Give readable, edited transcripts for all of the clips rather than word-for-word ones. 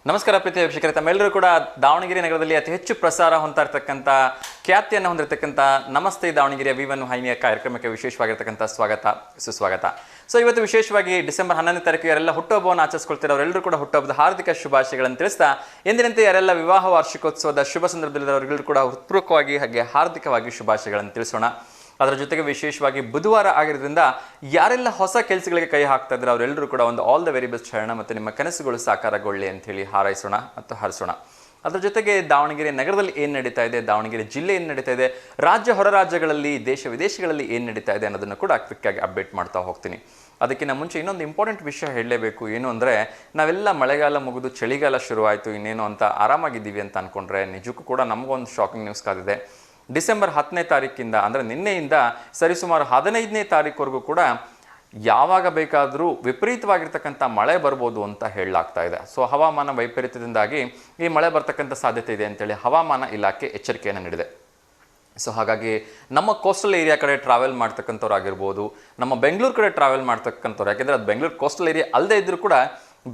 ನಮಸ್ಕಾರ ಪ್ರೀತಿಯ ವೀಕ್ಷಕರೇ, ತಮ್ಮೆಲ್ಲರೂ ಕೂಡ ದಾವಣಗೆರೆ ನಗರದಲ್ಲಿ ಅತಿ ಹೆಚ್ಚು ಪ್ರಸಾರ ಹೊಂದ್ತಾ ಇರತಕ್ಕಂಥ ಖ್ಯಾತಿಯನ್ನು ಹೊಂದಿರತಕ್ಕಂಥ ನಮಸ್ತೆ ದಾವಣಗೆರೆಯ V1 ವಾಹಿನಿಯ ಕಾರ್ಯಕ್ರಮಕ್ಕೆ ವಿಶೇಷವಾಗಿರ್ತಕ್ಕಂಥ ಸ್ವಾಗತ ಸುಸ್ವಾಗತ. ಸೊ ಇವತ್ತು ವಿಶೇಷವಾಗಿ ಡಿಸೆಂಬರ್ 11ನೇ ತಾರೀಕು ಯಾರೆಲ್ಲ ಹುಟ್ಟುಹಬ್ಬವನ್ನು ಆಚರಿಸ್ಕೊಳ್ತಿರೋರೆಲ್ಲರೂ ಕೂಡ ಹುಟ್ಟುಹಬ್ಬದ ಹಾರ್ದಿಕ ಶುಭಾಶಯಗಳನ್ನು ತಿಳಿಸ್ತಾ, ಎಂದಿನಂತೆ ಯಾರೆಲ್ಲ ವಿವಾಹ ವಾರ್ಷಿಕೋತ್ಸವದ ಶುಭ ಸಂದರ್ಭದಲ್ಲಿರೋರೆಲ್ಲರೂ ಕೂಡ ಹೃತ್ಪೂರ್ವಕವಾಗಿ ಹಾಗೆ ಹಾರ್ದಿಕವಾಗಿ ಶುಭಾಶಯಗಳನ್ನು ತಿಳಿಸೋಣ. ಅದರ ಜೊತೆಗೆ ವಿಶೇಷವಾಗಿ ಬುಧವಾರ ಆಗಿರೋದ್ರಿಂದ ಯಾರೆಲ್ಲ ಹೊಸ ಕೆಲಸಗಳಿಗೆ ಕೈ ಹಾಕ್ತಾ ಇದ್ದಾರೆ ಅವರೆಲ್ಲರೂ ಕೂಡ ಒಂದು ಆಲ್ ದ ವೆರಿ ಬೆಸ್ಟ್ ಹೇಳೋಣ ಮತ್ತು ನಿಮ್ಮ ಕನಸುಗಳು ಸಾಕಾರಗೊಳ್ಳಿ ಅಂತ ಹೇಳಿ ಹಾರೈಸೋಣ ಮತ್ತು ಹರಿಸೋಣ. ಅದರ ಜೊತೆಗೆ ದಾವಣಗೆರೆ ನಗರದಲ್ಲಿ ಏನು ನಡೀತಾ ಇದೆ, ದಾವಣಗೆರೆ ಜಿಲ್ಲೆ ಏನು ನಡೀತಾ ಇದೆ, ರಾಜ್ಯ ಹೊರ ರಾಜ್ಯಗಳಲ್ಲಿ ದೇಶ ವಿದೇಶಗಳಲ್ಲಿ ಏನು ನಡೀತಾ ಇದೆ ಅನ್ನೋದನ್ನು ಕೂಡ ಕ್ವಿಕ್ಕಾಗಿ ಅಪ್ಡೇಟ್ ಮಾಡ್ತಾ ಹೋಗ್ತೀನಿ. ಅದಕ್ಕಿಂತ ಮುಂಚೆ ಇನ್ನೊಂದು ಇಂಪಾರ್ಟೆಂಟ್ ವಿಷಯ ಹೇಳಲೇಬೇಕು. ಏನು ಅಂದರೆ, ನಾವೆಲ್ಲ ಮಳೆಗಾಲ ಮುಗಿದು ಚಳಿಗಾಲ ಶುರುವಾಯಿತು ಇನ್ನೇನು ಅಂತ ಆರಾಮಾಗಿದ್ದೀವಿ ಅಂತ ಅಂದ್ಕೊಂಡ್ರೆ ನಿಜಕ್ಕೂ ಕೂಡ ನಮಗೊಂದು ಶಾಕಿಂಗ್ ನ್ಯೂಸ್ ಕಾದಿದೆ. ಡಿಸೆಂಬರ್ 10ನೇ ತಾರೀಕಿಂದ ಅಂದರೆ ನಿನ್ನೆಯಿಂದ ಸರಿಸುಮಾರು 15ನೇ ತಾರೀಕುವರೆಗೂ ಕೂಡ ಯಾವಾಗ ಬೇಕಾದರೂ ವಿಪರೀತವಾಗಿರ್ತಕ್ಕಂಥ ಮಳೆ ಬರ್ಬೋದು ಅಂತ ಹೇಳಲಾಗ್ತಾ ಇದೆ. ಸೊ ಹವಾಮಾನ ವೈಪರೀತ್ಯದಿಂದಾಗಿ ಈ ಮಳೆ ಬರ್ತಕ್ಕಂಥ ಸಾಧ್ಯತೆ ಇದೆ ಅಂತೇಳಿ ಹವಾಮಾನ ಇಲಾಖೆ ಎಚ್ಚರಿಕೆಯನ್ನು ನೀಡಿದೆ. ಸೊ ಹಾಗಾಗಿ ನಮ್ಮ ಕೋಸ್ಟಲ್ ಏರಿಯಾ ಕಡೆ ಟ್ರಾವೆಲ್ ಮಾಡ್ತಕ್ಕಂಥವ್ರು ಆಗಿರ್ಬೋದು, ನಮ್ಮ ಬೆಂಗಳೂರು ಕಡೆ ಟ್ರಾವೆಲ್ ಮಾಡ್ತಕ್ಕಂಥವ್ರು, ಯಾಕೆಂದರೆ ಅದು ಬೆಂಗಳೂರು ಕೋಸ್ಟಲ್ ಏರಿಯಾ ಅಲ್ಲದೆ ಇದ್ದರೂ ಕೂಡ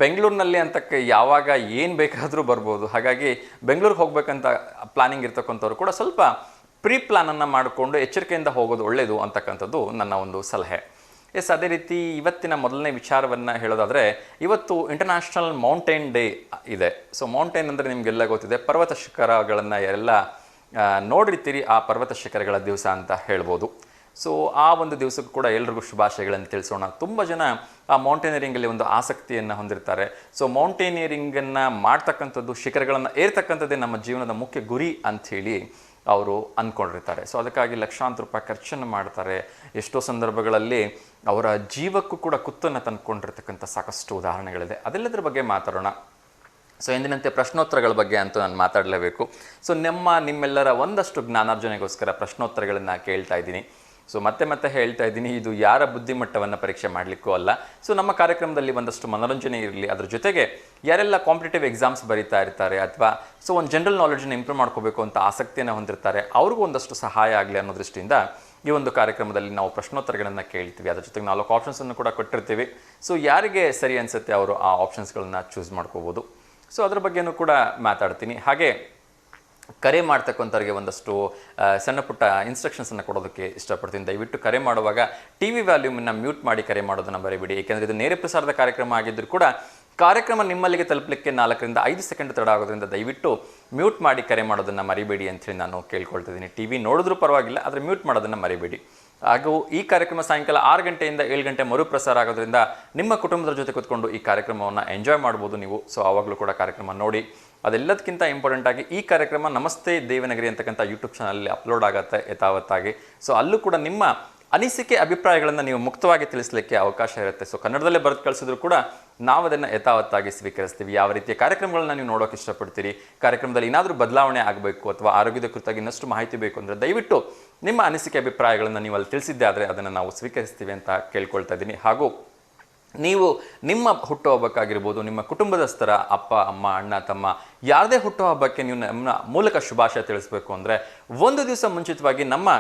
ಬೆಂಗಳೂರಿನಲ್ಲಿ ಅಂತಕ್ಕೆ ಯಾವಾಗ ಏನು ಬೇಕಾದರೂ ಬರ್ಬೋದು. ಹಾಗಾಗಿ ಬೆಂಗಳೂರಿಗೆ ಹೋಗ್ಬೇಕಂತ ಪ್ಲಾನಿಂಗ್ ಇರ್ತಕ್ಕಂಥವ್ರು ಕೂಡ ಸ್ವಲ್ಪ ಪ್ರೀ ಪ್ಲಾನನ್ನು ಮಾಡಿಕೊಂಡು ಎಚ್ಚರಿಕೆಯಿಂದ ಹೋಗೋದು ಒಳ್ಳೆಯದು ಅಂತಕ್ಕಂಥದ್ದು ನನ್ನ ಒಂದು ಸಲಹೆ. ಅದೇ ರೀತಿ ಇವತ್ತಿನ ಮೊದಲನೇ ವಿಚಾರವನ್ನು ಹೇಳೋದಾದರೆ, ಇವತ್ತು ಇಂಟರ್ನ್ಯಾಷನಲ್ ಮೌಂಟೇನ್ ಡೇ ಇದೆ. ಸೊ ಮೌಂಟೇನ್ ಅಂದರೆ ನಿಮಗೆಲ್ಲ ಗೊತ್ತಿದೆ, ಪರ್ವತ ಶಿಖರಗಳನ್ನು ಎಲ್ಲ ನೋಡಿರ್ತೀರಿ, ಆ ಪರ್ವತ ಶಿಖರಗಳ ದಿವಸ ಅಂತ ಹೇಳ್ಬೋದು. ಸೊ ಆ ಒಂದು ದಿವಸಕ್ಕೂ ಕೂಡ ಎಲ್ರಿಗೂ ಶುಭಾಶಯಗಳನ್ನು ತಿಳಿಸೋಣ. ತುಂಬ ಜನ ಆ ಮೌಂಟೇನಿಯರಿಂಗಲ್ಲಿ ಒಂದು ಆಸಕ್ತಿಯನ್ನು ಹೊಂದಿರ್ತಾರೆ. ಸೊ ಮೌಂಟೇನಿಯರಿಂಗನ್ನು ಮಾಡ್ತಕ್ಕಂಥದ್ದು, ಶಿಖರಗಳನ್ನು ಏರ್ತಕ್ಕಂಥದ್ದೇ ನಮ್ಮ ಜೀವನದ ಮುಖ್ಯ ಗುರಿ ಅಂಥೇಳಿ ಅವರು ಅಂದ್ಕೊಂಡಿರ್ತಾರೆ. ಸೊ ಅದಕ್ಕಾಗಿ ಲಕ್ಷಾಂತರ ರೂಪಾಯಿ ಖರ್ಚನ್ನು ಮಾಡ್ತಾರೆ. ಎಷ್ಟೋ ಸಂದರ್ಭಗಳಲ್ಲಿ ಅವರ ಜೀವಕ್ಕೂ ಕೂಡ ಕುತ್ತನ್ನು ತಂದುಕೊಂಡಿರ್ತಕ್ಕಂಥ ಸಾಕಷ್ಟು ಉದಾಹರಣೆಗಳಿದೆ. ಅದೆಲ್ಲದರ ಬಗ್ಗೆ ಮಾತಾಡೋಣ. ಸೊ ಎಂದಿನಂತೆ ಪ್ರಶ್ನೋತ್ತರಗಳ ಬಗ್ಗೆ ಅಂತೂ ನಾನು ಮಾತಾಡಲೇಬೇಕು. ಸೊ ನಿಮ್ಮೆಲ್ಲರ ಒಂದಷ್ಟು ಜ್ಞಾನಾರ್ಜನೆಗೋಸ್ಕರ ಪ್ರಶ್ನೋತ್ತರಗಳನ್ನು ಕೇಳ್ತಾ ಇದ್ದೀನಿ. ಸೊ ಮತ್ತೆ ಹೇಳ್ತಾ ಇದ್ದೀನಿ, ಇದು ಯಾರ ಬುದ್ಧಿಮಟ್ಟವನ್ನು ಪರೀಕ್ಷೆ ಮಾಡಲಿಕ್ಕೂ ಅಲ್ಲ. ಸೊ ನಮ್ಮ ಕಾರ್ಯಕ್ರಮದಲ್ಲಿ ಒಂದಷ್ಟು ಮನೋರಂಜನೆ ಇರಲಿ, ಅದ್ರ ಜೊತೆಗೆ ಯಾರೆಲ್ಲ ಕಾಂಪಿಟೇಟಿವ್ ಎಕ್ಸಾಮ್ಸ್ ಬರೀತಾ ಇರ್ತಾರೆ ಅಥವಾ ಸೊ ಒಂದು ಜನರಲ್ ನಾಲೆಡ್ಜನ್ನು ಇಂಪ್ರೂವ್ ಮಾಡ್ಕೋಬೇಕು ಅಂತ ಆಸಕ್ತಿಯನ್ನು ಹೊಂದಿರ್ತಾರೆ, ಅವ್ರಿಗೂ ಒಂದಷ್ಟು ಸಹಾಯ ಆಗಲಿ ಅನ್ನೋ ದೃಷ್ಟಿಯಿಂದ ಈ ಒಂದು ಕಾರ್ಯಕ್ರಮದಲ್ಲಿ ನಾವು ಪ್ರಶ್ನೋತ್ತರಗಳನ್ನು ಕೇಳ್ತೀವಿ. ಅದ್ರ ಜೊತೆಗೆ 4 ಆಪ್ಷನ್ಸನ್ನು ಕೂಡ ಕೊಟ್ಟಿರ್ತೀವಿ. ಸೊ ಯಾರಿಗೆ ಸರಿ ಅನಿಸುತ್ತೆ ಅವರು ಆ ಆಪ್ಷನ್ಸ್ಗಳನ್ನು ಚೂಸ್ ಮಾಡ್ಕೋಬೋದು. ಸೊ ಅದ್ರ ಬಗ್ಗೆನೂ ಕೂಡ ಮಾತಾಡ್ತೀನಿ. ಹಾಗೆ ಕರೆ ಮಾಡ್ತಕ್ಕಂಥವ್ರಿಗೆ ಒಂದಷ್ಟು ಸಣ್ಣ ಪುಟ್ಟ ಇನ್ಸ್ಟ್ರಕ್ಷನ್ಸನ್ನು ಕೊಡೋದಕ್ಕೆ ಇಷ್ಟಪಡ್ತೀನಿ. ದಯವಿಟ್ಟು ಕರೆ ಮಾಡುವಾಗ TV ವ್ಯಾಲ್ಯೂಮನ್ನು ಮ್ಯೂಟ್ ಮಾಡಿ ಕರೆ ಮಾಡೋದನ್ನು ಮರಿಬೇಡಿ. ಏಕೆಂದರೆ ಇದು ನೇರ ಪ್ರಸಾರದ ಕಾರ್ಯಕ್ರಮ ಆಗಿದ್ದರೂ ಕೂಡ ಕಾರ್ಯಕ್ರಮ ನಿಮ್ಮಲ್ಲಿಗೆ ತಲುಪಲಿಕ್ಕೆ 4 ರಿಂದ 5 ಸೆಕೆಂಡ್ ತಡ ಆಗೋದ್ರಿಂದ ದಯವಿಟ್ಟು ಮ್ಯೂಟ್ ಮಾಡಿ ಕರೆ ಮಾಡೋದನ್ನು ಮರಿಬೇಡಿ ಅಂಥೇಳಿ ನಾನು ಕೇಳ್ಕೊಳ್ತಿದ್ದೀನಿ. TV ನೋಡಿದ್ರೂ ಪರವಾಗಿಲ್ಲ, ಆದರೆ ಮ್ಯೂಟ್ ಮಾಡೋದನ್ನು ಮರಿಬೇಡಿ. ಹಾಗೂ ಈ ಕಾರ್ಯಕ್ರಮ ಸಾಯಂಕಾಲ 6 ಗಂಟೆಯಿಂದ 7 ಗಂಟೆ ಮರುಪ್ರಸಾರ ಆಗೋದ್ರಿಂದ ನಿಮ್ಮ ಕುಟುಂಬದ ಜೊತೆ ಕೂತ್ಕೊಂಡು ಈ ಕಾರ್ಯಕ್ರಮವನ್ನು ಎಂಜಾಯ್ ಮಾಡ್ಬೋದು ನೀವು. ಸೊ ಆವಾಗಲೂ ಕೂಡ ಕಾರ್ಯಕ್ರಮ ನೋಡಿ. ಅದೆಲ್ಲದಕ್ಕಿಂತ ಇಂಪಾರ್ಟೆಂಟಾಗಿ ಈ ಕಾರ್ಯಕ್ರಮ ನಮಸ್ತೆ ದೇವನಗರಿ ಅಂತಕ್ಕಂಥ ಯೂಟ್ಯೂಬ್ ಚಾನಲಲ್ಲಿ ಅಪ್ಲೋಡ್ ಆಗುತ್ತೆ ಯಥಾವತ್ತಾಗಿ. ಸೊ ಅಲ್ಲೂ ಕೂಡ ನಿಮ್ಮ ಅನಿಸಿಕೆ ಅಭಿಪ್ರಾಯಗಳನ್ನು ನೀವು ಮುಕ್ತವಾಗಿ ತಿಳಿಸಲಿಕ್ಕೆ ಅವಕಾಶ ಇರುತ್ತೆ. ಸೊ ಕನ್ನಡದಲ್ಲೇ ಬರೆದು ಕಳಿಸಿದ್ರು ಕೂಡ ನಾವು ಅದನ್ನು ಯಥಾವತ್ತಾಗಿ ಸ್ವೀಕರಿಸ್ತೀವಿ. ಯಾವ ರೀತಿಯ ಕಾರ್ಯಕ್ರಮಗಳನ್ನ ನೀವು ನೋಡೋಕೆ ಇಷ್ಟಪಡ್ತೀರಿ, ಕಾರ್ಯಕ್ರಮದಲ್ಲಿ ಏನಾದರೂ ಬದಲಾವಣೆ ಆಗಬೇಕು ಅಥವಾ ಆರೋಗ್ಯದ ಕುರಿತಾಗಿ ಇನ್ನಷ್ಟು ಮಾಹಿತಿ ಬೇಕು ಅಂದರೆ ದಯವಿಟ್ಟು ನಿಮ್ಮ ಅನಿಸಿಕೆ ಅಭಿಪ್ರಾಯಗಳನ್ನು ನೀವು ಅಲ್ಲಿ ತಿಳಿಸಿದ್ದೆ ಆದರೆ ಅದನ್ನು ನಾವು ಸ್ವೀಕರಿಸ್ತೀವಿ ಅಂತ ಕೇಳ್ಕೊಳ್ತಾ ಇದ್ದೀನಿ. ಹಾಗೂ ನೀವು ನಿಮ್ಮ ಹುಟ್ಟುಹಬ್ಬಕ್ಕಾಗಿರ್ಬೋದು, ನಿಮ್ಮ ಕುಟುಂಬದಸ್ಥರ ಅಪ್ಪ ಅಮ್ಮ ಅಣ್ಣ ತಮ್ಮ ಯಾರದೇ ಹುಟ್ಟುಹಬ್ಬಕ್ಕೆ ನೀವು ನಮ್ಮ ಮೂಲಕ ಶುಭಾಶಯ ತಿಳಿಸ್ಬೇಕು ಅಂದರೆ ಒಂದು ದಿವಸ ಮುಂಚಿತವಾಗಿ ನಮ್ಮ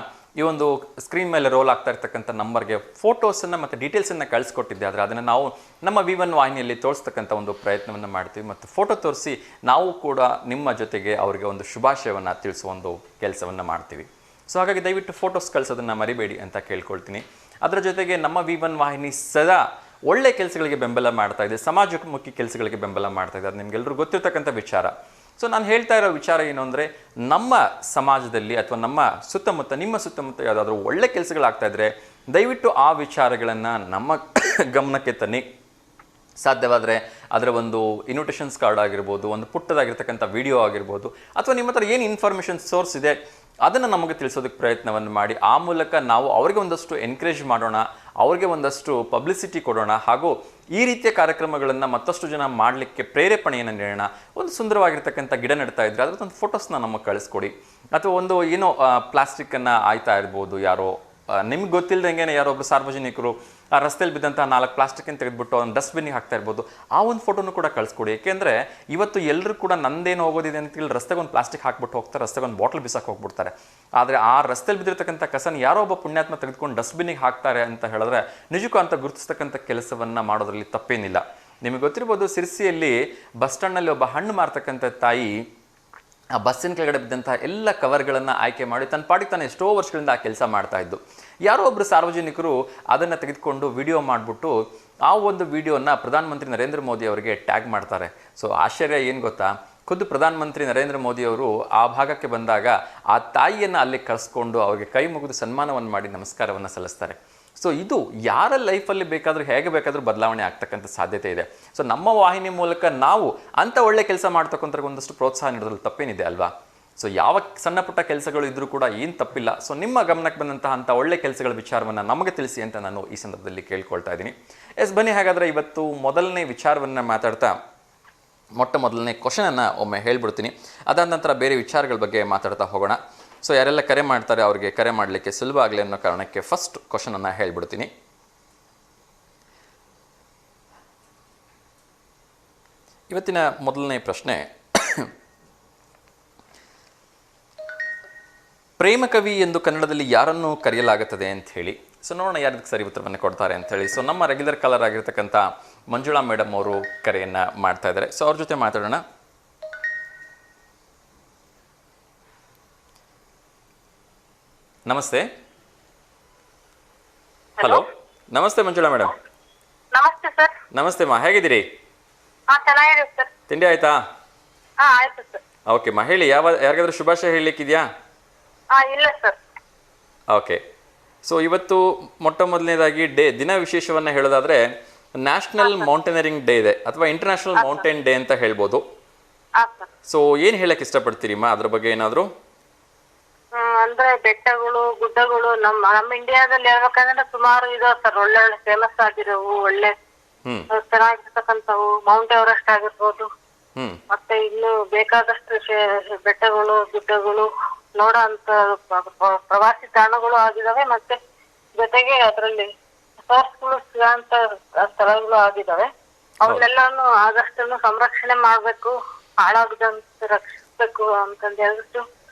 ಈ ಒಂದು ಸ್ಕ್ರೀನ್ ಮೇಲೆ ರೋಲ್ ಆಗ್ತಾ ಇರ್ತಕ್ಕಂಥ ನಂಬರ್ಗೆ ಫೋಟೋಸನ್ನು ಮತ್ತು ಡೀಟೇಲ್ಸನ್ನು ಕಳಿಸ್ಕೊಟ್ಟಿದ್ದೆ. ಆದರೆ ಅದನ್ನು ನಾವು ನಮ್ಮ V1 ವಾಹಿನಿಯಲ್ಲಿ ತೋರಿಸ್ತಕ್ಕಂಥ ಒಂದು ಪ್ರಯತ್ನವನ್ನು ಮಾಡ್ತೀವಿ ಮತ್ತು ಫೋಟೋ ತೋರಿಸಿ ನಾವು ಕೂಡ ನಿಮ್ಮ ಜೊತೆಗೆ ಅವರಿಗೆ ಒಂದು ಶುಭಾಶಯವನ್ನು ತಿಳಿಸುವ ಒಂದು ಕೆಲಸವನ್ನು ಮಾಡ್ತೀವಿ. ಸೊ ಹಾಗಾಗಿ ದಯವಿಟ್ಟು ಫೋಟೋಸ್ ಕಳಿಸೋದನ್ನು ಮರಿಬೇಡಿ ಅಂತ ಕೇಳ್ಕೊಳ್ತೀನಿ. ಅದರ ಜೊತೆಗೆ ನಮ್ಮ V1 ವಾಹಿನಿ ಸದಾ ಒಳ್ಳೆ ಕೆಲಸಗಳಿಗೆ ಬೆಂಬಲ ಮಾಡ್ತಾ ಇದೆ, ಸಮಾಜಮುಖಿ ಕೆಲಸಗಳಿಗೆ ಬೆಂಬಲ ಮಾಡ್ತಾ ಇದೆ. ಅದು ನಿಮಗೆಲ್ಲರೂ ಗೊತ್ತಿರ್ತಕ್ಕಂಥ ವಿಚಾರ. ಸೊ ನಾನು ಹೇಳ್ತಾ ಇರೋ ವಿಚಾರ ಏನು ಅಂದರೆ, ನಮ್ಮ ಸಮಾಜದಲ್ಲಿ ಅಥವಾ ನಮ್ಮ ಸುತ್ತಮುತ್ತ, ನಿಮ್ಮ ಸುತ್ತಮುತ್ತ ಯಾವುದಾದ್ರೂ ಒಳ್ಳೆ ಕೆಲಸಗಳಾಗ್ತಾ ಇದ್ದರೆ ದಯವಿಟ್ಟು ಆ ವಿಚಾರಗಳನ್ನು ನಮ್ಮ ಗಮನಕ್ಕೆ ತನ್ನಿ. ಸಾಧ್ಯವಾದರೆ ಅದರ ಒಂದು ಇನ್ವಿಟೇಷನ್ಸ್ ಕಾರ್ಡ್ ಆಗಿರ್ಬೋದು, ಒಂದು ಪುಟ್ಟದಾಗಿರ್ತಕ್ಕಂಥ ವಿಡಿಯೋ ಆಗಿರ್ಬೋದು, ಅಥವಾ ನಿಮ್ಮ ಹತ್ರ ಏನು ಇನ್ಫಾರ್ಮೇಷನ್ ಸೋರ್ಸ್ ಇದೆ ಅದನ್ನು ನಮಗೆ ತಿಳಿಸೋದಕ್ಕೆ ಪ್ರಯತ್ನವನ್ನು ಮಾಡಿ. ಆ ಮೂಲಕ ನಾವು ಅವರಿಗೆ ಒಂದಷ್ಟು ಎನ್ಕರೇಜ್ ಮಾಡೋಣ, ಅವರಿಗೆ ಒಂದಷ್ಟು ಪಬ್ಲಿಸಿಟಿ ಕೊಡೋಣ. ಹಾಗೂ ಈ ರೀತಿಯ ಕಾರ್ಯಕ್ರಮಗಳನ್ನು ಮತ್ತಷ್ಟು ಜನ ಮಾಡಲಿಕ್ಕೆ ಪ್ರೇರೇಪಣೆಯನ್ನು ನೀಡೋಣ. ಒಂದು ಸುಂದರವಾಗಿರ್ತಕ್ಕಂಥ ಗಿಡ ನೆಡ್ತಾ ಇದ್ದರೆ ಅದರದ್ದೊಂದು ಫೋಟೋಸ್ನ ನಮಗೆ ಕಳಿಸ್ಕೊಡಿ. ಅಥವಾ ಒಂದು ಏನೋ ಪ್ಲಾಸ್ಟಿಕ್ಕನ್ನು ಆಯ್ತಾ ಇರ್ಬೋದು, ಯಾರೋ ನಿಮ್ಗೆ ಗೊತ್ತಿಲ್ಲದಂಗೆ ಯಾರೊಬ್ಬರು ಸಾರ್ವಜನಿಕರು ಆ ರಸ್ತೆಯಲ್ಲಿ ಬಿದ್ದಂಥ 4 ಪ್ಲಾಸ್ಟಿಕ್ಕನ್ನು ತೆಗೆದುಬಿಟ್ಟು ಒಂದು ಡಸ್ಟ್ಬಿನ್ನಿಗೆ ಹಾಕ್ತಾ ಇರ್ಬೋದು. ಆ ಒಂದು ಫೋಟೋನು ಕೂಡ ಕಳಿಸ್ಕೊಡಿ. ಏಕೆಂದರೆ ಇವತ್ತು ಎಲ್ಲರೂ ಕೂಡ ನಂದೇನು ಹೋಗೋದಿದೆ ಅಂತೇಳಿ ರಸ್ತೆಗೆ ಒಂದು ಪ್ಲಾಸ್ಟಿಕ್ ಹಾಕ್ಬಿಟ್ಟು ಹೋಗ್ತಾರೆ, ರಸ್ತೆಗೆ ಒಂದು ಬಾಟ್ಲ್ ಬಿಸಾಕಿ ಹೋಗ್ಬಿಡ್ತಾರೆ. ಆದರೆ ಆ ರಸ್ತೆಯಲ್ಲಿ ಬಿದ್ದಿರ್ತಕ್ಕಂಥ ಕಸನ ಯಾರೋ ಒಬ್ಬ ಪುಣ್ಯಾತ್ಮ ತೆಗೆದುಕೊಂಡು ಡಸ್ಟ್ಬಿನ್ನಿಗೆ ಹಾಕ್ತಾರೆ ಅಂತ ಹೇಳಿದ್ರೆ ನಿಜಕ್ಕೂ ಅಂತ ಗುರುತಿಸ್ತಕ್ಕಂಥ ಕೆಲಸವನ್ನು ಮಾಡೋದ್ರಲ್ಲಿ ತಪ್ಪೇನಿಲ್ಲ. ನಿಮಗೆ ಗೊತ್ತಿರ್ಬೋದು, ಸಿರ್ಸಿಯಲ್ಲಿ ಬಸ್ ಸ್ಟ್ಯಾಂಡ್ನಲ್ಲಿ ಒಬ್ಬ ಹಣ್ಣು ಮಾರ್ತಕ್ಕಂಥ ತಾಯಿ ಆ ಬಸ್ಸಿನ ಕೆಳಗಡೆ ಬಿದ್ದಂತಹ ಎಲ್ಲ ಕವರ್ಗಳನ್ನು ಆಯ್ಕೆ ಮಾಡಿ ತನ್ನ ಪಾಡಿಗೆ ತಾನು ಎಷ್ಟೋ ವರ್ಷಗಳಿಂದ ಆ ಕೆಲಸ ಮಾಡ್ತಾ ಇದ್ದು. ಯಾರೋ ಒಬ್ಬರು ಸಾರ್ವಜನಿಕರು ಅದನ್ನು ತೆಗೆದುಕೊಂಡು ವಿಡಿಯೋ ಮಾಡಿಬಿಟ್ಟು ಆ ಒಂದು ವಿಡಿಯೋನ ಪ್ರಧಾನಮಂತ್ರಿ ನರೇಂದ್ರ ಮೋದಿ ಅವರಿಗೆ ಟ್ಯಾಗ್ ಮಾಡ್ತಾರೆ. ಸೊ ಆಶ್ಚರ್ಯ ಏನು ಗೊತ್ತಾ, ಖುದ್ದು ಪ್ರಧಾನಮಂತ್ರಿ ನರೇಂದ್ರ ಮೋದಿಯವರು ಆ ಭಾಗಕ್ಕೆ ಬಂದಾಗ ಆ ತಾಯಿಯನ್ನು ಅಲ್ಲಿ ಕರೆಸ್ಕೊಂಡು ಅವರಿಗೆ ಕೈ ಮುಗಿದು ಸನ್ಮಾನವನ್ನು ಮಾಡಿ ನಮಸ್ಕಾರವನ್ನು ಸಲ್ಲಿಸ್ತಾರೆ. ಸೊ ಇದು ಯಾರ ಲೈಫಲ್ಲಿ ಬೇಕಾದರೂ ಹೇಗೆ ಬೇಕಾದರೂ ಬದಲಾವಣೆ ಆಗ್ತಕ್ಕಂಥ ಸಾಧ್ಯತೆ ಇದೆ. ಸೊ ನಮ್ಮ ವಾಹಿನಿ ಮೂಲಕ ನಾವು ಅಂಥ ಒಳ್ಳೆ ಕೆಲಸ ಮಾಡ್ತಕ್ಕಂಥ ಒಂದಷ್ಟು ಪ್ರೋತ್ಸಾಹ ನೀಡೋದ್ರಲ್ಲಿ ತಪ್ಪೇನಿದೆ ಅಲ್ವಾ? ಸೊ ಯಾವ ಸಣ್ಣ ಪುಟ್ಟ ಕೆಲಸಗಳು ಇದ್ರೂ ಕೂಡ ಏನು ತಪ್ಪಿಲ್ಲ. ಸೊ ನಿಮ್ಮ ಗಮನಕ್ಕೆ ಬಂದಂತಹ ಅಂಥ ಒಳ್ಳೆ ಕೆಲಸಗಳ ವಿಚಾರವನ್ನು ನಮಗೆ ತಿಳಿಸಿ ಅಂತ ನಾನು ಈ ಸಂದರ್ಭದಲ್ಲಿ ಕೇಳ್ಕೊಳ್ತಾ ಇದ್ದೀನಿ. ಬನ್ನಿ ಹಾಗಾದರೆ ಇವತ್ತು ಮೊದಲನೇ ವಿಚಾರವನ್ನು ಮಾತಾಡ್ತಾ ಮೊದಲನೇ ಕ್ವಶನನ್ನು ಒಮ್ಮೆ ಹೇಳ್ಬಿಡ್ತೀನಿ. ಅದಾದ ನಂತರ ಬೇರೆ ವಿಚಾರಗಳ ಬಗ್ಗೆ ಮಾತಾಡ್ತಾ ಹೋಗೋಣ. ಸೊ ಯಾರೆಲ್ಲ ಕರೆ ಮಾಡ್ತಾರೆ ಅವರಿಗೆ ಕರೆ ಮಾಡಲಿಕ್ಕೆ ಸುಲಭ ಆಗಲಿ ಅನ್ನೋ ಕಾರಣಕ್ಕೆ ಫಸ್ಟ್ ಕ್ವಶನನ್ನು ಹೇಳ್ಬಿಡ್ತೀನಿ. ಇವತ್ತಿನ ಮೊದಲನೇ ಪ್ರಶ್ನೆ, ಪ್ರೇಮ ಕವಿ ಎಂದು ಕನ್ನಡದಲ್ಲಿ ಯಾರನ್ನು ಕರೆಯಲಾಗುತ್ತದೆ ಅಂತ ಹೇಳಿ. ಸೊ ನೋಡೋಣ ಯಾರದಕ್ಕೆ ಸರಿ ಉತ್ತರವನ್ನು ಕೊಡ್ತಾರೆ ಅಂತ ಹೇಳಿ. ಸೊ ನಮ್ಮ ರೆಗ್ಯುಲರ್ ಕಾಲರ್ ಆಗಿರ್ತಕ್ಕಂಥ ಮಂಜುಳಾ ಮೇಡಮ್ ಅವರು ಕರೆಯನ್ನು ಮಾಡ್ತಾ ಇದ್ದಾರೆ. ಸೊ ಅವ್ರ ಜೊತೆ ಮಾತಾಡೋಣ. ನಮಸ್ತೆ. ಹಲೋ, ನಮಸ್ತೆ ಮಂಜುಳಾ ಮೇಡಮ್. ನಮಸ್ತೆ ಸರ್. ನಮಸ್ತೆ ಮಾ, ಹೇಗಿದ್ದೀರಿ? ಚೆನ್ನಾಗಿದೆ ಸರ್. ತಿಂಡಿ ಆಯ್ತಾ? ಆಯ್ತು ಸರ್. ಓಕೆ ಮಾ, ಹೇಳಿ, ಯಾರಿಗಾದ್ರೂ ಶುಭಾಶಯ ಹೇಳಲಿಕ್ಕಿದೆಯಾ? ಇಲ್ಲ ಸರ್. ಓಕೆ. ಸೊ ಇವತ್ತು ಮೊದಲನೇದಾಗಿ ದಿನ ವಿಶೇಷವನ್ನು ಹೇಳೋದಾದ್ರೆ ನ್ಯಾಷನಲ್ ಮೌಂಟೇನರಿಂಗ್ ಡೇ ಇದೆ ಅಥವಾ ಇಂಟರ್ನ್ಯಾಷನಲ್ ಮೌಂಟೇನ್ ಡೇ ಅಂತ ಹೇಳ್ಬೋದು. ಸೊ ಏನು ಹೇಳಕ್ ಇಷ್ಟಪಡ್ತೀರಿಮ್ಮ ಅದ್ರ ಬಗ್ಗೆ ಏನಾದ್ರು? ಅಂದ್ರೆ ಬೆಟ್ಟಗಳು, ಗುಡ್ಡಗಳು ನಮ್ಮ ಇಂಡಿಯಾದಲ್ಲಿ ಹೇಳ್ಬೇಕಂದ್ರೆ ಸುಮಾರು ಇದಾವೆ ಸರ್. ಒಳ್ಳೆ ಫೇಮಸ್ ಆಗಿರೋವು, ಒಳ್ಳೆ ಚೆನ್ನಾಗಿರ್ತಕ್ಕಂಥವು. ಮೌಂಟ್ ಎವರೆಸ್ಟ್ ಆಗಿರ್ಬೋದು, ಮತ್ತೆ ಇನ್ನು ಬೇಕಾದಷ್ಟು ಬೆಟ್ಟಗಳು, ಗುಡ್ಡಗಳು ನೋಡೋ ಅಂತ ಪ್ರವಾಸಿ ತಾಣಗಳು ಆಗಿದಾವೆ. ಮತ್ತೆ ಜೊತೆಗೆ ಅದರಲ್ಲಿ ಸೋರ್ಸ್ಗಳು ಸಿಗೋಂತ ಸ್ಥಳಗಳು ಆಗಿದಾವೆ. ಅವನ್ನೆಲ್ಲಾನು ಆದಷ್ಟು ಸಂರಕ್ಷಣೆ ಮಾಡ್ಬೇಕು, ಹಾಳಾಗದಂತೆ ರಕ್ಷಿಸ್ಬೇಕು ಅಂತಂದು ಹೇಳ್ಬಿಟ್ಟು.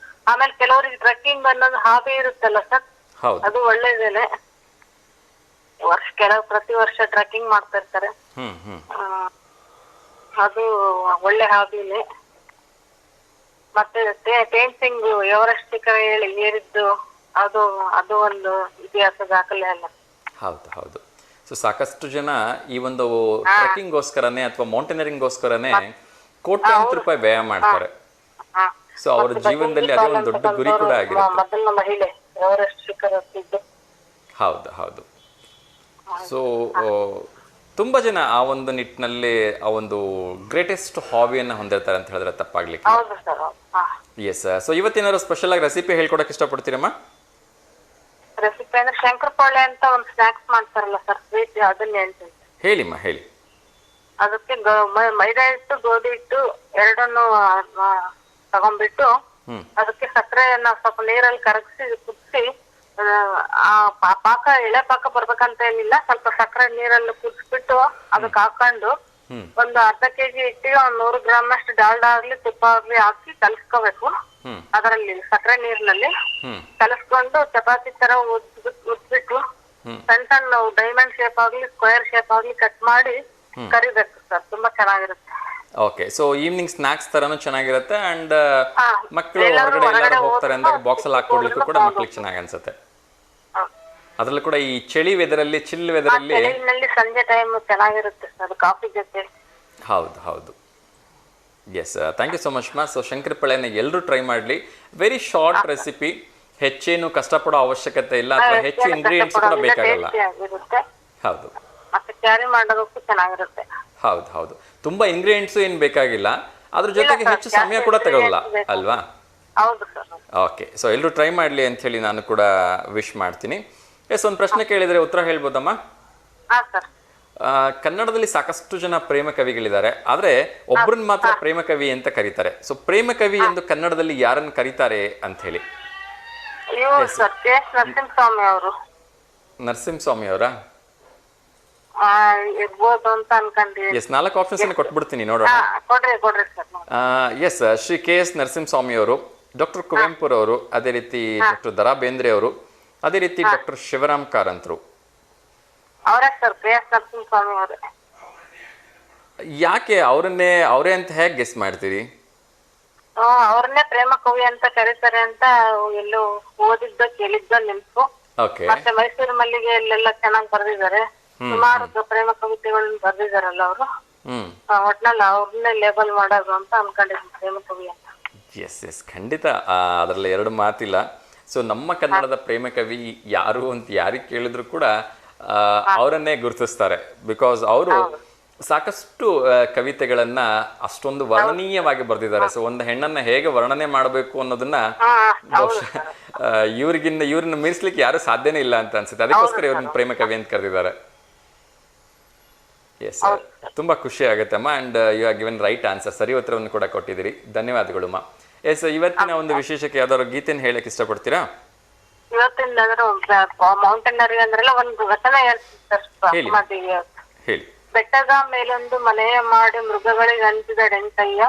ಆಮೇಲೆ ಕೆಲವರಿಗೆ ಟ್ರೆಕ್ಕಿಂಗ್ ಅನ್ನೋದು ಹಾಬಿ ಇರುತ್ತಲ್ಲ ಸರ್, ಅದು ಒಳ್ಳೇದೇನೆ. ಪ್ರತಿ ವರ್ಷ ಟ್ರೆಕ್ಕಿಂಗ್ ಮಾಡ್ತಾ ಇರ್ತಾರೆ. ಅದು ಒಳ್ಳೆ ಹಾಬಿನೇ. ಮತ್ತೆ ತೇನ್ಸಿಂಗ್ ಎವರೆಸ್ಟ್ ಶಿಖರ ಏರಿದ್ದು ಅದು ಒಂದು ಇತಿಹಾಸ ದಾಖಲೆ ಅಲ್ಲ. ಹೌದು. ಸೊ ಸಾಕಷ್ಟು ಜನ ಈ ಒಂದು ಟ್ರೆಕ್ಕಿಂಗ್ಗೋಸ್ಕರನೇ ಅಥವಾ ಮೌಂಟೇನರಿಂಗ್ಗೋಸ್ಕರನೇ ಕೋಟ್ಯಾಂತರ ರೂಪಾಯಿ ವ್ಯಯ ಮಾಡ್ತಾರೆ. ಸೊ ಅವರ ಜೀವನದಲ್ಲಿ ಅದೇ ಒಂದು ದೊಡ್ಡ ಗುರಿ ಕೂಡ ಆಗಿರುತ್ತೆ. ಮೊದಲ ಮಹಿಳೆ ಎವರೆಸ್ಟ್ ಶಿಖರ ಹತ್ತಿದ್ದು. ಹೌದು. ಸೊ ತುಂಬಾ ಜನ ಆ ಒಂದು ನಿಟ್ಟಿನಲ್ಲಿ ಆ ಒಂದು ಗ್ರೇಟೆಸ್ಟ್ ಹಾಬಿಯನ್ನು ಹೊಂದಿರ್ತಾರೆ ಅಂತ ಹೇಳಿದ್ರೆ ತಪ್ಪಾಗ್ಲಿಕ್ಕೆ. ಎಸ್. ಸೊ ಇವತ್ತೇನಾದ್ರು ಸ್ಪೆಷಲ್ ಆಗಿ ರೆಸಿಪಿ ಹೇಳ್ಕೊಡಕ್ ಇಷ್ಟಪಡ್ತೀರಮ್ಮ? ರೆಸಿಪಿ ಅಂದ್ರೆ ಶಂಕರಪಾಳೆ ಅಂತ ಒಂದು ಸ್ನಾಕ್ಸ್ ಮಾಡ್ತಾರಲ್ಲ ಸರ್, ಸ್ವೀಟ್, ಅದನ್ನ ಹೇಳ್ತೀನಿ. ಹೇಳಿಮ್ಮ, ಹೇಳಿ. ಅದಕ್ಕೆ ಮೈದಾ ಹಿಟ್ಟು, ಗೋಧಿ ಹಿಟ್ಟು ಎರಡನ್ನು ತಗೊಂಡ್ಬಿಟ್ಟು ಅದಕ್ಕೆ ಸಕ್ಕರೆಯನ್ನ ಸ್ವಲ್ಪ ನೀರಲ್ಲಿ ಕರಗಿಸಿ ಕುದಿಸಿ, ಪಾಕ ಎಳೆ ಪಾಕ ಬರ್ಬೇಕಂತ ಏನಿಲ್ಲ, ಸ್ವಲ್ಪ ಸಕ್ಕರೆ ನೀರಲ್ಲಿ ಕುದಿಸ್ಬಿಟ್ಟು ಅದಕ್ಕೆ ಹಾಕೊಂಡು ಒಂದು ಅರ್ಧ ಕೆಜಿ ಹಿಟ್ಟಿಗೆ 100 ಗ್ರಾಮ್ ಅಷ್ಟು ಡಾಲ್ಡಾ ಆಗ್ಲಿ ತುಪ್ಪ ಆಗ್ಲಿ ಹಾಕಿ ಕಲಸ್ಕೋಬೇಕು. ಅದರಲ್ಲಿ ಸಕ್ಕರೆ ನೀರಿನಲ್ಲಿ ಕಲಸ್ಕೊಂಡು ಚಪಾತಿ ತರ ಉದ್ಬಿಟ್ಟು ಸಣ್ಣ ಸಣ್ಣ ಡೈಮಂಡ್ ಶೇಪ್ ಆಗ್ಲಿ ಸ್ಕ್ವೇರ್ ಶೇಪ್ ಆಗ್ಲಿ ಕಟ್ ಮಾಡಿ ಕರಿಬೇಕು ಸರ್. ತುಂಬಾ ಚೆನ್ನಾಗಿರುತ್ತೆ. ಓಕೆ. ಸೊ ಈವ್ನಿಂಗ್ ಸ್ನಾಕ್ಸ್ ತರನು ಚೆನ್ನಾಗಿರುತ್ತೆ ಅಂಡ್ ಮಕ್ಕಳು ಹೊರಗಡೆ ಹೋಗ್ತಾರೆ ಅಂದಾಗ ಬಾಕ್ಸ್ ಅಲ್ಲಿ ಹಾಕೊಡ್ಲಿಕ್ಕೂ ಕೂಡ ಮಕ್ಕಳಿಗೆ ಚೆನ್ನಾಗಿ ಅನ್ಸುತ್ತೆ. ಅದ್ರಲ್ಲೂ ಕೂಡ ಈ ಚಳಿ ವೆದರಲ್ಲಿ, ಚಿಲ್ ವೆದರಲ್ಲಿ ಸಂಜೆ ಟೈಮ್ ಚೆನ್ನಾಗಿರುತ್ತೆ ಸರ್ ಕಾಫಿ ಜೊತೆ. ಹೌದು. Yes, thank you so much ಮಾ. ಸೊ ಶಂಕರಪಾಳೆನ ಎಲ್ಲರೂ ಟ್ರೈ ಮಾಡಲಿ. ವೆರಿ ಶಾರ್ಟ್ ರೆಸಿಪಿ, ಹೆಚ್ಚೇನು ಕಷ್ಟಪಡೋ ಅವಶ್ಯಕತೆ ಇಲ್ಲ ಅಥವಾ ಹೆಚ್ಚು ಇಂಗ್ರೀಡಿಯೆಂಟ್ಸ್ ಕೂಡ ಬೇಕಾಗಲ್ಲ. ಹೌದು. ಮತ್ತೆ ಕ್ಯಾರಿ ಮಾಡೋದಕ್ಕೂ ಚೆನ್ನಾಗಿರುತ್ತೆ. ಹೌದು. ತುಂಬಾ ಇಂಗ್ರೀಡಿಯೆಂಟ್ಸ್ ಏನು ಬೇಕಾಗಿಲ್ಲ, ಅದ್ರ ಜೊತೆಗೆ ಹೆಚ್ಚು ಸಮಯ ಕೂಡ ತಗೊಳ್ಳಲ್ಲ ಅಲ್ವಾ? ಹೌದು ಸರ್. ಓಕೆ. ಸೊ ಎಲ್ಲರೂ ಟ್ರೈ ಮಾಡಲಿ ಅಂತ ಹೇಳಿ ನಾನು ಕೂಡ ವಿಶ್ ಮಾಡ್ತೀನಿ. ಒಂದು ಪ್ರಶ್ನೆ ಕೇಳಿದರೆ ಉತ್ತರ ಹೇಳ್ಬೋದಮ್ಮ? ಕನ್ನಡದಲ್ಲಿ ಸಾಕಷ್ಟು ಜನ ಪ್ರೇಮ ಕವಿಗಳಿದ್ದಾರೆ, ಆದ್ರೆ ಒಬ್ಬರನ್ನ ಮಾತ್ರ ಪ್ರೇಮ ಕವಿ ಅಂತ ಕರೀತಾರೆ. ಸೊ ಪ್ರೇಮ ಕವಿ ಎಂದು ಕನ್ನಡದಲ್ಲಿ ಯಾರನ್ನು ಕರೀತಾರೆ ಅಂತ ಹೇಳಿ? ನರಸಿಂಹಸ್ವಾಮಿ ಅವರಾ? ಎಸ್, 4 ಆಪ್ಷನ್ಸ್ ಕೊಟ್ಬಿಡ್ತೀನಿ, ನೋಡೋಣ. ಎಸ್, ಶ್ರೀ KS ನರಸಿಂಹಸ್ವಾಮಿ ಅವರು, ಡಾಕ್ಟರ್ ಕುವೆಂಪುರವರು, ಅದೇ ರೀತಿ ಡಾಕ್ಟರ್ ದರಾ ಬೇಂದ್ರೆ ಅವರು, ಅದೇ ರೀತಿ ಡಾಕ್ಟರ್ ಶಿವರಾಮ್ ಕಾರಂತರು. ಯಾಕೆ ಅವರೇ ಅಂತ ಹೇಗೆ ಗೆಸ್ ಮಾಡ್ತೀರಿ? ಅವ್ರನ್ನೇ ಪ್ರೇಮ ಕವಿ ಅಂತ ಕರೀತಾರೆ ಅಂತ ಎಲ್ಲೋ ಓದಿದ್ದ ಕೇಳಿದ್ದ ನೆನ್ಪು. ಓಕೆ. ಮತ್ತೆ ಮೈಸೂರು ಮಲ್ಲಿಗೆ ಅಲ್ಲೆಲ್ಲ ಚೆನ್ನಾಗಿ ಬರ್ದಿದ್ದಾರೆ. ಸುಮಾರು ಪ್ರೇಮ ಕವಿತೆಗಳನ್ನ ಬರ್ದಿದಾರಲ್ಲ ಅವರು. ಒಟ್ನಲ್ಲಿ ಅವ್ರನ್ನೇ ಲೇಬಲ್ ಮಾಡೋದು ಅಂತ ಅನ್ಕೊಂಡಿದ್ದೀನಿ ಪ್ರೇಮ ಕವಿ ಅಂತ. ಎಸ್ ಖಂಡಿತ, ಅದರಲ್ಲಿ ಎರಡು ಮಾತಿಲ್ಲ. ಸೊ ನಮ್ಮ ಕನ್ನಡದ ಪ್ರೇಮ ಕವಿ ಯಾರು ಅಂತ ಯಾರಿಗೆ ಕೇಳಿದ್ರು ಕೂಡ ಅವರನ್ನೇ ಗುರುತಿಸ್ತಾರೆ. ಬಿಕಾಸ್ ಅವರು ಸಾಕಷ್ಟು ಕವಿತೆಗಳನ್ನ ಅಷ್ಟೊಂದು ವರ್ಣನೀಯವಾಗಿ ಬರೆದಿದ್ದಾರೆ. ಸೊ ಒಂದು ಹೆಣ್ಣನ್ನ ಹೇಗೆ ವರ್ಣನೆ ಮಾಡಬೇಕು ಅನ್ನೋದನ್ನ ಬಹುಶಃ ಇವ್ರನ್ನ ಮೀರಿಸ್ಲಿಕ್ಕೆ ಯಾರು ಸಾಧ್ಯನೇ ಇಲ್ಲ ಅಂತ ಅನ್ಸುತ್ತೆ. ಅದಕ್ಕೋಸ್ಕರ ಇವ್ರನ್ನ ಪ್ರೇಮ ಕವಿ ಅಂತ ಕರೆದಿದ್ದಾರೆ. ಎಸ್, ತುಂಬಾ ಖುಷಿ ಆಗುತ್ತೆ ಅಮ್ಮ. And you are given right answer, ಸರಿ ಉತ್ತರವನ್ನು ಕೂಡ ಕೊಟ್ಟಿದ್ದೀರಿ. ಧನ್ಯವಾದಗಳು ಅಮ್ಮ. ಎಸ್, ಇವತ್ತಿನ ಒಂದು ವಿಶೇಷಕ್ಕೆ ಯಾವ್ದಾದ್ರು ಗೀತೆನ ಹೇಳಕ್ ಇಷ್ಟಪಡ್ತೀರಾ? ಇವತ್ತಿನ ಮೌಂಟೇನರಿ ಅಂದ್ರಲ್ಲ ಒಂದು ವಚನ ಹೇಳ್ತೀನಿ. ಹೇಳಿ. ಬೆಟ್ಟದ ಮೇಲೊಂದು ಮನೆಯ ಮಾಡಿ ಮೃಗಗಳಿಗೆ ಅಂಜಿದ ಡೆಂಕಯ್ಯ,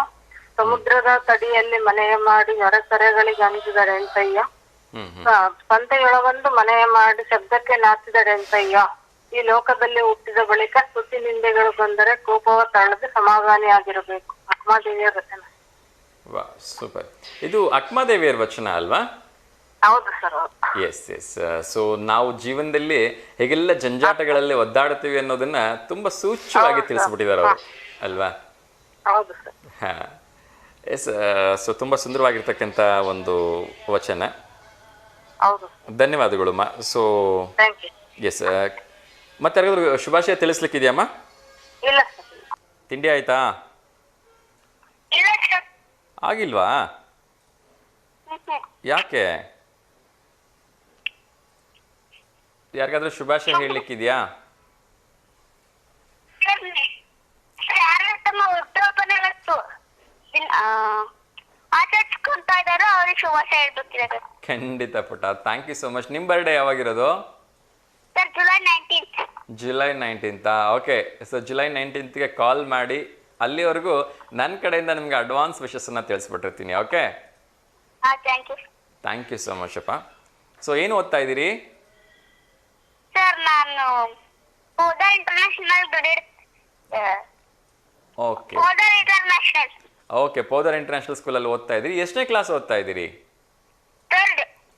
ಸಮುದ್ರದ ತಡಿಯಲ್ಲಿ ಮನೆಯ ಮಾಡಿ ನರಕರೆಗಳಿಗೆ ಅಂಜಿದ ಡೆಂಕಯ್ಯ, ಸಂತೆಯೊಳಗೊಂದು ಮನೆಯ ಮಾಡಿ ಶಬ್ದಕ್ಕೆ ನಾಚಿದ ಡೆಂಕಯ್ಯ, ಈ ಲೋಕದಲ್ಲಿ ಹುಟ್ಟಿದ ಬಳಿಕ ಸ್ತುತಿ ನಿಂದೆಗಳು ಬಂದರೆ ಕೋಪವ ತಾಳದೆ ಸಮಾಧಾನಿಯಾಗಿರಬೇಕು. ಅಕ್ಮಾದೇವಿಯ ವಚನ. ವಾ, ಸೂಪರ್. ಇದು ಅಕ್ಮಾದೇವಿಯರ ವಚನ ಅಲ್ವಾ? ಹೌದು ಸರ್. ಎಸ್. ಸೊ ನಾವು ಜೀವನದಲ್ಲಿ ಹೇಗೆಲ್ಲ ಜಂಜಾಟಗಳಲ್ಲಿ ಒದ್ದಾಡ್ತೀವಿ ಅನ್ನೋದನ್ನ ತುಂಬಾ ಸೂಚ್ಯವಾಗಿ ತಿಳಿಸ್ಬಿಟ್ಟಿದ್ದಾರೆ ಅವರು ಅಲ್ವಾ? ಹೌದು ಸರ್. ಹಾ, ಎಸ್. ಸೊ ತುಂಬಾ ಸುಂದರವಾಗಿರ್ತಕ್ಕಂಥ ಒಂದು ವಚನ. ಹೌದು. ಧನ್ಯವಾದಗಳು ಅಮ್ಮ. So thank you. ಎಸ್, ಮತ್ತೆ ಯಾರಿಗಾದ್ರು ಶುಭಾಶಯ ತಿಳಿಸ್ಲಿಕ್ಕಿದೆಯಮ್ಮ? ಇಲ್ಲ ಸರ್. ತಿಂಡಿ ಆಯ್ತಾ? ಇಲ್ಲ ಸರ್. ಆಗಿಲ್ವಾ? ಯಾಕೆ? ಯಾರಿಗಾದ್ರೂ ಶುಭಾಶಯ ಹೇಳಲಿಕ್ಕಿದ್ಯಾ? ಆಚರಿಸ್ಕೊಂತಾ ಇದಾರೆ, ಅವ್ರಿಗೆ ಶುಭಾಶಯ ಹೇಳ್ಬೇಕಿದೆ. ಖಂಡಿತ ಪುಟ, ಥ್ಯಾಂಕ್ ಯು ಸೋ ಮಚ್. ನಿಮ್ಮ ಬರ್ಡೇ ಯಾವಾಗಿರೋದು? Sir July 19th. July 19th. Okay. So July 19th call ಮಾಡಿ ಅಲ್ಲಿವರೆಗೂ ನನ್ನ ಕಡೆಯಿಂದ ನಿಮ್ಗೆ ಅಡ್ವಾನ್ಸ್ ವಿಶಸ್ಸನ್ನ ತಿಳಿಸ್ಬಿಟ್ಟಿರ್ತೀನಿ. Okay, thank you so much ಅಪ್ಪ. ಸೊ ಏನು ಓದ್ತಾ ಇದ್ದೀರಿ? ಸರ್ ನಾನು ಇಂಟರ್ನ್ಯಾಷನಲ್. ಓಕೆ, ಪೋದರ್ ಇಂಟರ್ನ್ಯಾಷನಲ್ ಸ್ಕೂಲಲ್ಲಿ ಓದ್ತಾ ಇದ್ದೀರಿ. ಎಷ್ಟನೇ ಕ್ಲಾಸ್ ಓದ್ತಾ ಇದ್ದೀರಿ?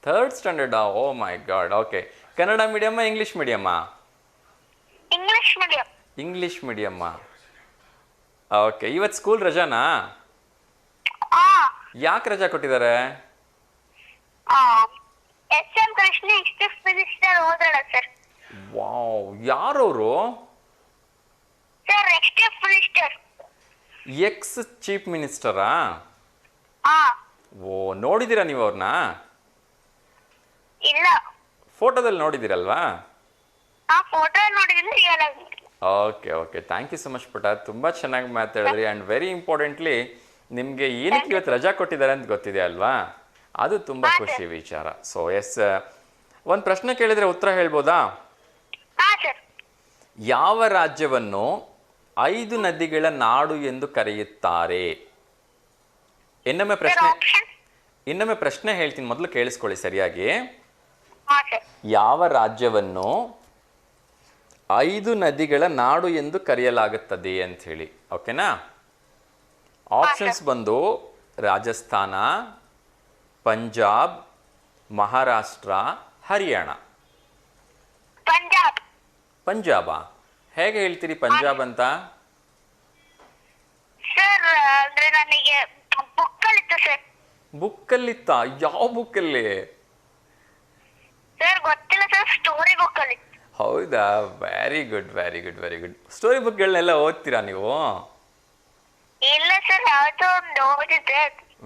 Third standard. Oh my god. Okay. Kannada ಮೀಡಿಯಮ್ಮ, ಇಂಗ್ಲಿಷ್ ಮೀಡಿಯಮ್ಮಾ? ಇಂಗ್ಲಿಷ್ ಮೀಡಿಯಮ್ಮ. ಓಕೆ. ಇವತ್ತು ಸ್ಕೂಲ್ ರಜಾನಾ? ಯಾಕೆ ರಜಾ ಕೊಟ್ಟಿದ್ದಾರೆ? ವಾವ್, ಯಾರವರು? X chief ಮಿನಿಸ್ಟರಾ? ಓ, ನೋಡಿದ್ದೀರಾ ನೀವು ಅವ್ರನ್ನ? ಇಲ್ಲ. ಫೋಟೋದಲ್ಲಿ ನೋಡಿದ್ದೀರಲ್ವಾ? Okay. Thank you so much ಪುಟ. ತುಂಬ ಚೆನ್ನಾಗಿ ಮಾತಾಡಿದ್ರಿ. ಆ್ಯಂಡ್ ವೆರಿ ಇಂಪಾರ್ಟೆಂಟ್ಲಿ ನಿಮಗೆ ಏನಕ್ಕೆ ಇವತ್ತು ರಜಾ ಕೊಟ್ಟಿದ್ದಾರೆ ಅಂತ ಗೊತ್ತಿದೆ ಅಲ್ವಾ? ಅದು ತುಂಬ ಖುಷಿ ವಿಚಾರ. ಸೊ ಎಸ್, ಒಂದು ಪ್ರಶ್ನೆ ಕೇಳಿದರೆ ಉತ್ತರ ಹೇಳ್ಬೋದಾ? ಯಾವ ರಾಜ್ಯವನ್ನು 5 ನದಿಗಳ ನಾಡು ಎಂದು ಕರೆಯುತ್ತಾರೆ? ಇನ್ನೊಮ್ಮೆ ಪ್ರಶ್ನೆ ಹೇಳ್ತೀನಿ, ಮೊದಲು ಕೇಳಿಸ್ಕೊಳ್ಳಿ ಸರಿಯಾಗಿ. ಯಾವ ರಾಜ್ಯವನ್ನು 5 ನದಿಗಳ ನಾಡು ಎಂದು ಕರೆಯಲಾಗುತ್ತದೆ ಅಂತ ಹೇಳಿ. ಓಕೆನಾ? ಆಪ್ಷನ್ಸ್ ಬಂದು ರಾಜಸ್ಥಾನ, ಪಂಜಾಬ್, ಮಹಾರಾಷ್ಟ್ರ, ಹರಿಯಾಣ. ಪಂಜಾಬಾ? ಹೇಗೆ ಹೇಳ್ತೀರಿ ಪಂಜಾಬ್ ಅಂತ? ಬುಕ್ಕಲ್ಲಿತ್ತ? ಯಾವ ಬುಕ್ಕಲ್ಲಿ? ಹೌದಾ? Very good. ಸ್ಟೋರಿ ಬುಕ್ಗಳನ್ನೆಲ್ಲ ಓದ್ತೀರಾ ನೀವು?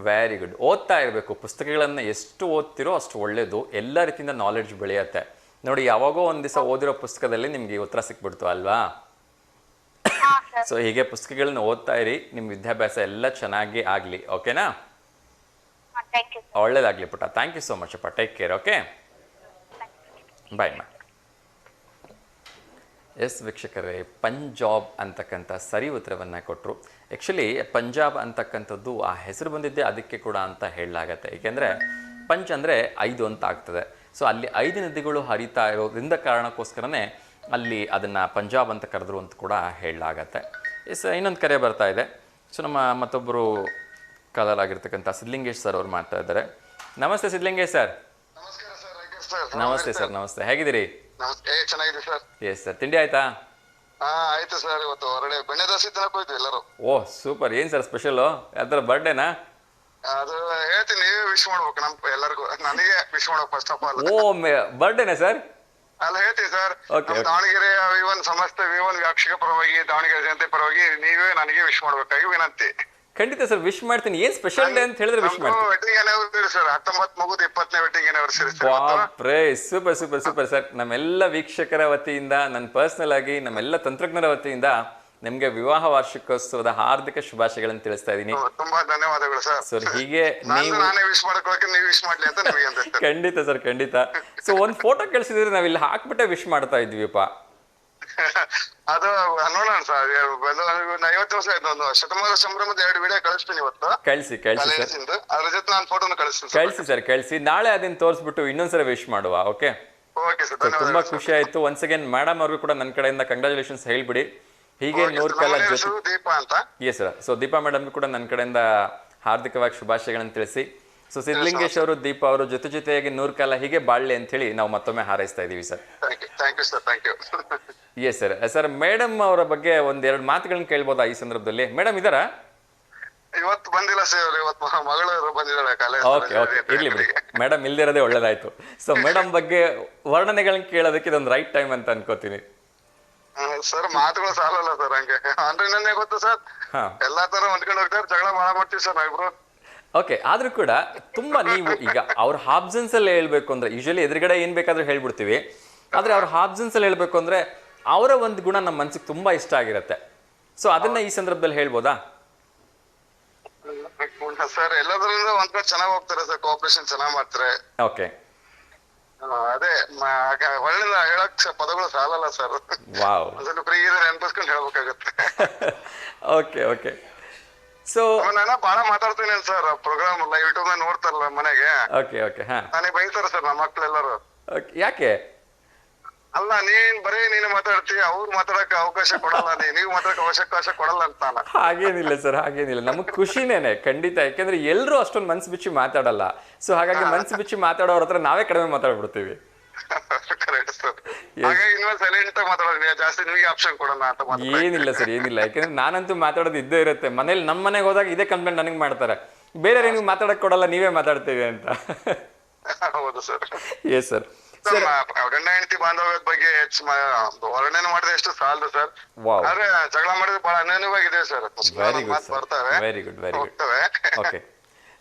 Very good. ಓದ್ತಾ ಇರಬೇಕು. ಪುಸ್ತಕಗಳನ್ನು ಎಷ್ಟು ಓದ್ತಿರೋ ಅಷ್ಟು ಒಳ್ಳೇದು. ಎಲ್ಲ ರೀತಿಯಿಂದ ನಾಲೆಡ್ಜ್ ಬೆಳೆಯುತ್ತೆ ನೋಡಿ. ಯಾವಾಗೋ ಒಂದು ದಿವಸ ಓದಿರೋ ಪುಸ್ತಕದಲ್ಲಿ ನಿಮ್ಗೆ ಉತ್ತರ ಸಿಕ್ಬಿಡ್ತು ಅಲ್ವಾ? ಸೊ ಹೀಗೆ ಪುಸ್ತಕಗಳನ್ನ ಓದ್ತಾ ಇರಿ. ನಿಮ್ಮ ವಿದ್ಯಾಭ್ಯಾಸ ಎಲ್ಲ ಚೆನ್ನಾಗಿ ಆಗಲಿ. ಓಕೆನಾ? ಒಳ್ಳೇದಾಗಲಿ ಪುಟ್ಟ. ಥ್ಯಾಂಕ್ ಯು ಸೋ ಮಚ್ ಅಪ್ಪ. Take care. ಓಕೆ, ಬಾಯ್ ಮಾ. ಎಸ್ ವೀಕ್ಷಕರೇ, ಪಂಜಾಬ್ ಅಂತಕ್ಕಂಥ ಸರಿ ಉತ್ತರವನ್ನು ಕೊಟ್ಟರು. ಆ್ಯಕ್ಚುಲಿ ಪಂಜಾಬ್ ಅಂತಕ್ಕಂಥದ್ದು ಆ ಹೆಸರು ಬಂದಿದ್ದೆ ಅದಕ್ಕೆ ಕೂಡ ಅಂತ ಹೇಳಲಾಗತ್ತೆ. ಏಕೆಂದರೆ ಪಂಚ್ ಅಂದರೆ 5 ಅಂತ ಆಗ್ತದೆ. ಸೊ ಅಲ್ಲಿ 5 ನದಿಗಳು ಹರಿತಾ ಇರೋದ್ರಿಂದ ಕಾರಣಕ್ಕೋಸ್ಕರನೇ ಅಲ್ಲಿ ಅದನ್ನು ಪಂಜಾಬ್ ಅಂತ ಕರೆದ್ರು ಅಂತ ಕೂಡ ಹೇಳಲಾಗತ್ತೆ. ಎಸ್ ಇನ್ನೊಂದು ಕರೆ ಬರ್ತಾ ಇದೆ. ಸೊ ನಮ್ಮ ಮತ್ತೊಬ್ಬರು ಕಾಲರ್ ಆಗಿರ್ತಕ್ಕಂಥ ಸಿದ್ಧಲಿಂಗೇಶ್ ಸರ್ ಅವ್ರು ಮಾಡ್ತಾ ಇದ್ದಾರೆ. ನಮಸ್ತೆ ಸಿದ್ಧಲಿಂಗೇಶ್ ಸರ್. ನಮಸ್ಕಾರ ಸರ್, ರಾಕೇಶ್ ಸರ್. ನಮಸ್ತೆ ಸರ್, ನಮಸ್ತೆ. ಹೇಗಿದ್ದೀರಿ? ಚೆನ್ನಾಗಿದೆ ಸರ್. ಎಸ್ ಸರ್, ತಿಂಡಿ ಆಯ್ತಾ? ಆಯ್ತು ಸರ್. ಇವತ್ತು ಹೊರಗಡೆ ಬೆಣ್ಣೆ ದೋಸೆ ತಿನ್ನಕ್ ಹೋಯ್ತು ಎಲ್ಲರೂ. ಓಹ್ ಸೂಪರ್. ಏನು ಸರ್ ಸ್ಪೆಷಲು? ಯಾವ್ದಾರ ಬರ್ಡೇನಾ? ಅದು ಹೇಳ್ತೀನಿ, ನೀವೇ ವಿಶ್ ಮಾಡ್ಬೇಕು ನಮ್ ಎಲ್ಲರಿಗೂ. ನನಗೆ ವಿಶ್ ಮಾಡ್ಬೇಕು ಫಸ್ಟ್ ಆಫ್ ಆಲ್. ಓ ಬರ್ಡೇನಾ ಸರ್? ಅಲ್ಲ ಹೇಳ್ತೀವಿ ಸರ್. Okay. ದಾವಣಗೆರೆ ವಿವನ್ ಸಮಸ್ತ ವಿವನ್ ವ್ಯಾಕ್ಷಿಕ ಪರವಾಗಿ, ದಾವಣಗೆರೆ ಜನತೆ ಪರವಾಗಿ ನೀವೇ ನನಗೆ ವಿಶ್ ಮಾಡ್ಬೇಕಾಗಿ ವಿನಂತಿ. ಖಂಡಿತ ಸರ್, ವಿಶ್ ಮಾಡ್ತೀನಿ. ಏನ್ ಸ್ಪೆಷಲ್ ಡೇ ಅಂತ ಹೇಳಿದ್ರೆ ವಿಶ್ ಮಾಡ್ತೀನಿ. ವೆಡ್ಡಿಂಗ್ ಆನಿವರ್ಸರಿ ಸರ್, 19 ಮುಗಿದು 20ನೇ ವೆಡ್ಡಿಂಗ್ ಆನಿವರ್ಸರಿ ಸರ್. ಬಾಪ್ರೇ, ಸೂಪರ್ ಸೂಪರ್ ಸೂಪರ್ ಸರ್. ನಮ್ಮೆಲ್ಲ ವೀಕ್ಷಕರ ವತಿಯಿಂದ, ನನ್ನ ಪರ್ಸನಲ್ ಆಗಿ ನಮ್ಮೆಲ್ಲ ತಂತ್ರಜ್ಞರ ವತಿಯಿಂದ ನಿಮ್ಗೆ ವಿವಾಹ ವಾರ್ಷಿಕೋತ್ಸವದ ಹಾರ್ದಿಕ ಶುಭಾಶಯಗಳನ್ನು ತಿಳಿಸ್ತಾ ಇದ್ದೀನಿ. ತುಂಬಾ ಧನ್ಯವಾದಗಳು ಸರ್. ಸರ್ ಹೀಗೆ ನೀವು ನಾನೇ ವಿಶ್ ಮಾಡ್ಕೊಳಕ್ಕೆ ನೀವು ವಿಶ್ ಮಾಡ್ಲಿ ಅಂತ ನಿಮಗೆ ಅಂತ. ಖಂಡಿತ ಸರ್, ಖಂಡಿತ. ಸೊ ಒಂದ್ ಫೋಟೋ ಕಳ್ಸಿದ್ರೆ ನಾವಿಲ್ಲಿ ಹಾಕ್ಬಿಟ್ಟೆ ವಿಶ್ ಮಾಡ್ತಾ ಇದ್ವಿಪ್ಪ. ಅದು ನೋಡೋಣ ಸರ್. 50 ವರ್ಷ ಆಯ್ತು, ಒಂದು ಶತಮಾನ ಸಂಭ್ರಮದ 2 ವಿಡಿಯೋ ಕಳಿಸ್ತೀನಿ ಇವತ್ತು. ಕಳಿಸಿ ಕಳಿಸಿ ಸರ್, ಅದ್ರ ಜೊತೆ ನಾನು ಫೋಟೋನ ಕಳಿಸ್ತೀನಿ. ಕಳಿಸಿ ಸರ್, ಕಳಿಸಿ. ನಾಳೆ ಅದನ್ನ ತೋರಿಸ್ಬಿಟ್ಟು ಇನ್ನೊಂದ್ಸಲ ವಿಶ್ ಮಾಡುವ. ಓಕೆ ಓಕೆ ಸರ್, ತುಂಬಾ ಧನ್ಯವಾದ. ಖುಷಿ ಆಯ್ತು. ಒನ್ಸ್ ಅಗೇನ್ ಮೇಡಮ್ ಅವ್ರಿಗೂ ಕೂಡ ನನ್ನ ಕಡೆಯಿಂದ ಕಂಗ್ರಾಚುಲೇಷನ್ಸ್ ಹೇಳ್ಬಿಡಿ. ಹೀಗೆ 100 ಕಾಲ ಜೊತೆ. ದೀಪ ಅಂತ. Yes sir. So Deepa madam ಕೂಡ ನನ್ನ ಕಡೆಯಿಂದ ಹಾರ್ದಿಕವಾಗಿ ಶುಭಾಶಯಗಳನ್ನು ತಿಳಿಸಿ. ಸೊ ಸಿದ್ಧಲಿಂಗೇಶ್ ಅವರು, ದೀಪ ಅವರು ಜೊತೆಯಾಗಿ 100 ಕಾಲ ಹೀಗೆ ಬಾಳ್ಲಿ ಅಂತ ಹೇಳಿ ನಾವು ಮತ್ತೊಮ್ಮೆ ಹಾರೈಸ್ತಾ ಇದೀವಿ sir. Thank you sir, thank you. Yes sir. Sir madam ಅವರ ಬಗ್ಗೆ ಒಂದೆರಡು ಮಾತುಗಳನ್ನ ಕೇಳ್ಬೋದಾ ಈ ಸಂದರ್ಭದಲ್ಲಿ? ಮೇಡಮ್ ಇದಾರಾ? ಇವತ್ತು ಬಂದಿಲ್ಲ ಸರ್, ಇವತ್ತು ಮಗಳು ಬಂದಿದ್ದಾಳೆ ಕಾಲೇಜ್. ಓಕೆ ಓಕೆ, ಇರ್ಲಿ ಬಿಡಿ. ಮೇಡಮ್ ಇಲ್ದಿರೋದೇ ಒಳ್ಳೇದಾಯ್ತು. ಸೊ ಮೇಡಮ್ ಬಗ್ಗೆ ವರ್ಣನೆಗಳನ್ನ ಕೇಳೋದಕ್ಕೆ ಇದೊಂದು ರೈಟ್ ಟೈಮ್ ಅಂತ ಅನ್ಕೋತೀನಿ. ಸರ್ ಮಾತುಗಳು ಸಾಲಲ್ಲ ಸರ್, ಹಂಗೆ ಅಂದ್ರೆ ನನಗೆ ಗೊತ್ತು ಸರ್. ಹಾ ಎಲ್ಲಾ ತರ ಹೊಂದ್ಕೊಂಡು ಹೋಗ್ತಾರೆ, ಜಗಳ ಮಾಡ್ತೀವಿ ಸರ್ ನಾವಿಬ್ರು. ಓಕೆ. ಆದ್ರೂ ಕೂಡ ತುಂಬಾ ನೀವು ಈಗ ಅವ್ರ ಹಾಬ್ಸನ್ಸ್ ಅಲ್ಲಿ ಹೇಳ್ಬೇಕು ಅಂದ್ರೆ, ಯೂಶಲಿ ಎದುರುಗಡೆ ಏನ್ ಬೇಕಾದ್ರೂ ಹೇಳ್ಬಿಡ್ತೀವಿ. ಆದ್ರೆ ಅವ್ರ ಹಾಬ್ಸನ್ಸ್ ಅಲ್ಲಿ ಹೇಳ್ಬೇಕು ಅಂದ್ರೆ ಅವರ ಒಂದು ಗುಣ ನಮ್ಮ ಮನ್ಸಿಗೆ ತುಂಬಾ ಇಷ್ಟ ಆಗಿರುತ್ತೆ. ಸೊ ಅದನ್ನ ಈ ಸಂದರ್ಭದಲ್ಲಿ ಹೇಳ್ಬೋದಾ? ಸರ್ ಎಲ್ಲದ್ರಿಂದ ಒಂದ್ ಕಡೆ ಚೆನ್ನಾಗಿ ಹೋಗ್ತಾರೆ ಸರ್, ಕೋಆಪರೇಷನ್ ಚೆನ್ನಾಗಿ ಮಾಡ್ತಾರೆ. ಓಕೆ. ಅದೇ ಒಳ್ಳೆ ಹೇಳಕ್ ಪದಗಳು ಸಾಲಲ್ಲ ಸರ್. ವಾವ್. ಅದನ್ನು ಫ್ರೀ ನೆನ್ಪಿಸ್ಕೊಂಡು ಹೇಳ್ಬೇಕಾಗತ್ತೆ. Okay okay. ಸೊ ನಾನು ಬಹಳ ಮಾತಾಡ್ತೀನಿ ಸರ್, ಪ್ರೋಗ್ರಾಮ್ ಯೂಟ್ಯೂಬ್ ನೋಡ್ತಾರಲ್ಲ ಮನೆಗೆ. Okay okay. ಹಾ, ನನಗೆ ಬೈತಾರೆ ಸರ್ ನಮ್ಮ ಮಕ್ಳೆಲ್ಲರೂ. ಯಾಕೆ? ಅಲ್ಲ, ನೀನು ಮಾತಾಡ್ತೀವಿ, ಅವ್ರು ಮಾತಾಡಕ್ ಅವಕಾಶ ಕೊಡಲ್ಲ, ನೀವು ಮಾತಾಡಕ್ ಅವಕಾಶ ಕೊಡಲ್ಲ ಅಂತ ನಾನು. ಹಾಗೇನಿಲ್ಲ ಸರ್, ಹಾಗೇನಿಲ್ಲ. ನಮಗ್ ಖುಷಿನೇನೆ ಖಂಡಿತ. ಯಾಕೆಂದ್ರೆ ಎಲ್ರು ಅಷ್ಟೊಂದು ಮನ್ಸು ಬಿಚ್ಚಿ ಮಾತಾಡಲ್ಲ. ಸೊ ಹಾಗಾಗಿ ಮನ್ಸು ಬಿಚ್ಚಿ ಮಾತಾಡೋರ ಹತ್ರ ನಾವೇ ಕಡಿಮೆ ಮಾತಾಡ್ಬಿಡ್ತೀವಿ. Correct sir. ಹಾಗಾಗಿ ಇನ್ನೊಂದು ಸೈಲೆಂಟ್ ಮಾತಾಡೋದು, ಜಾಸ್ತಿ ನಿಮಗೆ ಆಪ್ಷನ್ ಕೊಡೋಣ ಅಂತ. ಏನಿಲ್ಲ ಸರ್, ಏನಿಲ್ಲ. ಯಾಕಂದ್ರೆ ನಾನಂತೂ ಮಾತಾಡೋದು ಇದ್ದೇ ಇರುತ್ತೆ. ಮನೇಲಿ ನಮ್ಮ ಮನೆಗೆ ಹೋದಾಗ ಇದೇ ಕಂಪ್ಲೇಂಟ್ ನನಗೆ ಮಾಡ್ತಾರೆ, ಬೇರೆ ನೀವು ಮಾತಾಡಕ್ ಕೊಡಲ್ಲ, ನೀವೇ ಮಾತಾಡ್ತೀವಿ ಅಂತ. ಹೌದು ಸರ್. Yes sir. ಗಂಡ ಹೆಂಡತಿ ಬಾಂಧವ್ಯದ ಬಗ್ಗೆ ವರ್ಣನೆ ಮಾಡಿದ್ರೆ ಎಷ್ಟು ಸಾಲದು ಸರ್. ವಾವ್. ಆದ್ರೆ ಜಗಳ ಮಾಡಿದ್ರೆ ಬಹಳ ಅನ್ಯೋನ್ಯವಾಗಿದೆ ಸರ್. ವೆರಿ ಗುಡ್ ಸರ್, ಬರ್ತವೆ, ವೆರಿ ಗುಡ್, ವೆರಿ ಗುಡ್. ಹೋಗ್ತವೆ. ಓಕೆ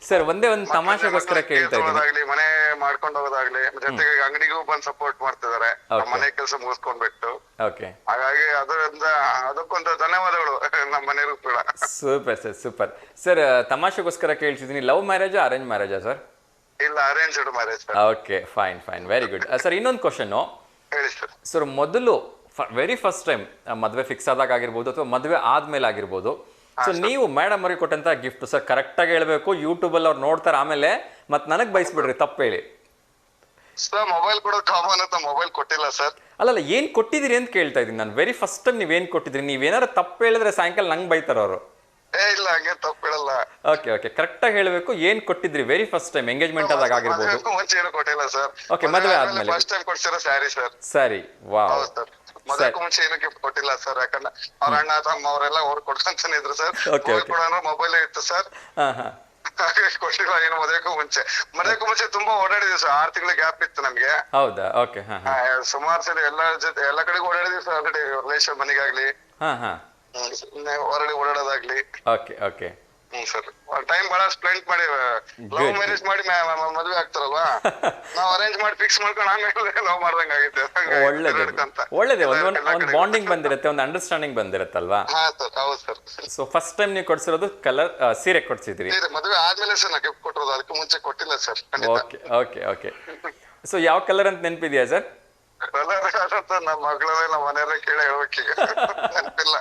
ಸರ್, ಒಂದೇ ಒಂದು ತಮಾಷೆಗೋಸ್ಕರ ಕೇಳ್ತಾ ಇದ್ದೀನಿ. ಮನೆ ಮಾಡ್ಕೊಂಡು ಹೋಗೋದಾಗ್ಲಿ, ಜೊತೆಗೆ ಅಂಗಡಿಗೂ ಬಂದು ಸಪೋರ್ಟ್ ಮಾಡ್ತಿದ್ದಾರೆ, ಮನೆ ಕೆಲಸ ಮುಗಿಸ್ಕೊಂಡ್ಬಿಟ್ಟು. ಓಕೆ. ಹಾಗಾಗಿ ಅದರಿಂದ ಅದಕ್ಕೊಂದು ಧನ್ಯವಾದಗಳು ನಮ್ಮ ಮನೆಯವ್ರಿಗೂ ಕೂಡ. Super sir, super sir. ತಮಾಷೆಗೋಸ್ಕರ ಕೇಳ್ತಿದ್ದೀನಿ, ಲವ್ ಮ್ಯಾರೇಜಾ ಅರೇಂಜ್ ಮ್ಯಾರೇಜಾ ಸರ್? ಇಲ್ಲ, arranged marriage. Okay, fine fine, very good sir. ಇನ್ನೊಂದು ಕ್ವಶನು ಹೇಳಿ ಸರ್. ಸರ್, ಮೊದಲು ವೆರಿ ಫಸ್ಟ್ ಟೈಮ್ ಮದುವೆ ಫಿಕ್ಸ್ ಆದಾಗ ಆಗಿರ್ಬೋದು ಅಥವಾ ಮದುವೆ ಆದ್ಮೇಲೆ ಆಗಿರ್ಬೋದು, ಸೊ ನೀವು ಮೇಡಮ್ ಅವ್ರಿಗೆ ಕೊಟ್ಟಂತ ಗಿಫ್ಟ್ ಸರ್ ಕರೆಕ್ಟಾಗಿ ಹೇಳ್ಬೇಕು. ಯೂಟ್ಯೂಬಲ್ಲಿ ಅವ್ರು ನೋಡ್ತಾರೆ, ಆಮೇಲೆ ಮತ್ತೆ ನನಗೆ ಬಯಸ್ಬಿಡ್ರಿ ತಪ್ಪು ಹೇಳಿ. ಸರ್ ಮೊಬೈಲ್ ಕೊಡೋದು ಕಾಮನ್ ಅಂತ ಮೊಬೈಲ್ ಕೊಟ್ಟಿಲ್ಲ ಸರ್. ಅಲ್ಲಲ್ಲ, ಏನ್ ಕೊಟ್ಟಿದ್ದೀರಿ ಅಂತ ಕೇಳ್ತಾ ಇದ್ದೀನಿ ನಾನು. ವೆರಿ ಫಸ್ಟ್ ಟೈಮ್ ನೀವೇನ್ ಕೊಟ್ಟಿದ್ರಿ? ನೀವೇನಾರು ತಪ್ಪು ಹೇಳಿದ್ರೆ ಸಾಯಂಕಾಲ ನಂಗೆ ಬೈತಾರ ಅವರು. ಇಲ್ಲ, ಹಂಗೆ ತಪ್ಪು ಹೇಳಲ್ಲ. ಓಕೆ ಓಕೆ, ಕರೆಕ್ಟಾಗಿ ಹೇಳ್ಬೇಕು. ಏನ್ ಕೊಟ್ಟಿದ್ರಿ ವೆರಿ ಫಸ್ಟ್ ಟೈಮ್ ಎಂಗೇಜ್ಮೆಂಟ್ ಆದಾಗ ಆಗಿರ್ಬೋದು? ಮುಂಚೆ ಏನು ಕೊಟ್ಟಿಲ್ಲ ಸರ್. ಓಕೆ, ಮದುವೆ ಆದ್ಮೇಲೆ ಫಸ್ಟ್ ಟೈಮ್ ಕೊಡ್ಸಿರೋ ಸ್ಯಾರಿ ಸರ್. ಸರಿ, ವಾವ್. ಹೌದು ಸರ್. ಮದುವೆಗೂ ಮುಂಚೆ ಏನು ಗಿಫ್ಟ್ ಕೊಟ್ಟಿಲ್ಲ ಸರ್, ಯಾಕಂದ್ರೆ ಅವ್ರ ಅಣ್ಣ ತಮ್ಮ ಅವರೆಲ್ಲ ಅವ್ರು ಕೊಡ್ಕೊಂತಾನೆ ಇದ್ರು ಸರ್. ಕೊಡೋಣ ಮೊಬೈಲ್ ಇತ್ತು ಸರ್, ಹಾ ಹಾ. ಹಾಗಾಗಿ ಕೊಟ್ಟಿಲ್ಲ. ಏನು ಮದುವೆಗೂ ಮುಂಚೆ ತುಂಬಾ ಓಡಾಡಿದ್ವಿ ಸರ್. 6 ತಿಂಗಳ ಗ್ಯಾಪ್ ಇತ್ತು ನಮ್ಗೆ. ಹೌದಾ? ಓಕೆ. ಹಾ ಹಾ. ಸುಮಾರು ಸರಿ ಎಲ್ಲ ಕಡೆಗೂ ಓಡಾಡಿದ್ವಿ ಸರ್. ಆಲ್ರೆಡಿ ರಿಲೇಷನ್ ಮನೆಗಾಗ್ಲಿ, ಹಾ ಹಾ, ಹೊರಗಡೆ ಓಡಾಡೋದಾಗ್ಲಿ. Okay okay. ಸರ್ ಟೈಮ್ ಬಹಳ ಸ್ಪೆಂಡ್ ಮಾಡಿ, ಲವ್ ಮ್ಯಾರೇಜ್ ಮಾಡಿ ಮದ್ವೆ ಆಗ್ತಾರಲ್ವಾ, ನಾವ್ ಅರೇಂಜ್ ಮಾಡಿ ಫಿಕ್ಸ್ ಮಾಡ್ಕೊಂಡು ಆಮೇಲೆ ಲವ್ ಮಾಡ್ದಂಗ ಆಗಿದ್ದೆ. ಒಳ್ಳೇದೇ, ಒಂದು ಬಾಂಡಿಂಗ್ ಬಂದಿರುತ್ತೆ, ಒಂದು ಅಂಡರ್ಸ್ಟ್ಯಾಂಡಿಂಗ್ ಬಂದಿರುತ್ತಲ್ವಾ? ಹಾ ಸರ್, ಹೌದು ಸರ್. ಸೊ ಫಸ್ಟ್ ಟೈಮ್ ನೀವು ಕೊಡ್ಸಿರೋದು ಕಲರ್ ಸೀರೆ ಕೊಡ್ಸಿದ್ರಿ? ಮದುವೆ ಆದ್ಮೇಲೆ ಸರ್ ನಾ ಗಿಫ್ಟ್ ಕೊಟ್ಟಿರೋದು, ಅದಕ್ಕೆ ಮುಂಚೆ ಕೊಟ್ಟಿಲ್ಲ sir. Okay okay okay. So ಯಾವ ಕಲರ್ ಅಂತ ನೆನಪಿದೆಯಾ ಸರ್? ನಮ್ಮ ಮಗಳೇ ನಮ್ಮ ಮನೆಯವ್ರ ಕೇಳಿ ಹೇಳ್ಬೇಕೀಗ, ನೆನಪಿಲ್ಲ.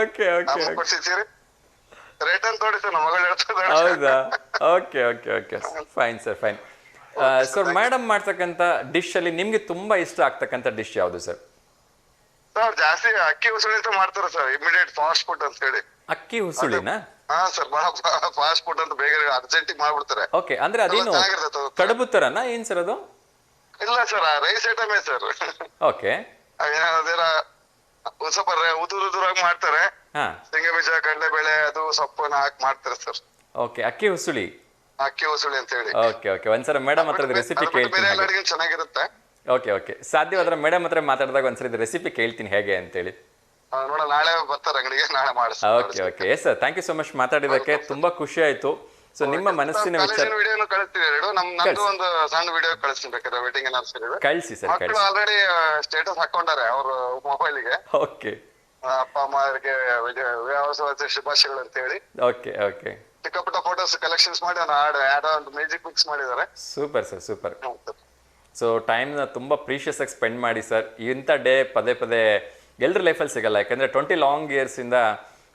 Okay okay. ಕೊಡ್ಸಿದ್ದೀರಿ ರೇಟ್ ಅಂತ ನೋಡಿ ಸರ್, ನಮ್ಮ ಮಗಳು ಹೇಳ್ತಾರೆ. ಹೌದಾ? Okay okay okay, fine sir, fine. Sir madam ಮಾಡ್ತಕ್ಕಂಥ ಡಿಶ್ ಅಲ್ಲಿ ನಿಮ್ಗೆ ತುಂಬಾ ಇಷ್ಟ ಆಗ್ತಕ್ಕಂಥ ಡಿಶ್ ಯಾವುದು ಸರ್? ಸರ್ ಜಾಸ್ತಿ ಅಕ್ಕಿ ಉಸುಳಿ ಅಂತ ಮಾಡ್ತಾರೆ ಸರ್, ಇಮಿಡಿಯೇಟ್ ಫಾಸ್ಟ್ ಫುಡ್ ಅಂತ ಹೇಳಿ. ಅಕ್ಕಿ ಹುಸುಳಿನ? ಹಾ ಸರ್, ಬಹಳ ಫಾಸ್ಟ್ ಫುಡ್ ಅಂತ ಬೇಗ ಅರ್ಜೆಂಟಿಗೆ ಮಾಡ್ಬಿಡ್ತಾರೆ. ಓಕೆ, ಅಂದ್ರೆ ಅದೇನು ಚೆನ್ನಾಗಿರ್ತದೆ ಅದು. ಕಡುಬು ತರನಾ ಏನ್ ಸರ್ ಅದು? ಇಲ್ಲ ಸರ್, ರೈಸ್ ಐಟಮೇ ಸರ್. ಓಕೆ. ಅದೇನ ಸ್ವಲ್ಪ ಉದುರಾಗಿ ಮಾಡ್ತಾರೆ. ಹಾ, ಶೇಂಗಾ ಬೀಜ, ಕಡಲೆಬೇಳೆ, ಅದು ಸೊಪ್ಪನ್ನ ಹಾಕಿ ಮಾಡ್ತಾರೆ ಸರ್. ಓಕೆ, ಅಕ್ಕಿ ಹುಸುಳಿ. ಅಕ್ಕಿ ಉಸುಳಿ ಅಂತ ಹೇಳಿ. ಓಕೆ ಓಕೆ, ಒಂದ್ಸಲ ಮೇಡಮ್ ಹತ್ರ ರೆಸಿಪಿ ಬೇರೆ ಕೇಳ್ತೀನಿ. ಎಲ್ಲ ಅಡಿಗೆ ಚೆನ್ನಾಗಿರುತ್ತೆ. ಓಕೆ ಓಕೆ, ಸಾಧ್ಯವಾದ್ರೆ ಮೇಡಮ್ ಹತ್ರ ಮಾತಾಡಿದಾಗ ಒಂದ್ಸರಿ ರೆಸಿಪಿ ಕೇಳ್ತೀನಿ ಹೇಗೆ ಅಂತೇಳಿ. ನೋಡ, ನಾಳೆ ಬರ್ತಾರೆ ಅಂಗಡಿಗೆ, ನಾಳೆ okay okay, yes sir, thank you so much ಮಾತಾಡಿದಕ್ಕೆ, ತುಂಬಾ ಖುಷಿ ಆಯ್ತು. ಸೊ ನಿಮ್ಮ ಮನಸ್ಸಿನ ವಿಚಾರ ವಿಡಿಯೋನು ಕಳಿಸ್ತೀವಿ ಎರಡು. ನಂದು ಒಂದು ಸಣ್ಣ ವಿಡಿಯೋ ಕಳಿಸ್ತೀನಿ ಬೇಕಾದ್ರೆ, ವೆಡ್ಡಿಂಗ್ ಅನಿವರ್ಸರಿ ಕಳಿಸಿ ಸರ್, ಮಕ್ಕಳು ಕಳಿಸಿ. ಆಲ್ರೆಡಿ ಸ್ಟೇಟಸ್ ಹಾಕೊಂಡಾರೆ ಅವ್ರ ಮೊಬೈಲಿಗೆ. ಓಕೆ ಅಪ್ಪ ಅಮ್ಮ ಅವರಿಗೆ ವ್ಯವಸಾಯ ಶುಭಾಶಯಗಳು ಅಂತ ಹೇಳಿ. ಓಕೆ ಓಕೆ, ಚಿಕ್ಕ ಪುಟ್ಟ ಫೋಟೋಸ್ ಕಲೆಕ್ಷನ್ಸ್ ಮಾಡಿ ಆಡ್ ಒಂದು ಮ್ಯೂಸಿಕ್ ಮಿಕ್ಸ್ ಮಾಡಿದ್ದಾರೆ. Super sir, super. ಸೊ ಟೈಮ್ನ ತುಂಬ ಪ್ರೀಷಿಯಸ್ ಆಗಿ ಸ್ಪೆಂಡ್ ಮಾಡಿ ಸರ್. ಇಂಥ ಡೇ ಪದೇ ಪದೇ ಎಲ್ಲರ ಲೈಫಲ್ಲಿ ಸಿಗಲ್ಲ, ಯಾಕಂದರೆ 20 ಲಾಂಗ್ ಇಯರ್ಸಿಂದ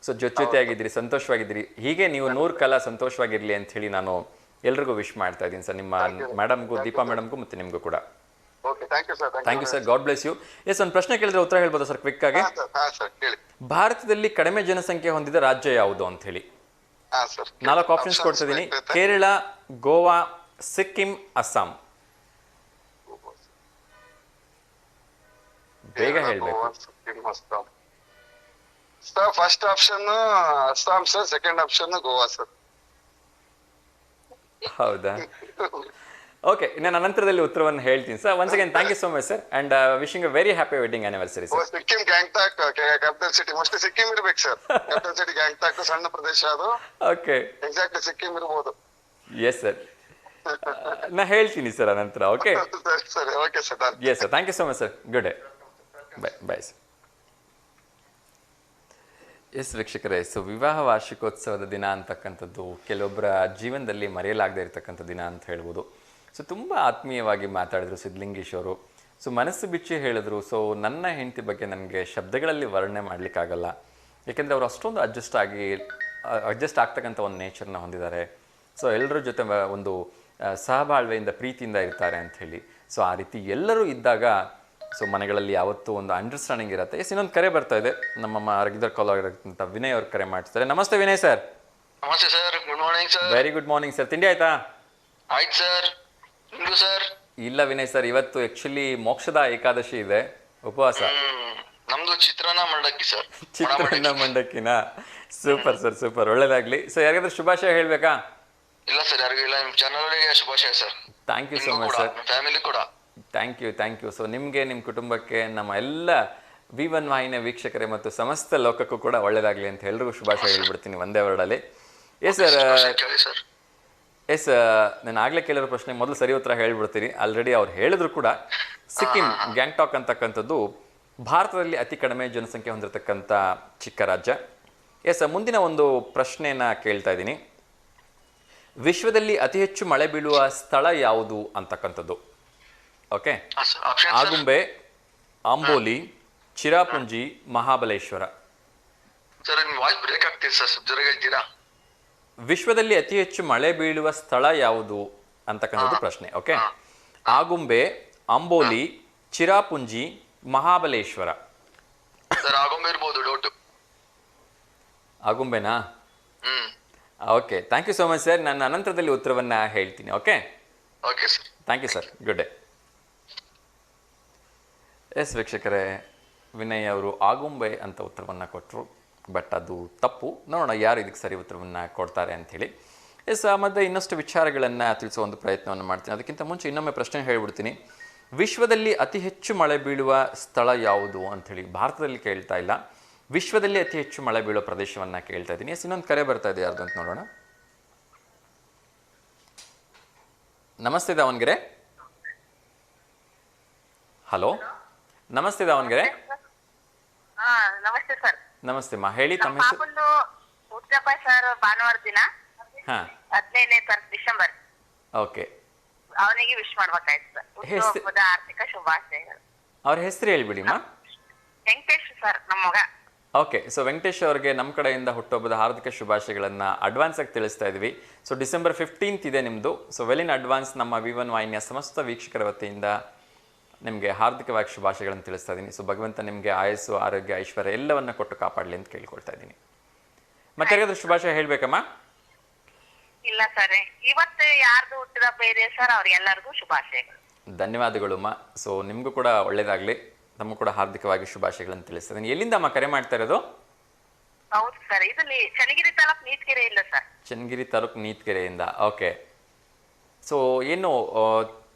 ಸೊ ಜೊತೆಯಾಗಿದ್ದೀರಿ, ಸಂತೋಷವಾಗಿದ್ದೀರಿ. ಹೀಗೆ ನೀವು 100 ಕಾಲ ಸಂತೋಷವಾಗಿರಲಿ ಅಂತ ಹೇಳಿ ನಾನು ಎಲ್ರಿಗೂ ವಿಶ್ ಮಾಡ್ತಾ ಇದ್ದೀನಿ ಸರ್, ನಿಮ್ಮ ಮೇಡಮ್ಗೂ, ದೀಪಾ ಮೇಡಮ್ಗೂ ಮತ್ತು ನಿಮಗೂ ಕೂಡ. Thank you sir, god bless you. Yes, ಒಂದು ಪ್ರಶ್ನೆ ಕೇಳಿದ್ರೆ ಉತ್ತರ ಹೇಳ್ಬೋದಾ ಸರ್ ಕ್ವಿಕ್ ಆಗಿ? ಭಾರತದಲ್ಲಿ ಕಡಿಮೆ ಜನಸಂಖ್ಯೆ ಹೊಂದಿದ ರಾಜ್ಯ ಯಾವುದು ಅಂತ ಹೇಳಿ 4 ಆಪ್ಷನ್ಸ್ ಕೊಡ್ತಿದ್ದೀನಿ. ಕೇರಳ, ಗೋವಾ, ಸಿಕ್ಕಿಂ, ಅಸ್ಸಾಂ. ಬೇಗ ಹೇಳ್ಬೇಕು. Sir first option Assam sir, second option Goa sir. ಹೌದಾ? ಓಕೆ, ನಾನು ಅನಂತರದಲ್ಲಿ ಉತ್ತರವನ್ನು ಹೇಳ್ತೀನಿ ಸರ್. Once again thank you so much sir, and wishing a very happy wedding anniversary sir. Sikkim, Gangtok, capital city. Mostly Sikkim ಇರ್ಬೇಕು ಸರ್. ಕ್ಯಾಪಿಟಲ್ ಸಿಟಿ ಗ್ಯಾಂಗ್ಟಾಕ್, ಸಣ್ಣ ಪ್ರದೇಶ ಅದು. ಓಕೆ, ಎಕ್ಸಾಕ್ಟ್ಲಿ ಸಿಕ್ಕಿಂ ಇರ್ಬೋದು. ಎಸ್ ಸರ್, ನಾ ಹೇಳ್ತೀನಿ ಸರ್ ಅನಂತರ. ಓಕೆ ಸರಿ, okay sir. Yes sir, thank you so much sir, good day, bye sir. Yes ವೀಕ್ಷಕರೇ, so ವಿವಾಹ ವಾರ್ಷಿಕೋತ್ಸವದ ದಿನ ಅಂತಕ್ಕಂಥದ್ದು ಕೆಲವೊಬ್ಬರ ಜೀವನದಲ್ಲಿ ಮರೆಯಲಾಗದೇ ಇರತಕ್ಕಂಥ ದಿನ ಅಂತ ಹೇಳ್ಬೋದು. ಸೊ ತುಂಬ ಆತ್ಮೀಯವಾಗಿ ಮಾತಾಡಿದ್ರು ಸಿದ್ಧಲಿಂಗೇಶ್ ಅವರು. ಸೊ ಮನಸ್ಸು ಬಿಚ್ಚಿ ಹೇಳಿದ್ರು. ಸೊ ನನ್ನ ಹೆಂಡತಿ ಬಗ್ಗೆ ನನಗೆ ಶಬ್ದಗಳಲ್ಲಿ ವರ್ಣನೆ ಮಾಡಲಿಕ್ಕಾಗಲ್ಲ, ಯಾಕೆಂದರೆ ಅವರು ಅಷ್ಟೊಂದು ಅಡ್ಜಸ್ಟ್ ಆಗ್ತಕ್ಕಂಥ ಒಂದು ನೇಚರ್ನ ಹೊಂದಿದ್ದಾರೆ. ಸೊ ಎಲ್ಲರ ಜೊತೆ ಒಂದು ಸಹಬಾಳ್ವೆಯಿಂದ, ಪ್ರೀತಿಯಿಂದ ಇರ್ತಾರೆ ಅಂಥೇಳಿ. ಸೊ ಆ ರೀತಿ ಎಲ್ಲರೂ ಇದ್ದಾಗ ಸೊ ಮನೆಗಳಲ್ಲಿ ಯಾವತ್ತೂ ಒಂದು ಅಂಡರ್ಸ್ಟ್ಯಾಂಡಿಂಗ್ ಇರುತ್ತೆ. ಎಸ್, ಇನ್ನೊಂದು ಕರೆ ಬರ್ತಾ ಇದೆ. ನಮ್ಮ ರೆಗ್ಯುಲರ್ ಕಾಲರ್ ಆಗಿರ್ತಕ್ಕಂಥ ವಿನಯ್ ಅವ್ರು ಕರೆ ಮಾಡ್ತಾರೆ. ನಮಸ್ತೆ ವಿನಯ್ ಸರ್. ನಮಸ್ತೆ sir, good morning sir. Very good morning sir. ತಿಂಡಿ ಆಯ್ತಾ? ಆಯ್ತು ಸರ್, ನಿಮ್ದು ಸರ್? ಇಲ್ಲ ವಿನಯ್ ಸರ್, ಇವತ್ತು ಆ್ಯಕ್ಚುಲಿ ಮೋಕ್ಷದ ಏಕಾದಶಿ ಇದೆ, ಉಪವಾಸ. ನಮ್ದು ಚಿತ್ರಾನ್ನ ಮಂಡಕ್ಕಿ ಸರ್. ಚಿತ್ರಾನ್ನ ಮಂಡಕ್ಕಿನ? ಸೂಪರ್ ಸರ್, ಸೂಪರ್, ಒಳ್ಳೇದಾಗ್ಲಿ. ಸೊ ಯಾರಿಗಾದ್ರೂ ಶುಭಾಶಯ ಹೇಳ್ಬೇಕಾ? ಇಲ್ಲ ಸರ್, ಯಾರಿಗೂ ಇಲ್ಲ. ನಿಮ್ಮ ಚಾನಲ್ಗೆ ಶುಭಾಶಯ sir. Thank you so much sir. Family ಕೂಡ ಥ್ಯಾಂಕ್ ಯು. ಸೊ ನಿಮಗೆ, ನಿಮ್ಮ ಕುಟುಂಬಕ್ಕೆ, ನಮ್ಮ ಎಲ್ಲ V1 ವಾಹಿನಿಯ ವೀಕ್ಷಕರೇ ಮತ್ತು ಸಮಸ್ತ ಲೋಕಕ್ಕೂ ಕೂಡ ಒಳ್ಳೇದಾಗಲಿ ಅಂತ ಎಲ್ರಿಗೂ ಶುಭಾಶಯ ಹೇಳ್ಬಿಡ್ತೀನಿ ಒಂದೇ ವರ್ಡಲ್ಲಿ. ಎಸ್ ಸರ್, ಎಸ್, ನಾನು ಆಗಲೇ ಕೇಳಿರೋ ಪ್ರಶ್ನೆ ಮೊದಲು ಸರಿ ಉತ್ತರ ಹೇಳ್ಬಿಡ್ತೀನಿ. ಆಲ್ರೆಡಿ ಅವ್ರು ಹೇಳಿದ್ರು ಕೂಡ. ಸಿಕ್ಕಿಂ, ಗ್ಯಾಂಗ್ಟಾಕ್ ಅಂತಕ್ಕಂಥದ್ದು ಭಾರತದಲ್ಲಿ ಅತಿ ಕಡಿಮೆ ಜನಸಂಖ್ಯೆ ಹೊಂದಿರತಕ್ಕಂಥ ಚಿಕ್ಕ ರಾಜ್ಯ. ಎಸ್, ಮುಂದಿನ ಒಂದು ಪ್ರಶ್ನೆಯನ್ನು ಕೇಳ್ತಾ ಇದ್ದೀನಿ. ವಿಶ್ವದಲ್ಲಿ ಅತಿ ಹೆಚ್ಚು ಮಳೆ ಬೀಳುವ ಸ್ಥಳ ಯಾವುದು ಅಂತಕ್ಕಂಥದ್ದು? ಓಕೆ, ಆಗುಂಬೆ, ಅಂಬೋಲಿ, ಚಿರಾಪುಂಜಿ, ಮಹಾಬಲೇಶ್ವರ. ವಿಶ್ವದಲ್ಲಿ ಅತಿ ಹೆಚ್ಚು ಮಳೆ ಬೀಳುವ ಸ್ಥಳ ಯಾವುದು ಅಂತಕ್ಕಂಥದ್ದು ಪ್ರಶ್ನೆ. ಓಕೆ, ಆಗುಂಬೆ, ಅಂಬೋಲಿ, ಚಿರಾಪುಂಜಿ, ಮಹಾಬಲೇಶ್ವರ. ಆಗುಂಬೆನಾ? Okay, thank you so much sir. ನಾನು ಅನಂತರದಲ್ಲಿ ಉತ್ತರವನ್ನು ಹೇಳ್ತೀನಿ. Okay, thank you sir, good day. Yes ವೀಕ್ಷಕರೇ, ವಿನಯ್ ಅವರು ಆಗುಂಬೆ ಅಂತ ಉತ್ತರವನ್ನು ಕೊಟ್ಟರು, ಬಟ್ ಅದು ತಪ್ಪು. ನೋಡೋಣ ಯಾರು ಇದಕ್ಕೆ ಸರಿ ಉತ್ತರವನ್ನು ಕೊಡ್ತಾರೆ ಅಂಥೇಳಿ. ಎಸ್, ಮತ್ತು ಇನ್ನಷ್ಟು ವಿಚಾರಗಳನ್ನು ತಿಳಿಸೋ ಒಂದು ಪ್ರಯತ್ನವನ್ನು ಮಾಡ್ತೀನಿ. ಅದಕ್ಕಿಂತ ಮುಂಚೆ ಇನ್ನೊಮ್ಮೆ ಪ್ರಶ್ನೆ ಹೇಳ್ಬಿಡ್ತೀನಿ. ವಿಶ್ವದಲ್ಲಿ ಅತಿ ಹೆಚ್ಚು ಮಳೆ ಬೀಳುವ ಸ್ಥಳ ಯಾವುದು ಅಂಥೇಳಿ ಭಾರತದಲ್ಲಿ ಕೇಳ್ತಾ ಇಲ್ಲ, ವಿಶ್ವದಲ್ಲಿ ಅತಿ ಹೆಚ್ಚು ಮಳೆ ಬೀಳೋ ಪ್ರದೇಶವನ್ನು ಕೇಳ್ತಾ ಇದ್ದೀನಿ. ಎಸ್, ಇನ್ನೊಂದು ಕರೆ ಬರ್ತಾ ಇದೆ, ಯಾರ್ದು ಅಂತ ನೋಡೋಣ. ನಮಸ್ತೆ ದಾವಣಗೆರೆ. ಹಲೋ, ನಮಸ್ತೆ ದಾವಣಗೆರೆ. ನಮಸ್ತೆ ಸರ್. ನಮಸ್ತೆ ಮಾ, ಹೇಳಿ ತಮ್ಮ ಹೆಸರು? ಹುಟ್ಟಪ್ಪ ಸರ್, ಭಾನುವಾರ ದಿನ ಹಾಂ, 15ನೇ ಡಿಸೆಂಬರ್. ಓಕೆ, ಅವನಿಗೆ ವಿಶ್ ಮಾಡ್ಬೇಕಾಯ್ತು ಸರ್. ಹುಟ್ಟುಹಬ್ಬದ ಆರ್ಥಿಕ ಶುಭಾಶಯಗಳು. ಅವ್ರ ಹೆಸರು ಹೇಳ್ಬಿಡಿ ಮಾ. ವೆಂಕಟೇಶ್ ಸರ್, ನಮ್ಮ ಮಗ. ಓಕೆ, ಸೊ ವೆಂಕಟೇಶ್ ಅವರಿಗೆ ನಮ್ಮ ಕಡೆಯಿಂದ ಹುಟ್ಟುಹಬ್ಬದ ಹಾರ್ದಿಕ ಶುಭಾಶಯಗಳನ್ನು ಅಡ್ವಾನ್ಸ್ ಆಗಿ ತಿಳಿಸ್ತಾ ಇದ್ವಿ. ಸೊ December 15th ಇದೆ ನಿಮ್ಮದು. ಸೊ ವೆಲ್ ಇನ್ ಅಡ್ವಾನ್ಸ್ ನಮ್ಮ V1 ವಾಹಿನಿಯ ಸಮಸ್ತ ವೀಕ್ಷಕರ ವತಿಯಿಂದ ನಿಮಗೆ ಹಾರ್ದಿಕವಾಗಿ ಶುಭಾಶಯಗಳನ್ನು ತಿಳಿಸ್ತಾ ಇದ್ದೀನಿ. ಸೊ ಭಗವಂತ ನಿಮಗೆ ಆಯಸ್ಸು, ಆರೋಗ್ಯ, ಐಶ್ವರ್ಯ ಎಲ್ಲವನ್ನ ಕೊಟ್ಟು ಕಾಪಾಡಲಿ ಅಂತ ಕೇಳ್ಕೊಳ್ತಾ ಇದ್ದೀನಿ. ಮತ್ತೆ ಯಾರಿಗಾದ್ರೂ ಶುಭಾಶಯ ಹೇಳ್ಬೇಕಮ್ಮ? ಇಲ್ಲ ಸರ್, ಇವತ್ತು ಯಾರ್ದು ಹುಟ್ಟಿದ ಬೇರೆ ಸರ್, ಅವ್ರಿಗೆಲ್ಲರಿಗೂ ಶುಭಾಶಯಗಳು. ಧನ್ಯವಾದಗಳು ಅಮ್ಮ. ಸೊ ನಿಮಗೂ ಕೂಡ ಒಳ್ಳೇದಾಗಲಿ. ತಮಗೂ ಕೂಡ ಹಾರ್ದಿಕವಾಗಿ ಶುಭಾಶಯಗಳನ್ನು ತಿಳಿಸ್ತಾ ಇದ್ದೀನಿ. ಎಲ್ಲಿಂದ ಅಮ್ಮ ಕರೆ ಮಾಡ್ತಾ ಇರೋದು? ಹೌದು ಸರ್, ಇದು ಚನ್ನಗಿರಿ ತಾಲೂಕು ನೀತ್ಕೆರೆ ಇಲ್ಲ ಸರ್. ಚನ್ನಗಿರಿ ತಾಲೂಕು ನೀತ್ಕೆರೆಯಿಂದ. ಓಕೆ. ಸೊ ಏನು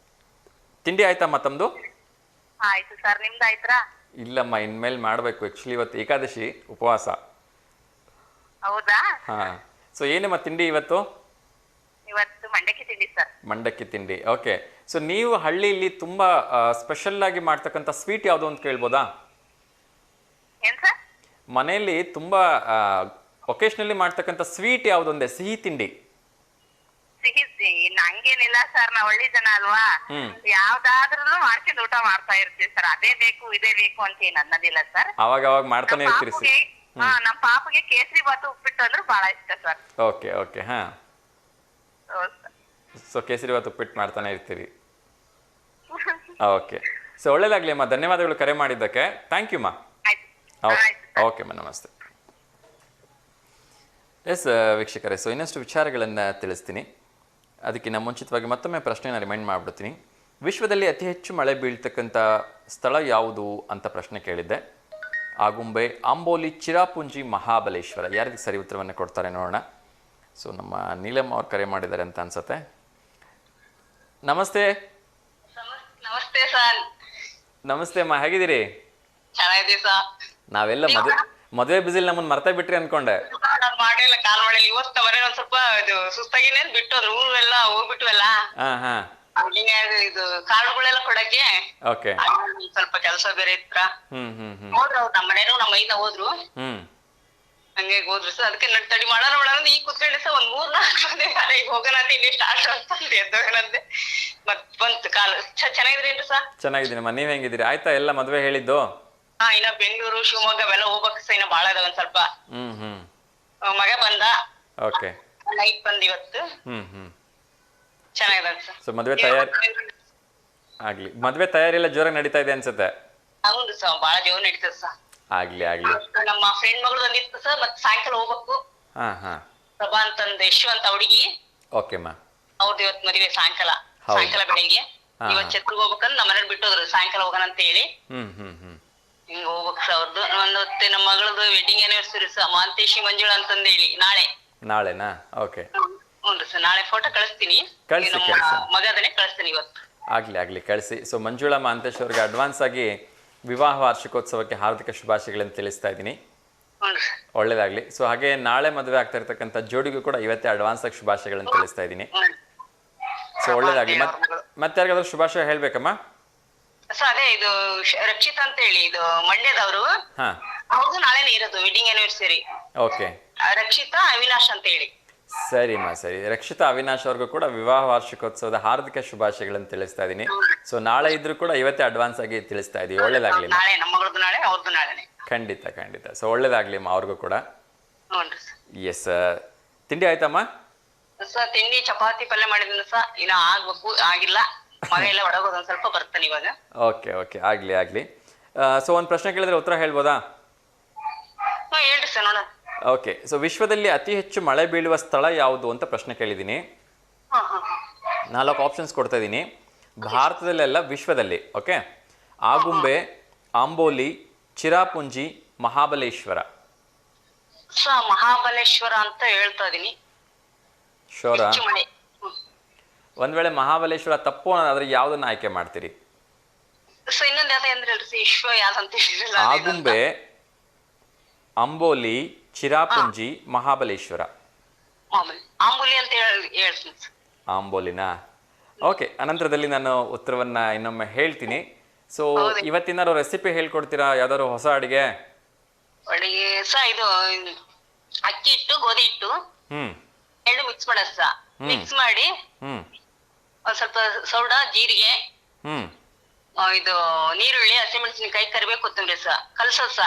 ತಿಂಡಿ ಆಯ್ತಮ್ಮ ತಮ್ಮದು? ಆಯ್ತು ಸರ್, ನಿಮ್ದು ಆಯ್ತಾ? ಇಲ್ಲಮ್ಮ, ಇನ್ಮೇಲೆ ಮಾಡಬೇಕು. ಆ್ಯಕ್ಚುಲಿ ಇವತ್ತು ಏಕಾದಶಿ ಉಪವಾಸ. ಹೌದಾ? ಹಾಂ. ಸೊ ಏನಮ್ಮ ತಿಂಡಿ ಇವತ್ತು? ಇವತ್ತು ಮಂಡಕ್ಕಿ ತಿಂಡಿ ಸರ್. ಮಂಡಕ್ಕಿ ತಿಂಡಿ. ಓಕೆ. ಸೊ ನೀವು ಹಳ್ಳಿಯಲ್ಲಿ ತುಂಬ ಸ್ಪೆಷಲ್ ಆಗಿ ಮಾಡ್ತಕ್ಕಂಥ ಸ್ವೀಟ್ ಯಾವುದು ಅಂತ ಕೇಳ್ಬೋದಾ? ಏನ್ ಸರ್? ಮನೆಯಲ್ಲಿ ತುಂಬ ಒಕೇಶ್ನಲ್ಲಿ ಮಾಡ್ತಕ್ಕಂಥ ಸ್ವೀಟ್ ಯಾವುದು ಅಂದೆ, ಸಿಹಿ ತಿಂಡಿ? ಸಿಹಿ ನಂಗೇನಿಲ್ಲ ಸರ್, ನಾವ್ ಹಳ್ಳಿ ಜನ ಅಲ್ವಾ, ಯಾವ್ದಾದ್ರೂ ಮಾಡ್ಕೊಂಡು ಊಟ ಮಾಡ್ತಾ ಇರ್ತೀವಿ ಸರ್. ಅದೇ ಬೇಕು ಇದೇ ಬೇಕು ಅಂತ ಏನ್ ಅನ್ನೋದಿಲ್ಲ ಸರ್. ಅವಾಗ ಅವಾಗ ಮಾಡ್ತಾನೆ ಇರ್ತೀರಿ? ನಮ್ ಪಾಪಗೆ ಕೇಸರಿ ಬಾತು ಉಪ್ಪಿಟ್ಟು ಅಂದ್ರೆ ಬಹಳ ಇಷ್ಟ ಸರ್. Okay okay. ಹಾ. ಸೊ ಕೇಸರಿ ಬಾತ್ ಉಪ್ಪಿಟ್ಟು ಮಾಡ್ತಾನೆ ಇರ್ತೀರಿ. ಓಕೆ. ಸೊ ಒಳ್ಳೇದಾಗ್ಲಿ ಅಮ್ಮ, ಧನ್ಯವಾದಗಳು ಕರೆ ಮಾಡಿದ್ದಕ್ಕೆ. ಥ್ಯಾಂಕ್ ಯು ಅಮ್ಮ. ಓಕೆ ಓಕೆ ಅಮ್ಮ, ನಮಸ್ತೆ. ಎಸ್ ವೀಕ್ಷಕರೇ, ಸೊ ಇನ್ನಷ್ಟು ವಿಚಾರಗಳನ್ನು ತಿಳಿಸ್ತೀನಿ. ಅದಕ್ಕಿಂತ ಮುಂಚಿತವಾಗಿ ಮತ್ತೊಮ್ಮೆ ಪ್ರಶ್ನೆನ ರಿಮೈಂಡ್ ಮಾಡಿಬಿಡ್ತೀನಿ. ವಿಶ್ವದಲ್ಲಿ ಅತಿ ಹೆಚ್ಚು ಮಳೆ ಬೀಳ್ತಕ್ಕಂಥ ಸ್ಥಳ ಯಾವುದು ಅಂತ ಪ್ರಶ್ನೆ ಕೇಳಿದ್ದೆ. ಆಗುಂಬೆ, ಆಂಬೋಲಿ, ಚಿರಾಪುಂಜಿ, ಮಹಾಬಲೇಶ್ವರ. ಯಾರಿಗೆ ಸರಿ ಉತ್ತರವನ್ನು ಕೊಡ್ತಾರೆ ನೋಡೋಣ. ಸೊ ನಮ್ಮ ನೀಲಮ್ಮ ಅವ್ರು ಕರೆ ಮಾಡಿದ್ದಾರೆ ಅಂತ ಅನ್ಸುತ್ತೆ. ನಮಸ್ತೆ. ನಮಸ್ತೆ ಸರ್. ನಮಸ್ತೆ ಅಮ್ಮ, ಹೇಗಿದ್ದೀರಿ? ಚೆನ್ನಾಗಿದ್ದೀವಿ ಸರ್. ನಾವೆಲ್ಲ ಮದುವೆ ಬಿಸಿಲ್ ನಮ್ಮನ್ನ ಮರ್ತಾ ಬಿಟ್ರಿ ಅನ್ಕೊಂಡೆ. ಮಾಡಿಲ್ಲ, ಕಾಲ್ ಮಾಡಿಲ್ಲ. ಇವತ್ತು ಬರೀ ಒಂದ್ ಸ್ವಲ್ಪ ಇದು ಸುಸ್ತಾಗಿನೇ ಬಿಟ್ಟೋದ್ರು, ಊರೆಲ್ಲ ಹೋಗ್ಬಿಟ್ವಲ್ಲ. ಇದು ಕಾರ್ಡ್ಗಳೆಲ್ಲ ಕೊಡಕ್ಕೆ ಓಕೆ. ಸ್ವಲ್ಪ ಕೆಲಸ ಬೇರೆ ಇತ್ರ ಹೋದ್ರು ಅವ್ರು. ನಮ್ಮ ಮನೇನು ನಮ್ಮ ಮೈನ ಹೋದ್ರು, ಹಂಗೆ ಹೋದ್ರು ಸರ್. ಅದಕ್ಕೆ ತಡಿ ಮಾಡೋಣ ಈಗ ಕೂತ್ಕೊಂಡೆ ಸರ್. ಒಂದ್ 3-4 ಮಂದಿ ಈಗ ಹೋಗೋಣ ಅಂತ ಇಲ್ಲಿ ಸ್ಟಾರ್ಟ್ ಆಗ್ತದೆ, ಎದ್ದೋಗಣಂತೆ ಮತ್ ಬಂತು ಕಾಲ್. ಚೆನ್ನಾಗಿದ್ರೇನ್ರಿ ಸರ್? ಚೆನ್ನಾಗಿದ್ದೀನಮ್ಮ, ನೀವ್ ಹೆಂಗಿದ್ದೀರಿ? ಆಯ್ತಾ ಎಲ್ಲ ಮದ್ವೆ ಹೇಳಿದ್ದು? ಹಾ, ಇನ್ನ ಬೆಂಗಳೂರು, ಶಿವಮೊಗ್ಗ ಅವೆಲ್ಲ ಹೋಗ್ಬೇಕು ಸರ್. ಇನ್ನ ಬಾಳ ಅದ ಒಂದ್ ಸ್ವಲ್ಪ. ಮಗ ಬಂದ. ಓಕೆ. ನೈಟ್ ಬಂದ್ ಇವತ್ತು. ಚೆನ್ನಾಗಿದೆ ಸರ್. ಸೊ ಮದ್ವೆ ತಯಾರಿ ಆಗ್ಲಿ. ಮದ್ವೆ ತಯಾರಿ ಎಲ್ಲ ಜೋರಾಗಿ ನಡೀತಾ ಇದೆ ಅನ್ಸುತ್ತೆ? ಹೌದು ಸರ್, ಬಾಳ ಜೋರ್ ನಡೀತದೆ ಸರ್. ಆಗ್ಲಿ ಆಗ್ಲಿ. ನಮ್ಮ ಫ್ರೆಂಡ್ ಮಗಳು ಬಂದಿತ್ತು ಸರ್, ಮತ್ ಸಾಯಂಕಾಲ ಹೋಗ್ಬೇಕು. ಪ್ರಭಾ ಅಂತಂದ್ ಯಶು ಅಂತ ಹುಡುಗಿ. ಓಕೆ ಅಮ್ಮ. ಅವ್ರದ್ದು ಇವತ್ತು ಮದುವೆ ಸಾಯಂಕಾಲ ಬೆಳಿಗ್ಗೆ. ಇವತ್ ಛತ್ರಗ್ ಹೋಗ್ಬೇಕಂದ್ ನಮ್ಮ ಮನೇಲಿ ಬಿಟ್ಟೋದ್ರು, ಸಾಯಂಕಾಲ ಹೋಗೋಣ ಅಂತ ಹೇಳಿ. ಹಿಂಗ ಹೋಗ್ಬೇಕು ಸರ್. ಅವ್ರದ್ದು ಮತ್ತೆ ನಮ್ಮ ಮಗಳದ್ದು ವೆಡ್ಡಿಂಗ್ ಆನಿವರ್ಸರಿ ಸರ್, ಮಾಂತೇಶಿ ಮಂಜುಳಾ ಅಂತಂದ ಹೇಳಿ ನಾಳೆನಾ? ಓಕೆ. ಹ್ಞೂ ಸರ್, ನಾಳೆ ಫೋಟೋ ಕಳಿಸ್ತೀನಿ. ಮಗದನ್ನೇ ಕಳಿಸ್ತೀನಿ ಇವತ್ತು. ಆಗ್ಲಿ ಕಳಿಸಿ. ಸೊ ಮಂಜುಳಾ ಮಾಂತೇಶ್ ಅವ್ರಿಗೆ ಅಡ್ವಾನ್ಸ್ ಆಗಿ ವಿವಾಹ ವಾರ್ಷಿಕೋತ್ಸವಕ್ಕೆ ಹಾರ್ದಿಕ ಶುಭಾಶಯಗಳನ್ನು ತಿಳಿಸ್ತಾ ಇದ್ದೀನಿ. ಒಳ್ಳೇದಾಗ್ಲಿ. ಸೊ ಹಾಗೆ ನಾಳೆ ಮದುವೆ ಆಗ್ತಾ ಇರ್ತಕ್ಕಂಥ ಜೋಡಿಗೂ ಕೂಡ ಇವತ್ತೇ ಅಡ್ವಾನ್ಸ್ ಆಗಿ ಶುಭಾಶಯಗಳನ್ನು ತಿಳಿಸ್ತಾ ಇದ್ದೀನಿ. ಸೊ ಒಳ್ಳೇದಾಗ್ಲಿ. ಮತ್ತೆ ಯಾರಿಗಾದ್ರೂ ಶುಭಾಶಯ ಹೇಳ್ಬೇಕಮ್ಮ? ಸರ್ ಅದೇ ಇದು ರಕ್ಷಿತಾ ಅಂತ ಹೇಳಿ, ಇದು ಮಂಡ್ಯದವರು. ಅವ್ರದ್ದು ನಾಳೆನೇ ಇರೋದು wedding anniversary. Okay. Rakshita Avinash ಅಂತ ಹೇಳಿ. ಸರಿಮ್ಮ, ಸರಿ. ರಕ್ಷಿತಾ ಅವಿನಾಶ್ ಅವ್ರಿಗೂ ಕೂಡ ವಿವಾಹ ವಾರ್ಷಿಕೋತ್ಸವದ ಹಾರ್ದಿಕ ಶುಭಾಶಯಗಳನ್ನು ತಿಳಿಸ್ತಾ ಇದ್ದೀನಿ. ಸೊ ನಾಳೆ ಇದ್ರೂ ಕೂಡ ಇವತ್ತೇ ಅಡ್ವಾನ್ಸ್ ಆಗಿ ತಿಳಿಸ್ತಾ ಇದೀವಿ. ಒಳ್ಳೇದಾಗ್ಲಿ. ಖಂಡಿತ. ಸೊ ಒಳ್ಳೇದಾಗ್ಲಿ ಅಮ್ಮ ಅವ್ರಿಗೂ ಕೂಡ. ಎಸ್. ತಿಂಡಿ ಆಯ್ತಮ್ಮ? ಸರ್ ತಿಂಡಿ ಚಪಾತಿ ಪಲ್ಯ ಮಾಡಿದ್ದೀನಿ ಸರ್. ಇನ್ನ ಆಗ್ಬೇಕು, ಆಗಿಲ್ಲ. ಮಗ ಎಲ್ಲ ಒಳಗೋದು ಒಂದ್ ಸ್ವಲ್ಪ ಬರ್ತಾನೆ ಇವಾಗ. ಓಕೆ. ಆಗ್ಲಿ. ಸೊ ಒಂದ್ ಪ್ರಶ್ನೆ ಕೇಳಿದ್ರೆ ಉತ್ತರ ಹೇಳ್ಬೋದಾ? ಹೇಳ್ರಿ ಸರ್ ನೋಡ. ಓಕೆ. ಸೊ ವಿಶ್ವದಲ್ಲಿ ಅತಿ ಹೆಚ್ಚು ಮಳೆ ಬೀಳುವ ಸ್ಥಳ ಯಾವುದು ಅಂತ ಪ್ರಶ್ನೆ ಕೇಳಿದ್ದೀನಿ. 4 ಆಪ್ಷನ್ಸ್ ಕೊಡ್ತಾ ಇದ್ದೀನಿ. ಭಾರತದಲ್ಲೆಲ್ಲ, ವಿಶ್ವದಲ್ಲಿ. ಓಕೆ. ಆಗುಂಬೆ, ಆಂಬೋಲಿ, ಚಿರಾಪುಂಜಿ, ಮಹಾಬಲೇಶ್ವರ. ಮಹಾಬಲೇಶ್ವರ ಅಂತ ಹೇಳ್ತಾ ಇದೀನಿ. ಶೋರ? ಒಂದ್ ವೇಳೆ ಮಹಾಬಲೇಶ್ವರ ತಪ್ಪು ಅನ್ನೋದಾದ್ರೆ ಯಾವ್ದನ್ನ ಆಯ್ಕೆ ಮಾಡ್ತೀರಿ? ಆಗುಂಬೆ, ಅಂಬೋಲಿ, ಚಿರಾಪುಂಜಿ, ಮಹಾಬಲೇಶ್ವರ. ಆಂಬೋಲಿನಾ? ಓಕೆ. ಅನಂತರದಲ್ಲಿ ನಾನು ಉತ್ತರವನ್ನ ಇನ್ನೊಮ್ಮೆ ಹೇಳ್ತೀನಿ. ಸೊ ಇವತ್ತಿನಾರು ರೆಸಿಪಿ ಹೇಳ್ಕೊಡ್ತೀರಾ? ಯಾವ್ದಾದ್ರು ಹೊಸ ಅಡಿಗೆ? ಇದು ಅಕ್ಕಿ ಹಿಟ್ಟು, ಗೋಧಿ ಹಿಟ್ಟು ಎರಡು ಮಿಕ್ಸ್ ಮಾಡೋದು. ಮಿಕ್ಸ್ ಮಾಡಿ ಒಂದ್ ಸ್ವಲ್ಪ ಸೋಡಾ, ಜೀರಿಗೆ, ಇದು ನೀರುಳ್ಳಿ, ಹಸಿಮೆಣಸಿನಕಾಯಿ, ಕರಿಬೇವು, ಕೊತ್ತಂಬರಿ ಕಲ್ಸೋದ್.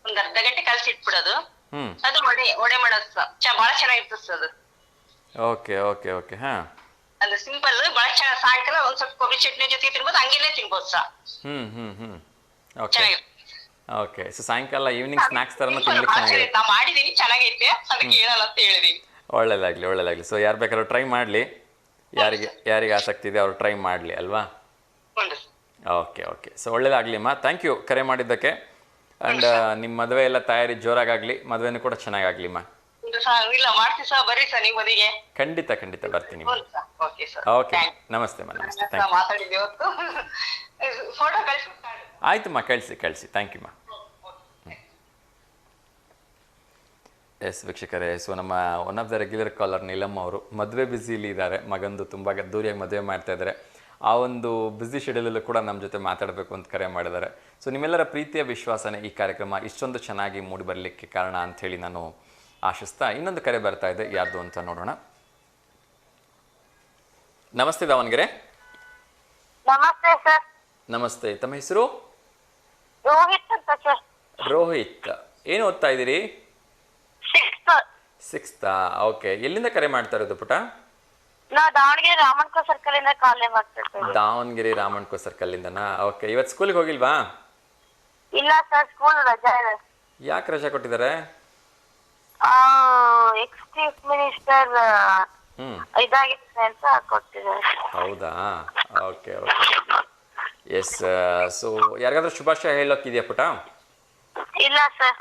ಒಂದ್ ಅರ್ಧ ಗಂಟೆ ಕಲ್ಸಿ ಇಟ್ಬಿಡೋದು. ಅದು ಒಡೆ ಮಾಡೋದು. ಬಹಳ ಚೆನ್ನಾಗಿರ್ತದೆ ಅದು. ಓಕೆ. ಹಾ. ಅದು ಸಿಂಪಲ್ ಬಹಳ ಚೆನ್ನಾಗಿ. ಸಾಯಂಕಾಲ ಒಂದ್ ಸ್ವಲ್ಪ ಕೊಬ್ಬರಿ ಚಟ್ನಿ ಜೊತೆಗೆ ತಿನ್ಬೋದು, ಹಂಗೇನೆ ತಿನ್ಬೋದು ಸರ್. ಓಕೆ ಚೆನ್ನಾಗಿರುತ್ತೆ. ಓಕೆ. ಸೊ ಸಾಯಂಕಾಲ ಈವ್ನಿಂಗ್ ಸ್ನಾಕ್ಸ್ ಥರನೂ ತಿನ್ಲಿಕ್ಕೆ ಚೆನ್ನಾಗಿರುತ್ತೆ. ನಾ ಮಾಡಿದೀನಿ, ಚೆನ್ನಾಗೈತೆ, ಅದಕ್ಕೆ ಹೇಳಲ್ಲ ಅಂತ ಹೇಳಿದೀನಿ. ಒಳ್ಳೇದಾಗಲಿ. ಸೊ ಯಾರು ಬೇಕಾದ್ರೂ ಟ್ರೈ ಮಾಡಲಿ, ಯಾರಿಗೆ ಆಸಕ್ತಿ ಇದೆ ಅವರು ಟ್ರೈ ಮಾಡಲಿ ಅಲ್ವಾ? ಓಕೆ. ಸೊ ಒಳ್ಳೇದಾಗಲಿಮ್ಮ, ಥ್ಯಾಂಕ್ ಯು ಕರೆ ಮಾಡಿದ್ದಕ್ಕೆ. ಆ್ಯಂಡ್ ನಿಮ್ಮ ಮದುವೆ ಎಲ್ಲ ತಯಾರಿ ಜೋರಾಗಲಿ, ಮದುವೆನೂ ಕೂಡ ಚೆನ್ನಾಗಾಗ್ಲಿಮ್ಮ. ಇಲ್ಲ ಮಾಡ್ತೀವಿ ಸರ್, ಬರ್ರಿ ಸರ್ ನೀವು ಮದುವೆಗೆ. ಖಂಡಿತ ಬರ್ತೀನಿ. ಓಕೆ, ನಮಸ್ತೆ ನಮಸ್ತೆ. ಮಾತಾಡಿದ್ದೆ ಇವತ್ತು. ಫೋಟೋ ಕಳಿಸ್ಬಿಟ್ಟು. ಆಯ್ತಮ್ಮ, ಕಳಿಸಿ. ಥ್ಯಾಂಕ್ ಯು ಮಾ. ಎಸ್ ವೀಕ್ಷಕರೇ, ಸೊ ನಮ್ಮ one of the regular caller Neelamma ಅವರು ಮದುವೆ ಬ್ಯುಸಿಲಿ ಇದ್ದಾರೆ. ಮಗಂದು ತುಂಬ ಅದ್ದೂರಿಯಾಗಿ ಮದುವೆ ಮಾಡ್ತಾ ಇದ್ದಾರೆ. ಆ ಒಂದು ಬ್ಯುಸಿ ಶೆಡ್ಯೂಲಲ್ಲೂ ಕೂಡ ನಮ್ಮ ಜೊತೆ ಮಾತಾಡಬೇಕು ಅಂತ ಕರೆ ಮಾಡಿದ್ದಾರೆ. ಸೊ ನಿಮ್ಮೆಲ್ಲರ ಪ್ರೀತಿಯ ವಿಶ್ವಾಸನೆ ಈ ಕಾರ್ಯಕ್ರಮ ಇಷ್ಟೊಂದು ಚೆನ್ನಾಗಿ ಮೂಡಿ ಬರಲಿಕ್ಕೆ ಕಾರಣ ಅಂಥೇಳಿ ನಾನು ಆಶಿಸ್ತಾ ಇನ್ನೊಂದು ಕರೆ ಬರ್ತಾ ಇದೆ, ಯಾರ್ದು ಅಂತ ನೋಡೋಣ. ನಮಸ್ತೆ ದಾವಣಗೆರೆ. ನಮಸ್ತೆ ಸರ್. ನಮಸ್ತೆ, ತಮ್ಮ ಹೆಸರು? ರೋಹಿತ್ ಅಂತ ಸರ್. ರೋಹಿತ್, ಏನು ಓದ್ತಾ ಇದ್ದೀರಿ? ಸಿಕ್ಸ್ತಾ? ಓಕೆ. ಎಲ್ಲಿಂದ ಕರೆ ಮಾಡ್ತಾ ಇರೋದು ಪುಟ? ನಾ ದಾವಣಗೆರೆ ರಾಮಣ್ಕೋ ಸರ್ಕಲ್ ಇಂದ ಕಾಲ್ ಮಾಡ್ತಿರ್ತೀವಿ. ದಾವಣಗೆರೆ ರಾಮಣ್ಕೋ ಸರ್ಕಲ್ ಇಂದನಾ? ಓಕೆ. ಇವತ್ತು ಸ್ಕೂಲ್ಗೆ ಹೋಗಿಲ್ವಾ? ಇಲ್ಲ ಸರ್, ಸ್ಕೂಲ್ ರಜಾ ಇದೆ. ಯಾಕೆ ರಜಾ ಕೊಟ್ಟಿದ್ದಾರೆ? ಎಕ್ಸ್ ಚೀಫ್ ಮಿನಿಸ್ಟರ್ ಇದಾಗಿದೆ ಅಂತ ಕೊಟ್ಟಿದ್ದಾರೆ. ಹೌದಾ? ಓಕೆ. ಎಸ್. ಸೊ ಯಾರಿಗಾದ್ರೂ ಶುಭಾಶಯ ಹೇಳೋಕ್ಕಿದೆಯಾ ಪುಟ? ಇಲ್ಲ ಸರ್.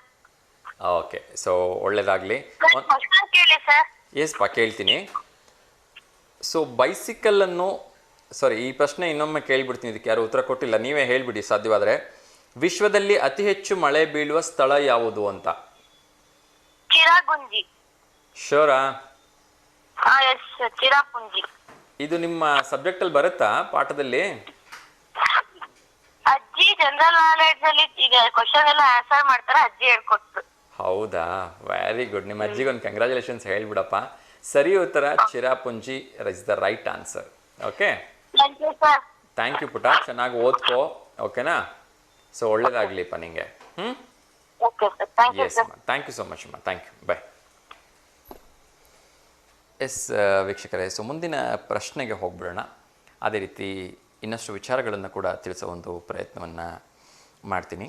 ಓಕೆ. ಸೊ ಒಳ್ಳೇದಾಗಲಿ. ಕೇಳಿ ಸರ್. ಎಸ್ ಪಾ, ಕೇಳ್ತೀನಿ. ಸೊ ಈ ಪ್ರಶ್ನೆ ಇನ್ನೊಮ್ಮೆ ಕೇಳಿಬಿಡ್ತೀನಿ, ಇದಕ್ಕೆ ಯಾರು ಉತ್ತರ ಕೊಟ್ಟಿಲ್ಲ, ನೀವೇ ಹೇಳಿಬಿಡಿ ಸಾಧ್ಯವಾದರೆ. ವಿಶ್ವದಲ್ಲಿ ಅತಿ ಹೆಚ್ಚು ಮಳೆ ಬೀಳುವ ಸ್ಥಳ ಯಾವುದು ಅಂತ? ಚಿರಾಪುಂಜಿ. ಶೋರಾ? ಚಿರಾಪುಂಜಿ. ಇದು ನಿಮ್ಮ ಸಬ್ಜೆಕ್ಟಲ್ಲಿ ಬರುತ್ತಾ ಪಾಠದಲ್ಲಿ? ಅಜ್ಜಿ ಜನರಲ್ ನಾಲೆಡ್ಜ್ ಅಲ್ಲಿ ಈಗ ಕ್ವಶನ್ ಎಲ್ಲ ಆನ್ಸರ್ ಮಾಡ್ತಾರೆ, ಅಜ್ಜಿ ಹೇಳ್ಕೊಟ್ರು. ಹೌದಾ? Very good. ನಿಮ್ಮ ಅಜ್ಜಿಗೊಂದು ಕಂಗ್ರ್ಯಾಚುಲೇಷನ್ಸ್ ಹೇಳ್ಬಿಡಪ್ಪ. ಸರಿ ಉತ್ತರ Cherrapunji is the right answer. Okay, thank you ಪುಟ, ಚೆನ್ನಾಗಿ ಓದ್ಕೋ. ಓಕೆನಾ? ಸೊ ಒಳ್ಳೇದಾಗ್ಲಿಪ್ಪ ನಿಂಗೆ. ಎಸ್ ಅಮ್ಮ, ಥ್ಯಾಂಕ್ ಯು ಸೊ ಮಚ್ ಅಮ್ಮ, ಥ್ಯಾಂಕ್ ಯು, ಬಾಯ್. ಎಸ್ ವೀಕ್ಷಕರೇ, ಸೊ ಮುಂದಿನ ಪ್ರಶ್ನೆಗೆ ಹೋಗ್ಬಿಡೋಣ. ಅದೇ ರೀತಿ ಇನ್ನಷ್ಟು ವಿಚಾರಗಳನ್ನು ಕೂಡ ತಿಳಿಸೋ ಒಂದು ಪ್ರಯತ್ನವನ್ನು ಮಾಡ್ತೀನಿ.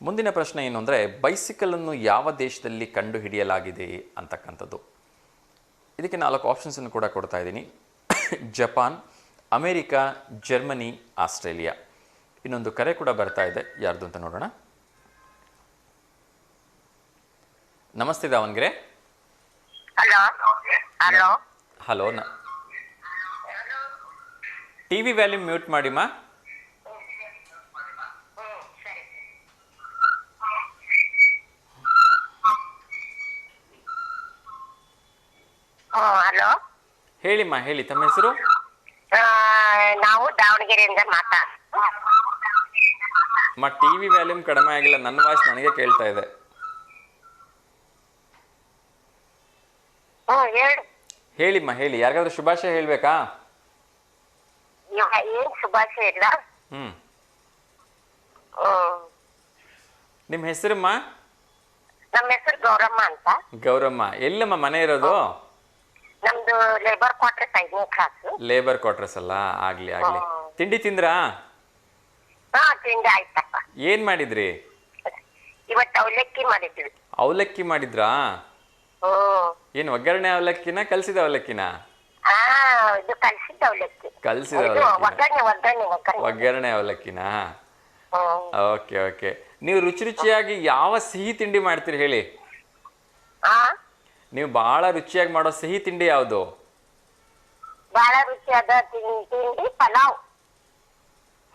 ಮುಂದಿನ ಪ್ರಶ್ನೆ ಏನು ಅಂದರೆ, ಬೈಸಿಕಲನ್ನು ಯಾವ ದೇಶದಲ್ಲಿ ಕಂಡುಹಿಡಿಯಲಾಗಿದೆ ಅಂತಕ್ಕಂಥದ್ದು. ಇದಕ್ಕೆ 4 ಆಪ್ಷನ್ಸನ್ನು ಕೂಡ ಕೊಡ್ತಾ ಇದ್ದೀನಿ. Japan, America, Germany, Australia. ಇನ್ನೊಂದು ಕರೆ ಕೂಡ ಬರ್ತಾ ಇದೆ, ಯಾರ್ದು ಅಂತ ನೋಡೋಣ. ನಮಸ್ತೆ Davangere. Hello. TV volume mute ಮಾಡಿಮ್ಮ. ಹಲೋ, ಹೇಳಿಮ್ಮ, ಹೇಳಿ. ತಮ್ಮ ಹೆಸರು? ನಾವು ದಾವಣಗೆರೆಯಿಂದ ಅಮ್ಮ, ಟಿವಿ ವ್ಯಾಲ್ಯೂಮ್ ಕಡಿಮೆ ಆಗಿಲ್ಲ, ನನ್ನ ವಾಯ್ಸ್ ನನಗೆ ಕೇಳ್ತಾ ಇದೆ. ಹೇಳಿಮ್ಮ, ಹೇಳಿ. ಯಾರಿಗಾದ್ರೂ ಶುಭಾಶಯ ಹೇಳ್ಬೇಕಾ? ಏನ್ ಶುಭಾಶಯ ಇಲ್ಲ. ನಿಮ್ಮ ಹೆಸರಮ್ಮ? ನಮ್ಮ ಹೆಸರು ಗೌರಮ್ಮ ಅಂತ. ಗೌರಮ್ಮ, ಎಲ್ಲಮ್ಮ ಮನೆ ಇರೋದು? ನಮ್ದು ಲೇಬರ್ ಕ್ವಾರ್ಟರ್ಸ್ 5ನೇ ಕ್ಲಾಸ್. ಲೇಬರ್ ಕ್ವಾರ್ಟರ್ಸ್ ಅಲ್ಲ? ಆಗ್ಲಿ. ತಿಂಡಿ ತಿಂದ್ರಾ? ತಿಂಡಿ ಆಯ್ತಪ್ಪ. ಏನ್ ಮಾಡಿದ್ರಿ ಇವತ್ತು? ಅವಲಕ್ಕಿ ಮಾಡಿದ್ವಿ. ಅವಲಕ್ಕಿ ಮಾಡಿದ್ರಾ? ಏನ್ ಒಗ್ಗರಣೆ ಅವಲಕ್ಕಿನ ಕಲ್ಸಿದ ಅವಲಕ್ಕಿನ? ಇದು ಕಲ್ಸಿದ ಅವಲಕ್ಕಿ. ಕಲ್ಸಿದ ಒಗ್ಗರಣೆ ಅವಲಕ್ಕಿನ? ಓಕೆ. ನೀವು ರುಚಿಯಾಗಿ ಯಾವ ಸಿಹಿ ತಿಂಡಿ ಮಾಡ್ತೀರಿ ಹೇಳಿ? ನೀವು ಬಹಳ ರುಚಿಯಾಗಿ ಮಾಡೋ ಸಿಹಿ ತಿಂಡಿ ಯಾವುದು? ಬಹಳ ರುಚಿಯಾದ ತಿಂಡಿ ಪಲಾವ್.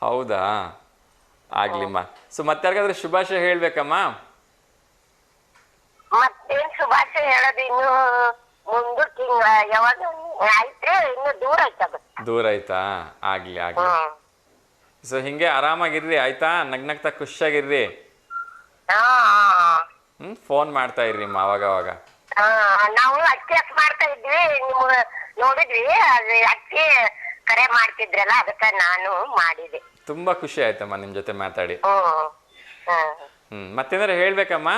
ಹೌದಾ? ಆಗ್ಲಿಮ್ಮ. ಸೊ ಮತ್ತೆ ಯಾರಿಗಾದ್ರೂ ಶುಭಾಶಯ ಹೇಳ್ಬೇಕಮ್ಮ? ಮತ್ತೇನ್ ಶುಭಾಶಯ ಹೇಳೋದು, ಇನ್ನು ಮುಂದಕ್ಕೆ ಯಾವಾಗ ಆಯ್ತ್ರೆ, ಇನ್ನು ದೂರ ಆಯ್ತಾ? ಆಗ್ಲಿ. ಸೊ ಹಿಂಗೆ ಆರಾಮಾಗಿರ್ರಿ ಆಯ್ತಾ? ನಗ್ನಗ್ತಾ ಖುಷಿಯಾಗಿರ್ರಿ. ಫೋನ್ ಮಾಡ್ತಾ ಇರ್ರಿ ಅವಾಗ. ನಾವು ಅಕ್ಕಿ ಮಾಡ್ತಾ ಇದ್ವಿ, ನೀವು ನೋಡಿದ್ವಿ, ಅದು ಅಕ್ಕಿ ಕರೆ ಮಾಡ್ತಿದ್ರಲ್ಲ, ಅದಕ್ಕೆ ನಾನು ಮಾಡಿದೆ. ತುಂಬಾ ಖುಷಿ ಆಯ್ತಮ್ಮ ನಿಮ್ ಜೊತೆ ಮಾತಾಡಿ. ಮತ್ತೇನಾರ ಹೇಳ್ಬೇಕಮ್ಮ?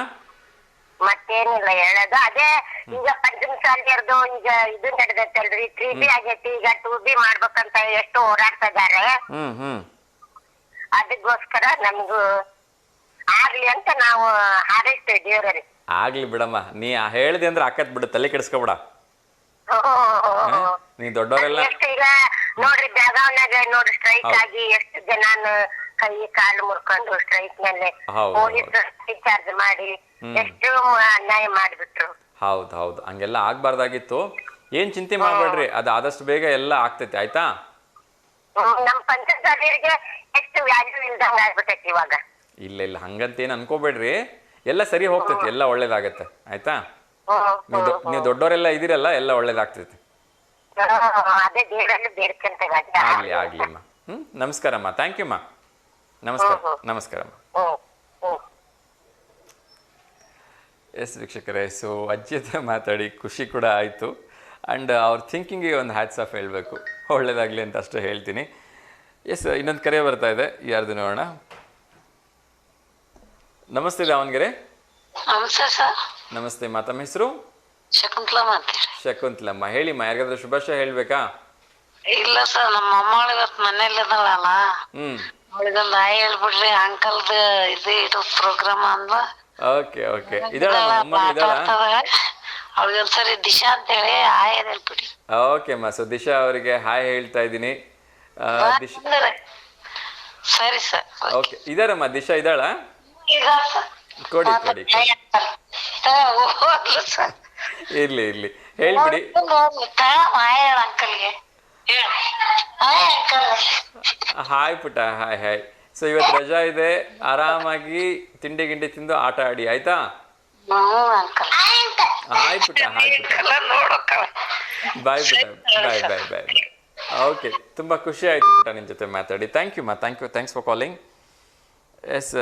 ಮತ್ತೇನಿಲ್ಲ ಹೇಳೋದು, ಅದೇ ಈಗ ಪಂಚಮ ಸಾಲಿಯರ್ದು ಈಗ ಇದು ನಡೆದೈತಲ್ರಿ 3B ಆಗೈತಿ, ಈಗ 2B ಮಾಡ್ಬೇಕಂತ ಎಷ್ಟು ಓಡಾಡ್ತಾ ಇದಾರೆ. ಅದಕ್ಕೋಸ್ಕರ ನಮ್ಗೂ ಆಗ್ಲಿ ಅಂತ ನಾವು ಹಾರೈಸ್ತೇವೆ ದೇವ್ರಿಗೆ. ಆಗ್ಲಿ ಬಿಡಮ್ಮ, ನೀ ಹೇಳಿದೆ ಅಂದ್ರೆ ಆಕತ್ ಬಿಡು, ತಲೆ ಕೆಡಿಸ್ಕೊಬೇಡ. ನೀ ದೊಡ್ಡವರೆಲ್ಲ ಎಷ್ಟು ಈಗ ನೋಡ್ರಿ ಬೆಳಗಾವ್ನಾಗ ನೋಡ್ರಿ ಸ್ಟ್ರೈಕ್ ಆಗಿ ಎಷ್ಟು ಜನ ಕೈ ಕಾಲು ಮುರ್ಕೊಂಡು ಸ್ಟ್ರೈಕ್ ಮೇಲೆ ಪೊಲೀಸ್ ಚಾರ್ಜ್ ಮಾಡಿ ಎಷ್ಟು ಅನ್ಯಾಯ ಮಾಡಿಬಿಟ್ರು. ಹೌದು ಹಂಗೆಲ್ಲ ಆಗ್ಬಾರ್ದಾಗಿತ್ತು. ಏನ್ ಚಿಂತೆ ಮಾಡ್ಬೇಡ್ರಿ, ಅದು ಆದಷ್ಟು ಬೇಗ ಎಲ್ಲ ಆಗ್ತೈತಿ, ಆಯ್ತಾ? ನಮ್ ಪಂಚಾಯತ್ಗೆ ಎಷ್ಟು ವ್ಯಾಲ್ಯೂ ಇಲ್ದಂಗ ಆಗ್ಬಿಟ್ಟೈತಿ ಇವಾಗ. ಇಲ್ಲ ಹಂಗಂತೇನು ಅನ್ಕೋಬೇಡ್ರಿ, ಎಲ್ಲ ಸರಿ ಹೋಗ್ತೈತಿ, ಎಲ್ಲ ಒಳ್ಳೇದಾಗತ್ತೆ, ಆಯ್ತಾ? ನೀವು ದೊಡ್ಡವರೆಲ್ಲ ಇದೀರಲ್ಲ, ಎಲ್ಲ ಒಳ್ಳೇದಾಗ್ತೈತಿ. ಅದೇ ದೇವರಲ್ಲಿ ಬೇಡ್ಕೊಂತ ಆಗ್ಲಿ ಅಮ್ಮ. ನಮಸ್ಕಾರ ಅಮ್ಮ, ಥ್ಯಾಂಕ್ ಯು ಅಮ್ಮ. ನಮಸ್ಕಾರ ಅಮ್ಮ. ಎಸ್ ವೀಕ್ಷಕರೇ, ಸೊ ಅಜ್ಜಿ ಹತ್ರ ಮಾತಾಡಿ ಖುಷಿ ಕೂಡ ಆಯಿತು. ಆ್ಯಂಡ್ ಅವ್ರ ಥಿಂಕಿಂಗಿಗೆ ಒಂದು ಹ್ಯಾಟ್ಸ್ ಆಫ್ ಹೇಳಬೇಕು, ಒಳ್ಳೇದಾಗಲಿ ಅಂತ ಅಷ್ಟೇ ಹೇಳ್ತೀನಿ. ಎಸ್, ಇನ್ನೊಂದು ಕರೆ ಬರ್ತಾ ಇದೆ, ಯಾರ್ದು ನೋಡೋಣ. ನಮಸ್ತೆ ದಾವಣಗೆರೆ. ನಮಸ್ತೆ ಸರ್. ನಮಸ್ತೆ, ತಮ್ಮ ಹೆಸರು? ಶಕುಂತಲಮ್ಮ ಅಂತೀರಿ. ಶಕುಂತಲಮ್ಮ, ಹೇಳಿಮ್ಮ, ಯಾರಿಗಾದ್ರೂ ಶುಭಾಶಯ ಹೇಳ್ಬೇಕಾ? ಇಲ್ಲ ಸರ್, ನಮ್ಮ ಅಮ್ಮ ಇವತ್ತು ಮನೇಲಿ ಇದ್ದಾಳಲ್ಲ, ಅವಳಿಗೊಂದು ಆಯ್ ಹೇಳ್ಬಿಡ್ರಿ ಅಂಕಲ್ದು ಇದು ಪ್ರೋಗ್ರಾಮ್ ಅಂದ. ಓಕೆ ಅವಳಿಗೊಂದ್ಸರಿ ದಿಶಾ ಅಂತ ಹೇಳಿ ಆಯ್ ಹೇಳ್ಬಿಡಿ. ಓಕೆ ಅಮ್ಮ, ಸೊ ದಿಶಾ ಅವರಿಗೆ ಹಾಯ್ ಹೇಳ್ತಾ ಇದ್ದೀನಿ. ಸರಿ ಸರ್. ಓಕೆ, ಇದಾರಮ್ಮ, ದಿಶಾ ಇದ್ದಾಳ? ಕೊಡಿ ಇರ್ಲಿ ಹೇಳ್ಬಿಡಿ. ಅಂಕಲ್ಗೆ ಹಾಯ್ ಪುಟ್ಟ, ಹಾಯ್. ಸೊ ಇವತ್ತು ರಜಾ ಇದೆ, ಆರಾಮಾಗಿ ತಿಂಡಿ ಗಿಂಡಿ ತಿಂದು ಆಟ ಆಡಿ, ಆಯ್ತಾ? ಹಾಯ್ ಪುಟ್ಟ. ಬಾಯ್ ಪುಟ್ಟ, ಬಾಯ್. ಓಕೆ, ತುಂಬ ಖುಷಿ ಆಯಿತು ಪುಟ್ಟ ನಿನ್ನ ಜೊತೆ ಮಾತಾಡಿ. Thank you thanks for calling. Yes,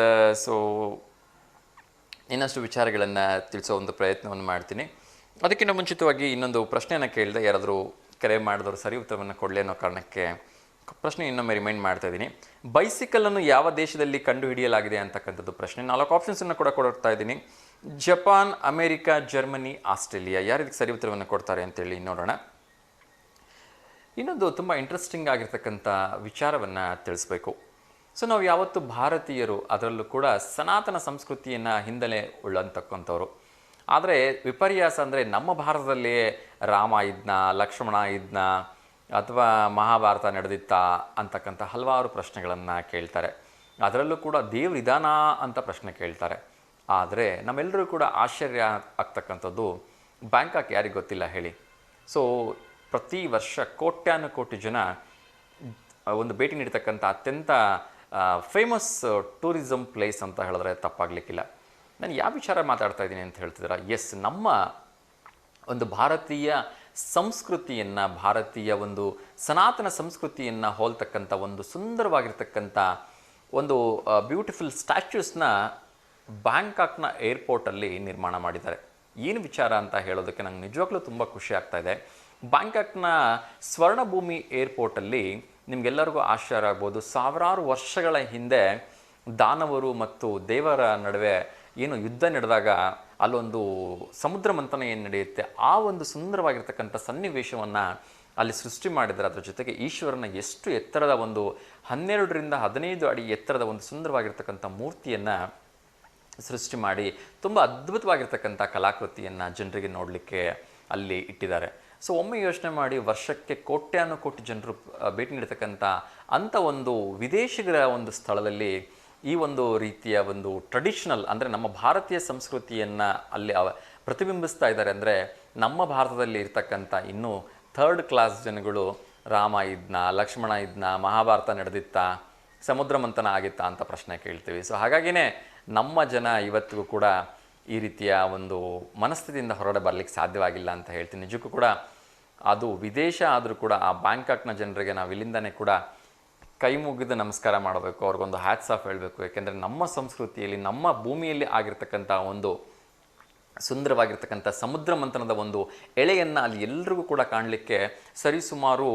so ಇನ್ನಷ್ಟು ವಿಚಾರಗಳನ್ನು ತಿಳಿಸೋ ಒಂದು ಪ್ರಯತ್ನವನ್ನು ಮಾಡ್ತೀನಿ. ಅದಕ್ಕಿಂತ ಮುಂಚಿತವಾಗಿ ಇನ್ನೊಂದು ಪ್ರಶ್ನೆಯನ್ನು ಕೇಳಿದೆ, ಯಾರಾದರೂ ಕರೆ ಮಾಡಿದವರು ಸರಿ ಉತ್ತರವನ್ನು ಕೊಡಲಿ ಅನ್ನೋ ಕಾರಣಕ್ಕೆ ಪ್ರಶ್ನೆ ಇನ್ನೊಮ್ಮೆ ರಿಮೈಂಡ್ ಮಾಡ್ತಾ ಇದ್ದೀನಿ. ಬೈಸಿಕಲನ್ನು ಯಾವ ದೇಶದಲ್ಲಿ ಕಂಡುಹಿಡಿಯಲಾಗಿದೆ ಅಂತಕ್ಕಂಥದ್ದು ಪ್ರಶ್ನೆ. 4 ಆಪ್ಷನ್ಸನ್ನು ಕೂಡ ಕೊಡ್ತಾ ಇದ್ದೀನಿ: ಜಪಾನ್, ಅಮೇರಿಕಾ, ಜರ್ಮನಿ, ಆಸ್ಟ್ರೇಲಿಯಾ. ಯಾರು ಇದಕ್ಕೆ ಸರಿ ಉತ್ತರವನ್ನು ಕೊಡ್ತಾರೆ ಅಂತೇಳಿ ನೋಡೋಣ. ಇನ್ನೊಂದು ತುಂಬ ಇಂಟ್ರೆಸ್ಟಿಂಗ್ ಆಗಿರ್ತಕ್ಕಂಥ ವಿಚಾರವನ್ನು ತಿಳಿಸ್ಬೇಕು. ಸೊ ನಾವು ಯಾವತ್ತು ಭಾರತೀಯರು, ಅದರಲ್ಲೂ ಕೂಡ ಸನಾತನ ಸಂಸ್ಕೃತಿಯನ್ನು ಹಿನ್ನೆಲೆ ಉಳ್ಳಂತಕ್ಕಂಥವ್ರು. ಆದರೆ ವಿಪರ್ಯಾಸ ಅಂದರೆ ನಮ್ಮ ಭಾರತದಲ್ಲಿಯೇ ರಾಮ ಇದ್ನ, ಲಕ್ಷ್ಮಣ ಇದ್ನ, ಅಥವಾ ಮಹಾಭಾರತ ನಡೆದಿತ್ತಾ ಅಂತಕ್ಕಂಥ ಹಲವಾರು ಪ್ರಶ್ನೆಗಳನ್ನು ಕೇಳ್ತಾರೆ. ಅದರಲ್ಲೂ ಕೂಡ ದೇವರಿದಾನ ಅಂತ ಪ್ರಶ್ನೆ ಕೇಳ್ತಾರೆ. ಆದರೆ ನಮ್ಮೆಲ್ಲರೂ ಕೂಡ ಆಶ್ಚರ್ಯ ಆಗ್ತಕ್ಕಂಥದ್ದು, ಬ್ಯಾಂಕಾಕ್ ಯಾರಿಗೆ ಗೊತ್ತಿಲ್ಲ ಹೇಳಿ? ಸೊ ಪ್ರತಿ ವರ್ಷ ಕೋಟ್ಯಾನುಕೋಟಿ ಜನ ಒಂದು ಭೇಟಿ ನೀಡ್ತಕ್ಕಂಥ ಅತ್ಯಂತ ಫೇಮಸ್ ಟೂರಿಸಮ್ ಪ್ಲೇಸ್ ಅಂತ ಹೇಳಿದ್ರೆ ತಪ್ಪಾಗಲಿಕ್ಕಿಲ್ಲ. ನಾನು ಯಾವ ವಿಚಾರ ಮಾತಾಡ್ತಾ ಇದ್ದೀನಿ ಅಂತ ಹೇಳ್ತಿದ್ದೀರಾ? ಎಸ್, ನಮ್ಮ ಒಂದು ಭಾರತೀಯ ಸಂಸ್ಕೃತಿಯನ್ನು, ಭಾರತೀಯ ಒಂದು ಸನಾತನ ಸಂಸ್ಕೃತಿಯನ್ನು ಹೋಲ್ತಕ್ಕಂಥ ಒಂದು ಸುಂದರವಾಗಿರ್ತಕ್ಕಂಥ ಒಂದು ಬ್ಯೂಟಿಫುಲ್ ಸ್ಟ್ಯಾಚ್ಯೂಸ್ನ ಬ್ಯಾಂಕಾಕ್ನ ಏರ್ಪೋರ್ಟಲ್ಲಿ ನಿರ್ಮಾಣ ಮಾಡಿದ್ದಾರೆ. ಏನು ವಿಚಾರ ಅಂತ ಹೇಳೋದಕ್ಕೆ ನಂಗೆ ನಿಜವಾಗ್ಲೂ ತುಂಬ ಖುಷಿ ಆಗ್ತಾಯಿದೆ. ಬ್ಯಾಂಕಾಕ್ನ ಸ್ವರ್ಣಭೂಮಿ ಏರ್ಪೋರ್ಟಲ್ಲಿ ನಿಮಗೆಲ್ಲರಿಗೂ ಆಶ್ಚರ್ಯ ಆಗ್ಬೋದು, ಸಾವಿರಾರು ವರ್ಷಗಳ ಹಿಂದೆ ದಾನವರು ಮತ್ತು ದೇವರ ನಡುವೆ ಏನು ಯುದ್ಧ ನಡೆದಾಗ ಅಲ್ಲೊಂದು ಸಮುದ್ರ ಮಂಥನ ಏನು ನಡೆಯುತ್ತೆ, ಆ ಒಂದು ಸುಂದರವಾಗಿರ್ತಕ್ಕಂಥ ಸನ್ನಿವೇಶವನ್ನು ಅಲ್ಲಿ ಸೃಷ್ಟಿ ಮಾಡಿದ್ದಾರೆ. ಅದರ ಜೊತೆಗೆ ಈಶ್ವರನ ಎಷ್ಟು ಎತ್ತರದ ಒಂದು 12 ರಿಂದ 15 ಅಡಿ ಎತ್ತರದ ಒಂದು ಸುಂದರವಾಗಿರ್ತಕ್ಕಂಥ ಮೂರ್ತಿಯನ್ನು ಸೃಷ್ಟಿ ಮಾಡಿ ತುಂಬ ಅದ್ಭುತವಾಗಿರ್ತಕ್ಕಂಥ ಕಲಾಕೃತಿಯನ್ನು ಜನರಿಗೆ ನೋಡಲಿಕ್ಕೆ ಅಲ್ಲಿ ಇಟ್ಟಿದ್ದಾರೆ. ಸೊ ಒಮ್ಮೆ ಯೋಚನೆ ಮಾಡಿ, ವರ್ಷಕ್ಕೆ ಕೋಟ್ಯಾನುಕೋಟಿ ಜನರು ಭೇಟಿ ನೀಡತಕ್ಕಂಥ ಅಂಥ ಒಂದು ವಿದೇಶಿಗರ ಒಂದು ಸ್ಥಳದಲ್ಲಿ ಈ ಒಂದು ರೀತಿಯ ಒಂದು ಟ್ರೆಡಿಷನಲ್ ಅಂದರೆ ನಮ್ಮ ಭಾರತೀಯ ಸಂಸ್ಕೃತಿಯನ್ನು ಅಲ್ಲಿ ಪ್ರತಿಬಿಂಬಿಸ್ತಾ ಇದ್ದಾರೆ. ಅಂದರೆ ನಮ್ಮ ಭಾರತದಲ್ಲಿ ಇರ್ತಕ್ಕಂಥ ಇನ್ನೂ 3rd ಕ್ಲಾಸ್ ಜನಗಳು ರಾಮ ಇದ್ನ, ಲಕ್ಷ್ಮಣ ಇದ್ನ, ಮಹಾಭಾರತ ನಡೆದಿತ್ತಾ, ಸಮುದ್ರ ಮಂಥನ ಆಗಿತ್ತಾ ಅಂತ ಪ್ರಶ್ನೆ ಕೇಳ್ತೀವಿ. ಸೊ ಹಾಗಾಗಿಯೇ ನಮ್ಮ ಜನ ಇವತ್ತಿಗೂ ಕೂಡ ಈ ರೀತಿಯ ಒಂದು ಮನಸ್ಥಿತಿಯಿಂದ ಹೊರಗಡೆ ಬರಲಿಕ್ಕೆ ಸಾಧ್ಯವಾಗಿಲ್ಲ ಅಂತ ಹೇಳ್ತೀನಿ. ನಿಜಕ್ಕೂ ಕೂಡ ಅದು ವಿದೇಶ ಆದರೂ ಕೂಡ ಆ ಬ್ಯಾಂಕಾಕ್ನ ಜನರಿಗೆ ನಾವು ಇಲ್ಲಿಂದನೇ ಕೂಡ ಕೈ ಮುಗಿದು ನಮಸ್ಕಾರ ಮಾಡಬೇಕು, ಅವ್ರಿಗೊಂದು ಹ್ಯಾಟ್ಸ್ ಆಫ್ ಹೇಳಬೇಕು. ಯಾಕೆಂದರೆ ನಮ್ಮ ಸಂಸ್ಕೃತಿಯಲ್ಲಿ, ನಮ್ಮ ಭೂಮಿಯಲ್ಲಿ ಆಗಿರ್ತಕ್ಕಂಥ ಒಂದು ಸುಂದರವಾಗಿರ್ತಕ್ಕಂಥ ಸಮುದ್ರ ಮಂಥನದ ಒಂದು ಎಳೆಯನ್ನು ಅಲ್ಲಿ ಎಲ್ರಿಗೂ ಕೂಡ ಕಾಣಲಿಕ್ಕೆ ಸರಿಸುಮಾರು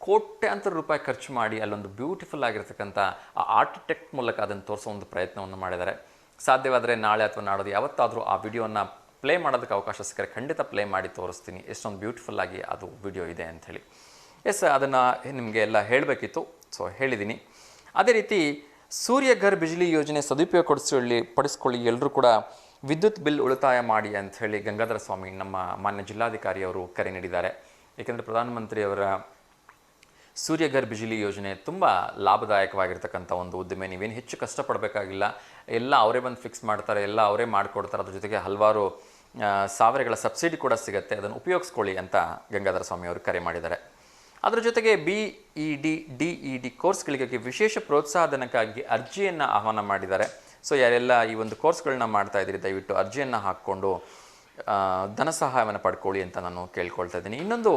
ಕೋಟ್ಯಾಂತರ ರೂಪಾಯಿ ಖರ್ಚು ಮಾಡಿ ಅಲ್ಲೊಂದು ಬ್ಯೂಟಿಫುಲ್ ಆಗಿರ್ತಕ್ಕಂಥ ಆ ಆರ್ಕಿಟೆಕ್ಟ್ ಮೂಲಕ ಅದನ್ನು ತೋರಿಸೋ ಒಂದು ಪ್ರಯತ್ನವನ್ನು ಮಾಡಿದ್ದಾರೆ. ಸಾಧ್ಯವಾದರೆ ನಾಳೆ ಅಥವಾ ನಾಡೋದು ಯಾವತ್ತಾದರೂ ಆ ವಿಡಿಯೋನ ಪ್ಲೇ ಮಾಡೋದಕ್ಕೆ ಅವಕಾಶ ಸಿಕ್ಕರೆ ಖಂಡಿತ ಪ್ಲೇ ಮಾಡಿ ತೋರಿಸ್ತೀನಿ, ಎಷ್ಟೊಂದು ಬ್ಯೂಟಿಫುಲ್ ಆಗಿ ಅದು ವಿಡಿಯೋ ಇದೆ ಅಂಥೇಳಿ. ಎಸ್, ಅದನ್ನು ನಿಮಗೆ ಎಲ್ಲ ಹೇಳಬೇಕಿತ್ತು, ಸೊ ಹೇಳಿದ್ದೀನಿ. ಅದೇ ರೀತಿ ಸೂರ್ಯಘರ್ ಬಿಜ್ಲಿ ಯೋಜನೆ ಸದುಪಯೋಗ ಪಡಿಸ್ಕೊಳ್ಳಿ ಎಲ್ಲರೂ ಕೂಡ ವಿದ್ಯುತ್ ಬಿಲ್ ಉಳಿತಾಯ ಮಾಡಿ ಅಂಥೇಳಿ ಗಂಗಾಧರ ಸ್ವಾಮಿ ನಮ್ಮ ಮಾನ್ಯ ಜಿಲ್ಲಾಧಿಕಾರಿಯವರು ಕರೆ ನೀಡಿದ್ದಾರೆ. ಏಕೆಂದರೆ ಪ್ರಧಾನಮಂತ್ರಿಯವರ ಸೂರ್ಯಘರ್ ಬಿಜ್ಲಿ ಯೋಜನೆ ತುಂಬ ಲಾಭದಾಯಕವಾಗಿರ್ತಕ್ಕಂಥ ಒಂದು ಉದ್ದಿಮೆ. ನೀವೇನು ಹೆಚ್ಚು ಕಷ್ಟಪಡಬೇಕಾಗಿಲ್ಲ, ಎಲ್ಲ ಅವರೇ ಬಂದು ಫಿಕ್ಸ್ ಮಾಡ್ತಾರೆ, ಎಲ್ಲ ಅವರೇ ಮಾಡಿಕೊಡ್ತಾರೆ. ಅದ್ರ ಜೊತೆಗೆ ಹಲವಾರು ಸಾವಿರಗಳ ಸಬ್ಸಿಡಿ ಕೂಡ ಸಿಗುತ್ತೆ, ಅದನ್ನು ಉಪಯೋಗಿಸ್ಕೊಳ್ಳಿ ಅಂತ ಗಂಗಾಧರ ಸ್ವಾಮಿ ಅವರು ಕರೆ ಮಾಡಿದ್ದಾರೆ. ಅದರ ಜೊತೆಗೆ BED ಕೋರ್ಸ್ಗಳಿಗೆ ವಿಶೇಷ ಪ್ರೋತ್ಸಾಹಧನಕ್ಕಾಗಿ ಅರ್ಜಿಯನ್ನು ಆಹ್ವಾನ ಮಾಡಿದ್ದಾರೆ. ಸೊ ಯಾರೆಲ್ಲ ಈ ಒಂದು ಕೋರ್ಸ್ಗಳನ್ನ ಮಾಡ್ತಾ ಇದ್ದೀರಿ, ದಯವಿಟ್ಟು ಅರ್ಜಿಯನ್ನು ಹಾಕ್ಕೊಂಡು ಧನ ಸಹಾಯವನ್ನು ಪಡ್ಕೊಳ್ಳಿ ಅಂತ ನಾನು ಕೇಳ್ಕೊಳ್ತಾ ಇದ್ದೀನಿ. ಇನ್ನೊಂದು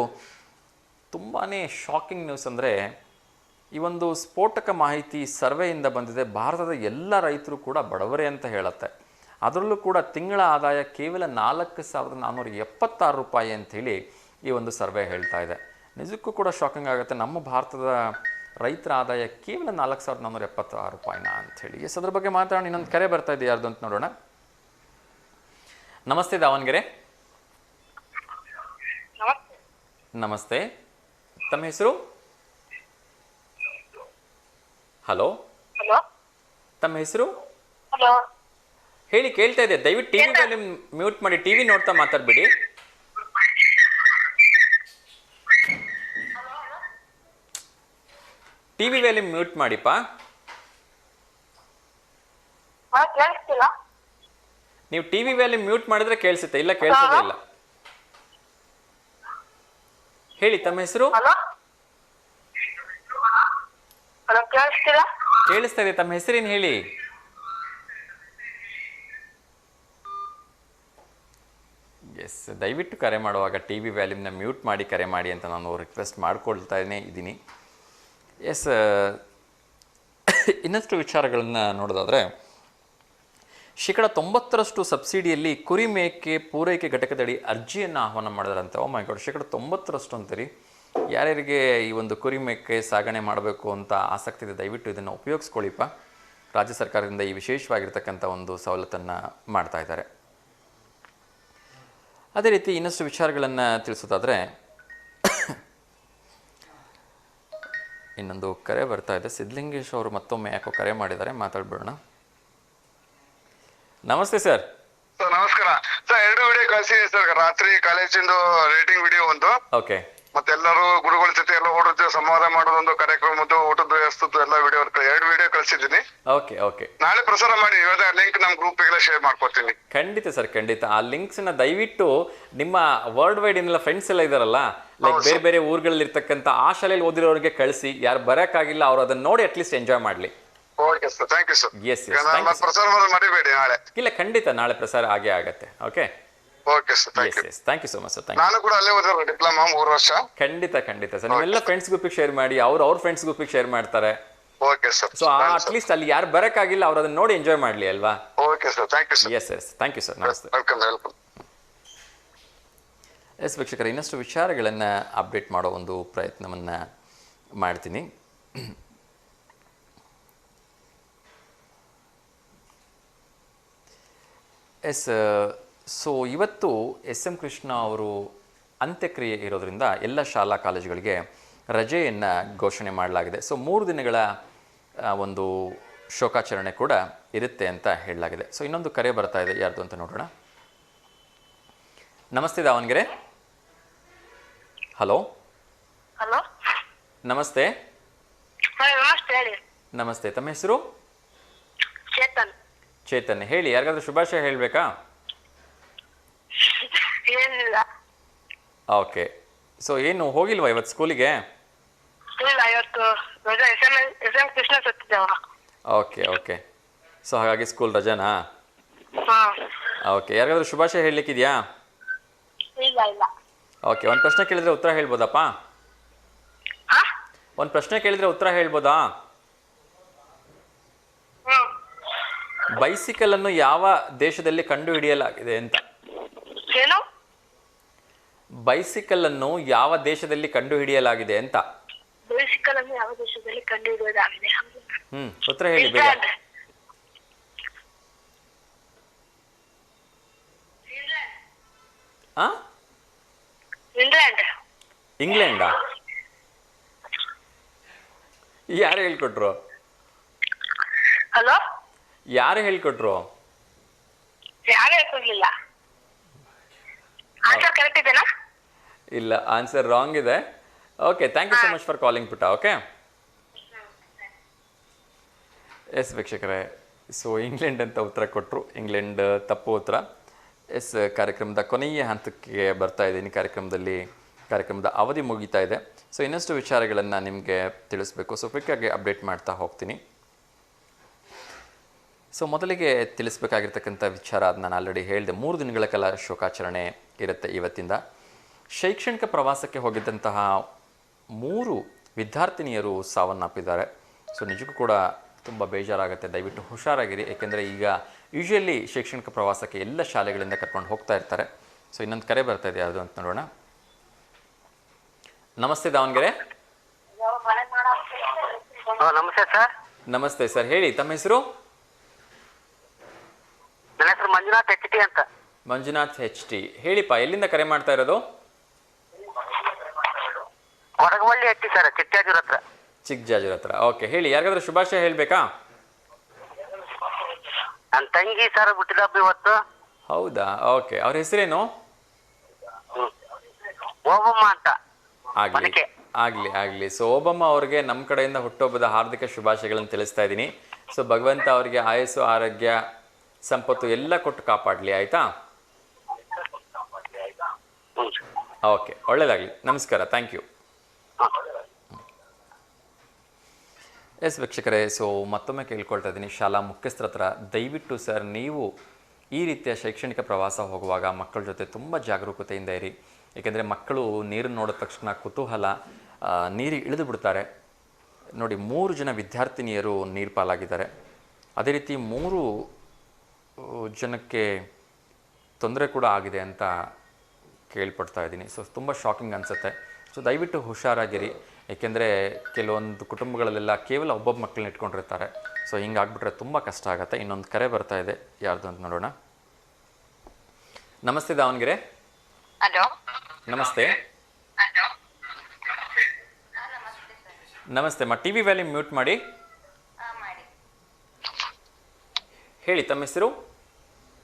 ತುಂಬಾ ಶಾಕಿಂಗ್ ನ್ಯೂಸ್ ಅಂದರೆ, ಈ ಒಂದು ಸ್ಫೋಟಕ ಮಾಹಿತಿ ಸರ್ವೆಯಿಂದ ಬಂದಿದೆ. ಭಾರತದ ಎಲ್ಲ ರೈತರು ಕೂಡ ಬಡವರೇ ಅಂತ ಹೇಳುತ್ತೆ. ಅದರಲ್ಲೂ ಕೂಡ ತಿಂಗಳ ಆದಾಯ ಕೇವಲ 4,476 ರೂಪಾಯಿ ಅಂಥೇಳಿ ಈ ಒಂದು ಸರ್ವೆ ಹೇಳ್ತಾ ಇದೆ. ನಿಜಕ್ಕೂ ಕೂಡ ಶಾಕಿಂಗ್ ಆಗುತ್ತೆ. ನಮ್ಮ ಭಾರತದ ರೈತರ ಆದಾಯ ಕೇವಲ 4,476 ರೂಪಾಯಿನ ಅಂಥೇಳಿ. ಎಸ್, ಅದ್ರ ಬಗ್ಗೆ ಮಾತಾಡೋಣ. ಇನ್ನೊಂದು ಕರೆ ಬರ್ತಾ ಇದೆ, ಯಾರ್ದು ಅಂತ ನೋಡೋಣ. ನಮಸ್ತೆ ದಾವಣಗೆರೆ. ನಮಸ್ತೆ, ತಮ್ಮ ಹೆಸರು? ಹಲೋ, ತಮ್ಮ ಹೆಸರು ಹೇಳಿ, ಕೇಳ್ತಾ ಇದೆ. ದಯವಿಟ್ಟು ಟಿವಿ ವ್ಯಾಲ್ಯೂಮ್ ಮ್ಯೂಟ್ ಮಾಡಿ, ಟಿವಿ ನೋಡ್ತಾ ಮಾತಾಡ್ಬೇಡಿ. ಟಿವಿ ವ್ಯಾಲ್ಯೂಮ್ ಮ್ಯೂಟ್ ಮಾಡಿಪ್ಪ. ನೀವು ಟಿವಿ ವ್ಯಾಲ್ಯೂಮ್ ಮ್ಯೂಟ್ ಮಾಡಿದ್ರೆ ಕೇಳಿಸುತ್ತೆ, ಇಲ್ಲ ಕೇಳಿಸೋದೇ ಇಲ್ಲ. ಹೇಳಿ, ತಮ್ಮ ಹೆಸರು? ಕೇಳಿಸ್ತಾ ಇದೆ, ತಮ್ಮ ಹೆಸರೇನು ಹೇಳಿ? ಎಸ್, ದಯವಿಟ್ಟು ಕರೆ ಮಾಡುವಾಗ ಟಿವಿ ವ್ಯಾಲ್ಯೂಮ್ನ ಮ್ಯೂಟ್ ಮಾಡಿ ಕರೆ ಮಾಡಿ ಅಂತ ನಾನು ರಿಕ್ವೆಸ್ಟ್ ಮಾಡ್ಕೊಳ್ತಾನೇ ಇದ್ದೀನಿ. ಎಸ್, ಇನ್ನಷ್ಟು ವಿಚಾರಗಳನ್ನು ನೋಡೋದಾದರೆ, 90% ಸಬ್ಸಿಡಿಯಲ್ಲಿ ಕುರಿ ಮೇಕೆ ಪೂರೈಕೆ ಘಟಕದಡಿ ಅರ್ಜಿಯನ್ನು ಆಹ್ವಾನ ಮಾಡಿದ್ರಂತೆ. ಓ ಮೈ ಗಾಡ್, 90% ಅಂತೀರಿ. ಯಾರ್ಯಾರಿಗೆ ಈ ಒಂದು ಕುರಿ ಮೇಕೆ ಸಾಗಣೆ ಮಾಡಬೇಕು ಅಂತ ಆಸಕ್ತಿ ಇದೆ, ದಯವಿಟ್ಟು ಇದನ್ನು ಉಪಯೋಗಿಸ್ಕೊಳ್ಳಿಪ್ಪ. ರಾಜ್ಯ ಸರ್ಕಾರದಿಂದ ಈ ವಿಶೇಷವಾಗಿರ್ತಕ್ಕಂಥ ಒಂದು ಸವಲತ್ತನ್ನು ಮಾಡ್ತಾ ಇದ್ದಾರೆ. ಅದೇ ರೀತಿ ಇನ್ನಷ್ಟು ವಿಚಾರಗಳನ್ನು ತಿಳಿಸೋದಾದರೆ, ಇನ್ನೊಂದು ಕರೆ ಬರ್ತಾ ಇದೆ. ಸಿದ್ಧಲಿಂಗೇಶ್ ಅವರು ಮತ್ತೊಮ್ಮೆ ಯಾಕೋ ಕರೆ ಮಾಡಿದ್ದಾರೆ, ಮಾತಾಡ್ಬಿಡೋಣ. ನಮಸ್ತೆ ಸರ್. ಸರ್ ನಮಸ್ಕಾರ ಸರ್. 2 ವಿಡಿಯೋ ಕಳಿಸಿದೆ ಸರ್. ರಾತ್ರಿ ಕಾಲೇಜಿಂದು ರೇಟಿಂಗ್ ವಿಡಿಯೋ ಒಂದು, ಓಕೆ, ಮತ್ತೆ ಎಲ್ಲರೂ ಗುರುಗಳ ಜೊತೆ ಎಲ್ಲ ಓಡೋದು ಸಂವಾದ ಮಾಡೋದೊಂದು ಕಾರ್ಯಕ್ರಮದ್ದು, ಊಟದ ವ್ಯವಸ್ಥೆ ಎಲ್ಲ ವಿಡಿಯೋ 2 ವಿಡಿಯೋ ಕಳಿಸಿದ್ದೀನಿ. ಓಕೆ ಓಕೆ, ನಾಳೆ ಪ್ರಸಾರ ಮಾಡಿ. ಇವಾಗ ಲಿಂಕ್ ನಮ್ಮ ಗ್ರೂಪ್ಗೆಲ್ಲ ಶೇರ್ ಮಾಡ್ಕೊಡ್ತೀನಿ. ಖಂಡಿತ ಸರ್, ಖಂಡಿತ. ಆ ಲಿಂಕ್ಸ್ನ ದಯವಿಟ್ಟು ನಿಮ್ಮ ವರ್ಲ್ಡ್ ವೈಡ್ ಇನ್ನೆಲ್ಲ ಫ್ರೆಂಡ್ಸ್ ಎಲ್ಲ ಇದಾರಲ್ಲ, ಲೈಕ್ ಬೇರೆ ಬೇರೆ ಊರುಗಳಲ್ಲಿ ಇರ್ತಕ್ಕಂಥ ಆ ಶಾಲೆಯಲ್ಲಿ ಓದಿರೋರಿಗೆ ಕಳಿಸಿ. ಯಾರು ಬರೋಕ್ಕಾಗಿಲ್ಲ ಅವರು ಅದನ್ನ ನೋಡಿ ಅಟ್ಲೀಸ್ಟ್ ಎಂಜಾಯ್ ಮಾಡಲಿ. Okay sir, thank you sir. Yes yes, ಪ್ರಸಾರ ಮರಿಬೇಡಿ ನಾಳೆ. ಇಲ್ಲ, ಖಂಡಿತ ನಾಳೆ ಪ್ರಸಾರ ಆಗೇ ಆಗತ್ತೆ. Okay, okay sir, thank you. Yes, thank you so much sir. Thank ನಾನು ಕೂಡ ಅಲ್ಲೇ ಓದಿರೋ ಡಿಪ್ಲೊಮಾ 3 ವರ್ಷ. ಖಂಡಿತ ಖಂಡಿತ ಸರ್. ನೀವೆಲ್ಲ ಫ್ರೆಂಡ್ಸ್ ಗ್ರೂಪಿಗೆ ಶೇರ್ ಮಾಡಿ, ಅವ್ರ ಫ್ರೆಂಡ್ಸ್ ಗ್ರೂಪಿಗೆ ಶೇರ್ ಮಾಡ್ತಾರೆ. Okay sir. ಸೊ ಅಟ್ಲೀಸ್ಟ್ ಅಲ್ಲಿ ಯಾರು ಬರೋಕ್ಕಾಗಿಲ್ಲ ಅವ್ರು ಅದನ್ನ ನೋಡಿ ಎಂಜಾಯ್ ಮಾಡಲಿ ಅಲ್ವಾ? Okay sir, thank you sir. Yes yes, thank you sir. ನಮಸ್ತೆ. ವೆಲ್ಕಮ್. ಎಸ್ ವೀಕ್ಷಕರೇ, ಇನ್ನಷ್ಟು ವಿಚಾರಗಳನ್ನು ಅಪ್ಡೇಟ್ ಮಾಡೋ ಒಂದು ಪ್ರಯತ್ನವನ್ನು ಮಾಡ್ತೀನಿ. ಎಸ್, ಸೊ ಇವತ್ತು SM ಕೃಷ್ಣ ಅವರು ಅಂತ್ಯಕ್ರಿಯೆ ಇರೋದ್ರಿಂದ ಎಲ್ಲ ಶಾಲಾ ಕಾಲೇಜುಗಳಿಗೆ ರಜೆಯನ್ನು ಘೋಷಣೆ ಮಾಡಲಾಗಿದೆ. ಸೊ 3 ದಿನಗಳ ಒಂದು ಶೋಕಾಚರಣೆ ಕೂಡ ಇರುತ್ತೆ ಅಂತ ಹೇಳಲಾಗಿದೆ. ಸೊ ಇನ್ನೊಂದು ಕರೆ ಬರ್ತಾ ಇದೆ, ಯಾರ್ದು ಅಂತ ನೋಡೋಣ. ನಮಸ್ತೆ ದಾವಣಗೆರೆ. ಹಲೋ, ಹಲೋ, ನಮಸ್ತೆ. ನಮಸ್ತೆ, ಹೇಳಿ. ನಮಸ್ತೆ, ತಮ್ಮ ಹೆಸರು? ಚೇತನ್. ಚೇತನ್, ಹೇಳಿ. ಯಾರಿಗಾದ್ರೂ ಶುಭಾಶಯ ಹೇಳಬೇಕಾ? ಏನಿಲ್ಲ. ಓಕೆ, ಸೊ ಏನು ಹೋಗಿಲ್ವಾ ಇವತ್ತು ಸ್ಕೂಲಿಗೆ? ಇಲ್ಲ, ಇವತ್ತು SM ಕೃಷ್ಣ ಸತ್ತಿದ್ದೇವ. ಓಕೆ ಓಕೆ, ಸೊ ಹಾಗಾಗಿ ಸ್ಕೂಲ್ ರಜಾನಾ? ಹಾ. ಓಕೆ, ಯಾರಿಗಾದ್ರೂ ಶುಭಾಶಯ ಹೇಳಲಿಕ್ಕಿದೆಯಾ? ಇಲ್ಲ ಇಲ್ಲ. ಓಕೆ, ಒಂದು ಪ್ರಶ್ನೆ ಕೇಳಿದ್ರೆ ಉತ್ತರ ಹೇಳ್ಬೋದಪ್ಪ? ಒಂದು ಪ್ರಶ್ನೆ ಕೇಳಿದ್ರೆ ಉತ್ತರ ಹೇಳ್ಬೋದಾ? ಬೈಸಿಕಲ್ ಅನ್ನು ಯಾವ ದೇಶದಲ್ಲಿ ಕಂಡು ಹಿಡಿಯಲಾಗಿದೆ ಅಂತ? ಏನು? ಬೈಸಿಕಲ್ ಅನ್ನು ಯಾವ ದೇಶದಲ್ಲಿ ಕಂಡು ಹಿಡಿಯಲಾಗಿದೆ ಅಂತ? ಬೈಸಿಕಲ್ ಅನ್ನು ಯಾವ ದೇಶದಲ್ಲಿ ಕಂಡು ಹಿಡಿಯಲಾಗಿದೆ? ಉತ್ತರ ಹೇಳಿ ಬೇಗ. ಆ ಇಂಗ್ಲೆಂಡ್. ಇಂಗ್ಲೆಂಡಾ? ಯಾರು ಹೇಳ್ಕೊಟ್ರು? ಹಲೋ, ಯಾರು ಹೇಳ್ಕೊಟ್ರು? ಯಾರು ಹೇಳ್ಕೊಡ್ಲಿಲ್ಲ. ಆನ್ಸರ್ ಕರೆಕ್ಟ್ ಇದೆನಾ? ಇಲ್ಲ, ಆನ್ಸರ್ ರಾಂಗ್ ಇದೆ. Okay, thank you so much for calling ಪುಟ್ಟ. ಓಕೆ, ಎಸ್ ವೀಕ್ಷಕರೇ, ಸೊ ಇಂಗ್ಲೆಂಡ್ ಅಂತ ಉತ್ತರ ಕೊಟ್ಟರು. ಇಂಗ್ಲೆಂಡ್ ತಪ್ಪು ಉತ್ತರ. ಎಸ್, ಕಾರ್ಯಕ್ರಮದ ಕೊನೆಯ ಹಂತಕ್ಕೆ ಬರ್ತಾ ಇದ್ದೀನಿ. ಕಾರ್ಯಕ್ರಮದ ಅವಧಿ ಮುಗೀತಾ ಇದೆ. ಸೊ ಇನ್ನಷ್ಟು ವಿಚಾರಗಳನ್ನು ನಿಮಗೆ ತಿಳಿಸ್ಬೇಕು. ಸೊ ಕ್ವಿಕ್ಕಾಗಿ ಅಪ್ಡೇಟ್ ಮಾಡ್ತಾ ಹೋಗ್ತೀನಿ. ಸೊ ಮೊದಲಿಗೆ ತಿಳಿಸ್ಬೇಕಾಗಿರ್ತಕ್ಕಂಥ ವಿಚಾರ, ಅದು ನಾನು ಆಲ್ರೆಡಿ ಹೇಳಿದೆ, 3 ದಿನಗಳ ಕಾಲ ಶೋಕಾಚರಣೆ ಇರುತ್ತೆ ಇವತ್ತಿಂದ. ಶೈಕ್ಷಣಿಕ ಪ್ರವಾಸಕ್ಕೆ ಹೋಗಿದ್ದಂತಹ 3 ವಿದ್ಯಾರ್ಥಿನಿಯರು ಸಾವನ್ನಪ್ಪಿದ್ದಾರೆ. ಸೊ ನಿಜಕ್ಕೂ ಕೂಡ ತುಂಬ ಬೇಜಾರಾಗುತ್ತೆ. ದಯವಿಟ್ಟು ಹುಷಾರಾಗಿರಿ. ಏಕೆಂದರೆ ಈಗ ಯೂಶ್ವಲಿ ಶೈಕ್ಷಣಿಕ ಪ್ರವಾಸಕ್ಕೆ ಎಲ್ಲ ಶಾಲೆಗಳಿಂದ ಕರ್ಕೊಂಡು ಹೋಗ್ತಾ ಇರ್ತಾರೆ. ಸೊ ಇನ್ನೊಂದು ಕರೆ ಬರ್ತಾ ಇದೆ, ಯಾವುದು ಅಂತ ನೋಡೋಣ. ನಮಸ್ತೆ ದಾವಣಗೆರೆ. ನಮಸ್ತೆ ಸರ್. ನಮಸ್ತೆ ಸರ್, ಹೇಳಿ ತಮ್ಮ ಹೆಸರು? ನನ್ನ ಹೆಸರು ಮಂಜುನಾಥ್ HT ಅಂತ. ಮಂಜುನಾಥ್ HT. ಹೇಳಿಪ್ಪ, ಎಲ್ಲಿಂದ ಕರೆ ಮಾಡ್ತಾ ಇರೋದು? ಹೊರಗವಳ್ಳಿ HT ಸರ್, ಚಿಟ್ಟಾಜೂರ್ ಹತ್ರ. ಚಿಕ್ಕಜಾಜೂರ್ ಹತ್ರ. ಓಕೆ, ಹೇಳಿ. ಯಾರಿಗಾದ್ರೂ ಶುಭಾಶಯ ಹೇಳಬೇಕಾ? ನನ್ನ ತಂಗಿ ಸರ್ ಹುಟ್ಟಿದ ಹಬ್ಬ ಇವತ್ತು. ಹೌದಾ? ಓಕೆ, ಅವ್ರ ಹೆಸರೇನು? ಓಬಮ್ಮ ಅಂತ. ಆಗಲಿ. ಸೊ ಓಬಮ್ಮ ಅವ್ರಿಗೆ ನಮ್ಮ ಕಡೆಯಿಂದ ಹುಟ್ಟುಹಬ್ಬದ ಹಾರ್ದಿಕ ಶುಭಾಶಯಗಳನ್ನು ತಿಳಿಸ್ತಾ ಇದ್ದೀನಿ. ಸೊ ಭಗವಂತ ಅವರಿಗೆ ಆಯಸ್ಸು, ಆರೋಗ್ಯ, ಸಂಪತ್ತು ಎಲ್ಲ ಕೊಟ್ಟು ಕಾಪಾಡಲಿ. ಆಯಿತಾ? ಓಕೆ, ಒಳ್ಳೆಯದಾಗಲಿ. ನಮಸ್ಕಾರ. Thank you. ಎಸ್ ವೀಕ್ಷಕರೇ, ಸೊ ಮತ್ತೊಮ್ಮೆ ಕೇಳ್ಕೊಳ್ತಾ ಇದ್ದೀನಿ ಶಾಲಾ ಮುಖ್ಯಸ್ಥರ ಹತ್ರ, ದಯವಿಟ್ಟು ಸರ್ ನೀವು ಈ ರೀತಿಯ ಶೈಕ್ಷಣಿಕ ಪ್ರವಾಸ ಹೋಗುವಾಗ ಮಕ್ಕಳ ಜೊತೆ ತುಂಬ ಜಾಗರೂಕತೆಯಿಂದ ಇರಿ. ಏಕೆಂದರೆ ಮಕ್ಕಳು ನೀರನ್ನು ನೋಡಿದ ತಕ್ಷಣ ಕುತೂಹಲ, ನೀರಿಗೆ ಇಳಿದು ಬಿಡ್ತಾರೆ. ನೋಡಿ, 3 ಜನ ವಿದ್ಯಾರ್ಥಿನಿಯರು ನೀರು ಪಾಲಾಗಿದ್ದಾರೆ. ಅದೇ ರೀತಿ 3 ಜನಕ್ಕೆ ತೊಂದರೆ ಕೂಡ ಆಗಿದೆ ಅಂತ ಕೇಳ್ಪಡ್ತಾ ಇದ್ದೀನಿ. ಸೊ ತುಂಬ ಶಾಕಿಂಗ್ ಅನಿಸುತ್ತೆ. ಸೊ ದಯವಿಟ್ಟು ಹುಷಾರಾಗಿರಿ. ಏಕೆಂದರೆ ಕೆಲವೊಂದು ಕುಟುಂಬಗಳಲ್ಲೆಲ್ಲ ಕೇವಲ ಒಬ್ಬೊಬ್ಬ ಮಕ್ಕಳನ್ನ ಇಟ್ಕೊಂಡಿರ್ತಾರೆ. ಸೊ ಹಿಂಗಾಗ್ಬಿಟ್ರೆ ತುಂಬ ಕಷ್ಟ ಆಗುತ್ತೆ. ಇನ್ನೊಂದು ಕರೆ ಬರ್ತಾ ಇದೆ, ಯಾರ್ದು ಅಂತ ನೋಡೋಣ. ನಮಸ್ತೆ ದಾವಣಗೆರೆ. ಹಲೋ, ನಮಸ್ತೆ. ನಮಸ್ತೆ ಅಮ್ಮ, ಟಿ ವಿ ವ್ಯಾಲ್ಯೂಮ್ ಮ್ಯೂಟ್ ಮಾಡಿ. ಹೇಳಿ, ತಮ್ಮ ಹೆಸರು?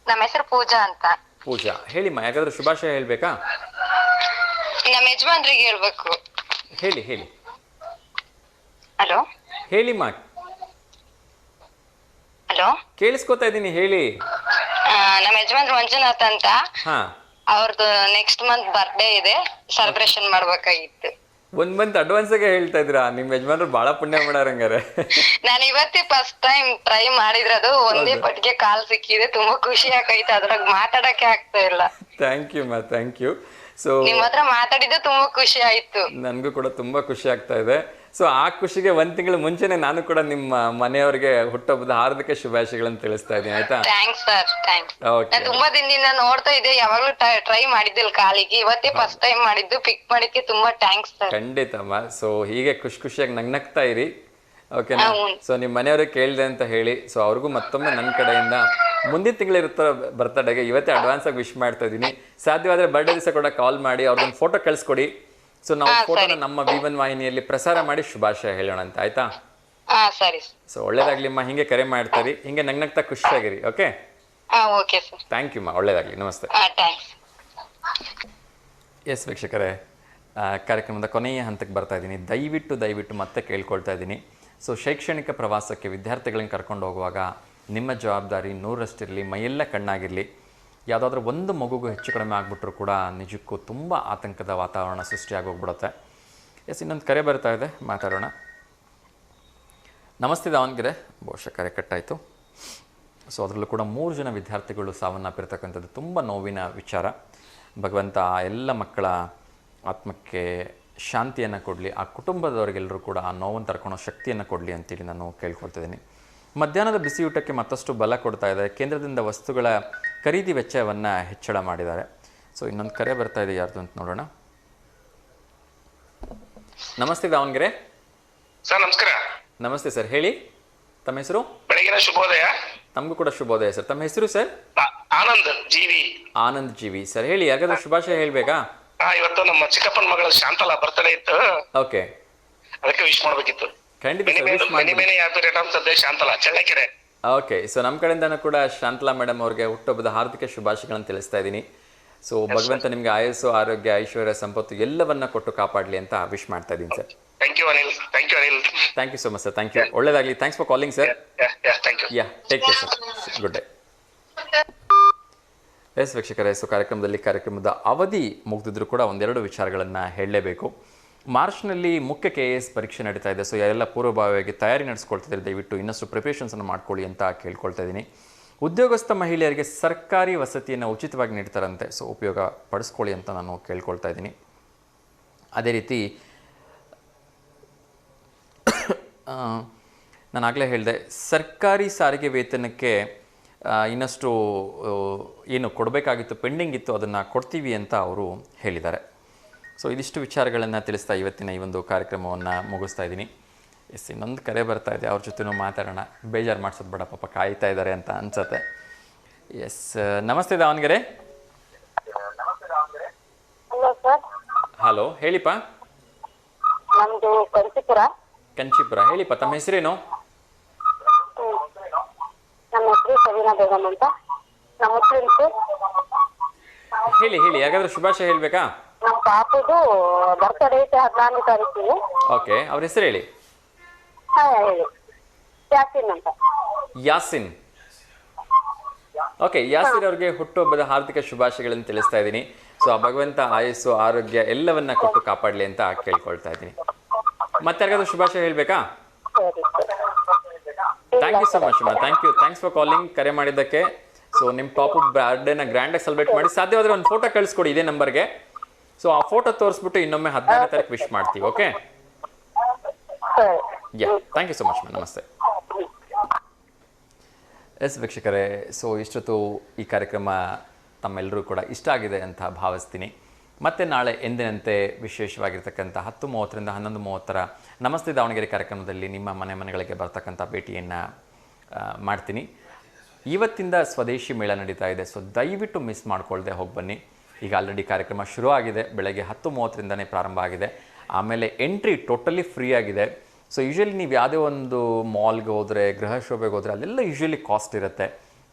ನಮ್ಮ ಹೆಸರು ಪೂಜಾ ಅಂತ. ಪೂಜಾ, ಹೇಳಿಮ್ಮ, ಯಾಕಾದ್ರೂ ಶುಭಾಶಯ ಹೇಳಬೇಕಾ? ನಮ್ಮ ಯಜಮಾನ್ರಿಗೆ ಹೇಳ್ಬೇಕು. ಹೇಳಿ. ಹಲೋ, ಹೇಳಿಮ್ಮ, ಹಲೋ, ಕೇಳಿಸ್ಕೊತಾ ಇದ್ದೀನಿ, ಹೇಳಿ. ನಮ್ಮ ಯಜಮಾನ್ರು ಮಂಜುನಾಥ್ ಅಂತ. ಹಾಂ, ಅವ್ರದ್ದು ನೆಕ್ಸ್ಟ್ ಮಂತ್ ಬರ್ಡೇ ಇದೆ, ಸೆಲೆಬ್ರೇಷನ್ ಮಾಡ್ಬೇಕಾಗಿತ್ತು. 1 ಮಂತ್ ಅಡ್ವಾನ್ಸಾಗೆ ಹೇಳ್ತಾ ಇದ್ದೀರಾ? ನಿಮ್ಮ ಯಜಮಾನ್ರು ಭಾಳ ಪುಣ್ಯ ಮಾಡ್ಯಾರಂಗಾರೆ. ನಾನು ಇವತ್ತೇ ಫಸ್ಟ್ ಟೈಮ್ ಟ್ರೈ ಮಾಡಿದ್ರದು. ಒಂದೇ ಪಟ್ಟಿಗೆ ಕಾಲ್ ಸಿಕ್ಕಿದೆ, ತುಂಬಾ ಖುಷಿ ಆಗೈತೆ. ಅದ್ರಾಗ ಮಾತಾಡಕ್ಕೆ ಆಗ್ತಾ ಇಲ್ಲ. ಥ್ಯಾಂಕ್ ಯು ಮಾ, ಥ್ಯಾಂಕ್ ಯು. ಸೊ ನಿಮ್ ಹತ್ರ ಮಾತಾಡಿದ್ದು ತುಂಬಾ ಖುಷಿ ಆಯ್ತು. ನನಗೂ ಕೂಡ ತುಂಬ ಖುಷಿ ಆಗ್ತಾ ಇದೆ. ಸೊ ಆ ಖುಷಿಗೆ 1 ತಿಂಗಳು ಮುಂಚೆನೆ ನಾನು ಕೂಡ ನಿಮ್ಮ ಮನೆಯವರಿಗೆ ಹುಟ್ಟುಹಬ್ಬದ ಹಾರ್ದಿಕ ಶುಭಾಶಯಗಳನ್ನು ತಿಳಿಸ್ತಾ ಇದ್ದೀನಿ. ಆಯ್ತಾ? Thanks sir, thanks. ಓಕೆ. ನಾನು ತುಂಬಾ ದಿನದಿಂದ ನೋಡ್ತಾ ಇದ್ದೆ, ಯಾವಾಗ್ಲೂ ಟ್ರೈ ಮಾಡಿದ್ದಿಲ್ಲ ಕಾಲಿಗೆ. ಇವತ್ತೇ ಫಸ್ಟ್ ಟೈಮ್ ಮಾಡಿದ್ದು, ಪಿಕ್ ಮಾಡಿಕ್ಕೆ ತುಂಬಾ ಥ್ಯಾಂಕ್ಸ್ ಸರ್. ಖಂಡಿತಮ್ಮ. ಸೊ ಹೀಗೆ ಖುಷಿಯಾಗಿ ನಗ್ನಗ್ತಾ ಇರಿ. ಓಕೆನಾ? ಸೊ ನಿಮ್ಮ ಮನೆಯವ್ರಿಗೆ ಕೇಳಿದೆ ಅಂತ ಹೇಳಿ. ಸೊ ಅವ್ರಿಗೂ ಮತ್ತೊಮ್ಮೆ ನನ್ನ ಕಡೆಯಿಂದ ಮುಂದಿನ ತಿಂಗಳಿರುತ್ತೋ ಬರ್ತಡೆಗೆ ಇವತ್ತೇ ಅಡ್ವಾನ್ಸ್ ಆಗಿ ವಿಶ್ ಮಾಡ್ತಾ ಇದ್ದೀನಿ. ಸಾಧ್ಯವಾದರೆ ಬರ್ಡೇ ದಿವಸ ಕೂಡ ಕಾಲ್ ಮಾಡಿ ಅವ್ರದ್ದೊಂದು ಫೋಟೋ ಕಳಿಸ್ಕೊಡಿ. ಸೊ ನಾವು ಫೋಟೋನ ನಮ್ಮ V1 ವಾಹಿನಿಯಲ್ಲಿ ಪ್ರಸಾರ ಮಾಡಿ ಶುಭಾಶಯ ಹೇಳೋಣ ಅಂತ. ಆಯ್ತಾ? ಸರಿ. ಸೊ ಒಳ್ಳೇದಾಗ್ಲಿಮ್ಮ, ಹಿಂಗೆ ಕರೆ ಮಾಡ್ತೀರಿ, ಹಿಂಗೆ ನಗ್ನಗ್ತಾ ಖುಷಿಯಾಗಿರಿ. Okay? Okay sir. Thank you ಮಾ, ಒಳ್ಳೇದಾಗಲಿ. ನಮಸ್ತೆ. ಥ್ಯಾಂಕ್ಸ್. ಎಸ್ ವೀಕ್ಷಕರೇ, ಕಾರ್ಯಕ್ರಮದ ಕೊನೆಯ ಹಂತಕ್ಕೆ ಬರ್ತಾ ಇದ್ದೀನಿ. ದಯವಿಟ್ಟು ಮತ್ತೆ ಕೇಳ್ಕೊಳ್ತಾ ಇದ್ದೀನಿ. ಸೊ ಶೈಕ್ಷಣಿಕ ಪ್ರವಾಸಕ್ಕೆ ವಿದ್ಯಾರ್ಥಿಗಳನ್ನ ಕರ್ಕೊಂಡು ಹೋಗುವಾಗ ನಿಮ್ಮ ಜವಾಬ್ದಾರಿ 100ರಷ್ಟಿರಲಿ, ಮೈಯೆಲ್ಲ ಕಣ್ಣಾಗಿರಲಿ. ಯಾವುದಾದ್ರೂ ಒಂದು ಮಗುಗೂ ಹೆಚ್ಚು ಕಡಿಮೆ ಆಗಿಬಿಟ್ರೂ ಕೂಡ ನಿಜಕ್ಕೂ ತುಂಬ ಆತಂಕದ ವಾತಾವರಣ ಸೃಷ್ಟಿಯಾಗಿ ಹೋಗ್ಬಿಡುತ್ತೆ. ಎಸ್, ಇನ್ನೊಂದು ಕರೆ ಬರ್ತಾ ಇದೆ, ಮಾತಾಡೋಣ. ನಮಸ್ತೆ ದಾವಣಗೆರೆ. ಬಹುಶಃ ಕರೆ ಕಟ್ಟಾಯಿತು. ಸೊ ಅದರಲ್ಲೂ ಕೂಡ 3 ಜನ ವಿದ್ಯಾರ್ಥಿಗಳು ಸಾವನ್ನಪ್ಪಿರ್ತಕ್ಕಂಥದ್ದು ತುಂಬ ನೋವಿನ ವಿಚಾರ. ಭಗವಂತ ಆ ಎಲ್ಲ ಮಕ್ಕಳ ಆತ್ಮಕ್ಕೆ ಶಾಂತಿಯನ್ನು ಕೊಡಲಿ, ಆ ಕುಟುಂಬದವರಿಗೆಲ್ಲರೂ ಕೂಡ ಆ ನೋವನ್ನು ತರ್ಕೊಳ್ಳೋ ಶಕ್ತಿಯನ್ನು ಕೊಡಲಿ ಅಂತೇಳಿ ನಾನು ಕೇಳ್ಕೊಳ್ತಿದ್ದೀನಿ. ಮಧ್ಯಾಹ್ನದ ಬಿಸಿಯೂಟಕ್ಕೆ ಮತ್ತಷ್ಟು ಬಲ ಕೊಡ್ತಾ ಇದೆ. ಕೇಂದ್ರದಿಂದ ವಸ್ತುಗಳ ಖರೀದಿ ವೆಚ್ಚವನ್ನು ಹೆಚ್ಚಳ ಮಾಡಿದ್ದಾರೆ. ಸೊ ಇನ್ನೊಂದು ಕರೆ ಬರ್ತಾ ಇದೆ, ಯಾರ್ದು ಅಂತ ನೋಡೋಣ. ನಮಸ್ತೆ ದಾವಣಗೆರೆ. ಸರ್ ನಮಸ್ಕಾರ. ನಮಸ್ತೆ ಸರ್, ಹೇಳಿ. ತಮ್ಮ ಹೆಸರು? ಬೆಳಗಿನ ಶುಭೋದಯ. ತಮಗೂ ಕೂಡ ಶುಭೋದಯ ಸರ್. ತಮ್ಮ ಹೆಸರು ಸರ್? ಆನಂದ್ ಜೀವಿ. ಆನಂದ್ ಜೀವಿ ಸರ್, ಹೇಳಿ, ಯಾರಿಗಾದ್ರೂ ಶುಭಾಶಯ ಹೇಳ್ಬೇಕಾ? ಇವತ್ತು ನಮ್ಮ ಚಿಕ್ಕಪ್ಪನ ಮಗಳ ಶಾಂತಲಾ ಬರ್ತಡೇ ಇತ್ತು, ಓಕೆ, ಅದಕ್ಕೆ ವಿಶ್ ಮಾಡ್ಬೇಕಿತ್ತು. ಖಂಡಿತ many happy returns of the day Shantala, Challakere. Okay, so ನಮ್ಮ ಕಡೆಯಿಂದನೂ ಕೂಡ ಶಾಂತಲಾ ಮೇಡಮ್ ಅವ್ರಿಗೆ ಹುಟ್ಟುಹಬ್ಬದ ಹಾರ್ದಿಕ ಶುಭಾಶಯಗಳನ್ನು ತಿಳಿಸ್ತಾ ಇದ್ದೀನಿ. ಸೊ ಭಗವಂತ ನಿಮ್ಗೆ ಆಯಸ್ಸು, ಆರೋಗ್ಯ, ಐಶ್ವರ್ಯ, ಸಂಪತ್ತು ಎಲ್ಲವನ್ನ ಕೊಟ್ಟು ಕಾಪಾಡಲಿ ಅಂತ ವಿಶ್ ಮಾಡ್ತಾ ಇದ್ದೀನಿ sir. Thank you Anil. Thank you so much sir. Thank you, ಒಳ್ಳೇದಾಗಲಿ. Thanks for calling sir. Yeah, take care sir. Good day. Yes ವೀಕ್ಷಕರೇ, ಸೊ ಕಾರ್ಯಕ್ರಮದ ಅವಧಿ ಮುಗಿದಿದ್ರು ಕೂಡ ಒಂದೆರಡು ವಿಚಾರಗಳನ್ನು ಹೇಳಲೇಬೇಕು. ಮಾರ್ಚ್ನಲ್ಲಿ ಮುಖ್ಯ KAS ಪರೀಕ್ಷೆ ನಡೀತಾ ಇದೆ. ಸೊ ಎಲ್ಲ ಪೂರ್ವಭಾವಿಯಾಗಿ ತಯಾರಿ ನಡೆಸ್ಕೊಳ್ತಿದ್ದಾರೆ. ದಯವಿಟ್ಟು ಇನ್ನಷ್ಟು ಪ್ರಿಪರೇಷನ್ಸನ್ನು ಮಾಡ್ಕೊಳ್ಳಿ ಅಂತ ಕೇಳ್ಕೊಳ್ತಾ ಇದ್ದೀನಿ. ಉದ್ಯೋಗಸ್ಥ ಮಹಿಳೆಯರಿಗೆ ಸರ್ಕಾರಿ ವಸತಿಯನ್ನು ಉಚಿತವಾಗಿ ನೀಡ್ತಾರಂತೆ. ಸೊ ಉಪಯೋಗ ಪಡಿಸ್ಕೊಳ್ಳಿ ಅಂತ ನಾನು ಕೇಳ್ಕೊಳ್ತಾ ಇದ್ದೀನಿ. ಅದೇ ರೀತಿ ನಾನು ಆಗಲೇ ಹೇಳಿದೆ, ಸರ್ಕಾರಿ ಸಾರಿಗೆ ವೇತನಕ್ಕೆ ಇನ್ನಷ್ಟು ಏನು ಕೊಡಬೇಕಾಗಿತ್ತು, ಪೆಂಡಿಂಗ್ ಇತ್ತು, ಅದನ್ನು ಕೊಡ್ತೀವಿ ಅಂತ ಅವರು ಹೇಳಿದ್ದಾರೆ. ಸೊ ಇದಿಷ್ಟು ವಿಚಾರಗಳನ್ನು ತಿಳಿಸ್ತಾ ಇವತ್ತಿನ ಈ ಒಂದು ಕಾರ್ಯಕ್ರಮವನ್ನು ಮುಗಿಸ್ತಾ ಇದ್ದೀನಿ. ಎಸ್, ಇನ್ನೊಂದು ಕರೆ ಬರ್ತಾ ಇದೆ, ಅವ್ರ ಜೊತೆನೂ ಮಾತಾಡೋಣ. ಬೇಜಾರು ಮಾಡಿಸೋದು ಬೇಡ, ಪಾಪ ಕಾಯ್ತಾ ಇದ್ದಾರೆ ಅಂತ ಅನ್ಸುತ್ತೆ. ಎಸ್, ನಮಸ್ತೆ ದಾವಣಗೆರೆ. Hello sir. ಹಲೋ, ಹೇಳಿಪ್ಪ. ನಮ್ದು ಕಂಚಿಪುರ. ಹೇಳಿಪ್ಪ, ತಮ್ಮ ಹೆಸರೇನು? ನಮ್ಮ ಹೆಸರು ಸಬೀನಾ ಬೇಗಂ ಅಂತ. ನಮ್ಮ ಮುಸ್ಲಿಮ್ಸು. ಹೇಳಿ, ಯಾಗಾದ್ರೂ ಶುಭಾಶಯ ಹೇಳ್ಬೇಕಾ? ನಮ್ಮ ಪಾಪದು ಬರ್ತಡೇ ಐತೆ 14ನೇ ತಾರೀಕಿಗೆ. ಓಕೆ, ಅವ್ರ ಹೆಸರು ಹೇಳಿ. ಹೇಳಿ. ಯಾಸಿನ್ ಅಂತ. ಯಾಸಿನ್. ಓಕೆ, ಯಾಸಿನ್ ಅವ್ರಿಗೆ ಹುಟ್ಟುಹಬ್ಬದ ಹಾರ್ದಿಕ ಶುಭಾಶಯಗಳನ್ನು ತಿಳಿಸ್ತಾ ಇದ್ದೀನಿ. ಸೊ ಆ ಭಗವಂತ ಆಯಸ್ಸು, ಆರೋಗ್ಯ ಎಲ್ಲವನ್ನ ಕೊಟ್ಟು ಕಾಪಾಡಲಿ ಅಂತ ಕೇಳ್ಕೊಳ್ತಾ ಇದ್ದೀನಿ. ಮತ್ತೆ ಯಾರಿಗಾದ್ರೂ ಶುಭಾಶಯ ಹೇಳ್ಬೇಕಾ? ಥ್ಯಾಂಕ್ ಯು ಸೊ ಮಚ್ ಅಮ್ಮ. ಥ್ಯಾಂಕ್ಸ್ ಫಾರ್ ಕಾಲಿಂಗ್, ಕರೆ ಮಾಡಿದ್ದಕ್ಕೆ. ಸೊ ನಿಮ್ಮ ಪಾಪು ಬರ್ಡೇನ ಗ್ರ್ಯಾಂಡಾಗಿ ಸೆಲೆಬ್ರೇಟ್ ಮಾಡಿ. ಸಾಧ್ಯವಾದರೆ ಒಂದು ಫೋಟೋ ಕಳಿಸ್ಕೊಡಿ ಇದೇ ನಂಬರ್ಗೆ. ಸೊ ಆ ಫೋಟೋ ತೋರಿಸ್ಬಿಟ್ಟು ಇನ್ನೊಮ್ಮೆ 14ನೇ ತಾರೀಕು ವಿಶ್ ಮಾಡ್ತೀವಿ. Okay, ya, thank you so much. ನಮಸ್ತೆ. ಎಸ್ ವೀಕ್ಷಕರೇ, ಸೊ ಇಷ್ಟೊತ್ತು ಈ ಕಾರ್ಯಕ್ರಮ ತಮ್ಮೆಲ್ಲರೂ ಕೂಡ ಇಷ್ಟ ಆಗಿದೆ ಅಂತ ಭಾವಿಸ್ತೀನಿ. ಮತ್ತೆ ನಾಳೆ ಎಂದಿನಂತೆ ವಿಶೇಷವಾಗಿರ್ತಕ್ಕಂಥ 10:30ರಿಂದ 11:30 ನಮಸ್ತೆ ದಾವಣಗೆರೆ ಕಾರ್ಯಕ್ರಮದಲ್ಲಿ ನಿಮ್ಮ ಮನೆಗಳಿಗೆ ಬರ್ತಕ್ಕಂಥ ಭೇಟಿಯನ್ನು ಮಾಡ್ತೀನಿ. ಇವತ್ತಿಂದ ಸ್ವದೇಶಿ ಮೇಳ ನಡೀತಾ ಇದೆ. ಸೊ ದಯವಿಟ್ಟು ಮಿಸ್ ಮಾಡ್ಕೊಳ್ದೆ ಹೋಗಿ ಬನ್ನಿ. ಈಗ ಆಲ್ರೆಡಿ ಕಾರ್ಯಕ್ರಮ ಶುರು ಆಗಿದೆ. ಬೆಳಗ್ಗೆ 10:30ರಿಂದನೇ ಪ್ರಾರಂಭ ಆಗಿದೆ. ಆಮೇಲೆ ಎಂಟ್ರಿ ಟೋಟಲಿ ಫ್ರೀ ಆಗಿದೆ. ಸೊ ಯೂಶ್ವಲಿ ನೀವು ಯಾವುದೇ ಒಂದು ಮಾಲ್ಗೆ ಹೋದರೆ, ಗೃಹ ಶೋಭೆಗೆ ಹೋದರೆ ಅಲ್ಲೆಲ್ಲ ಯೂಶ್ವಲಿ ಕಾಸ್ಟ್ ಇರುತ್ತೆ.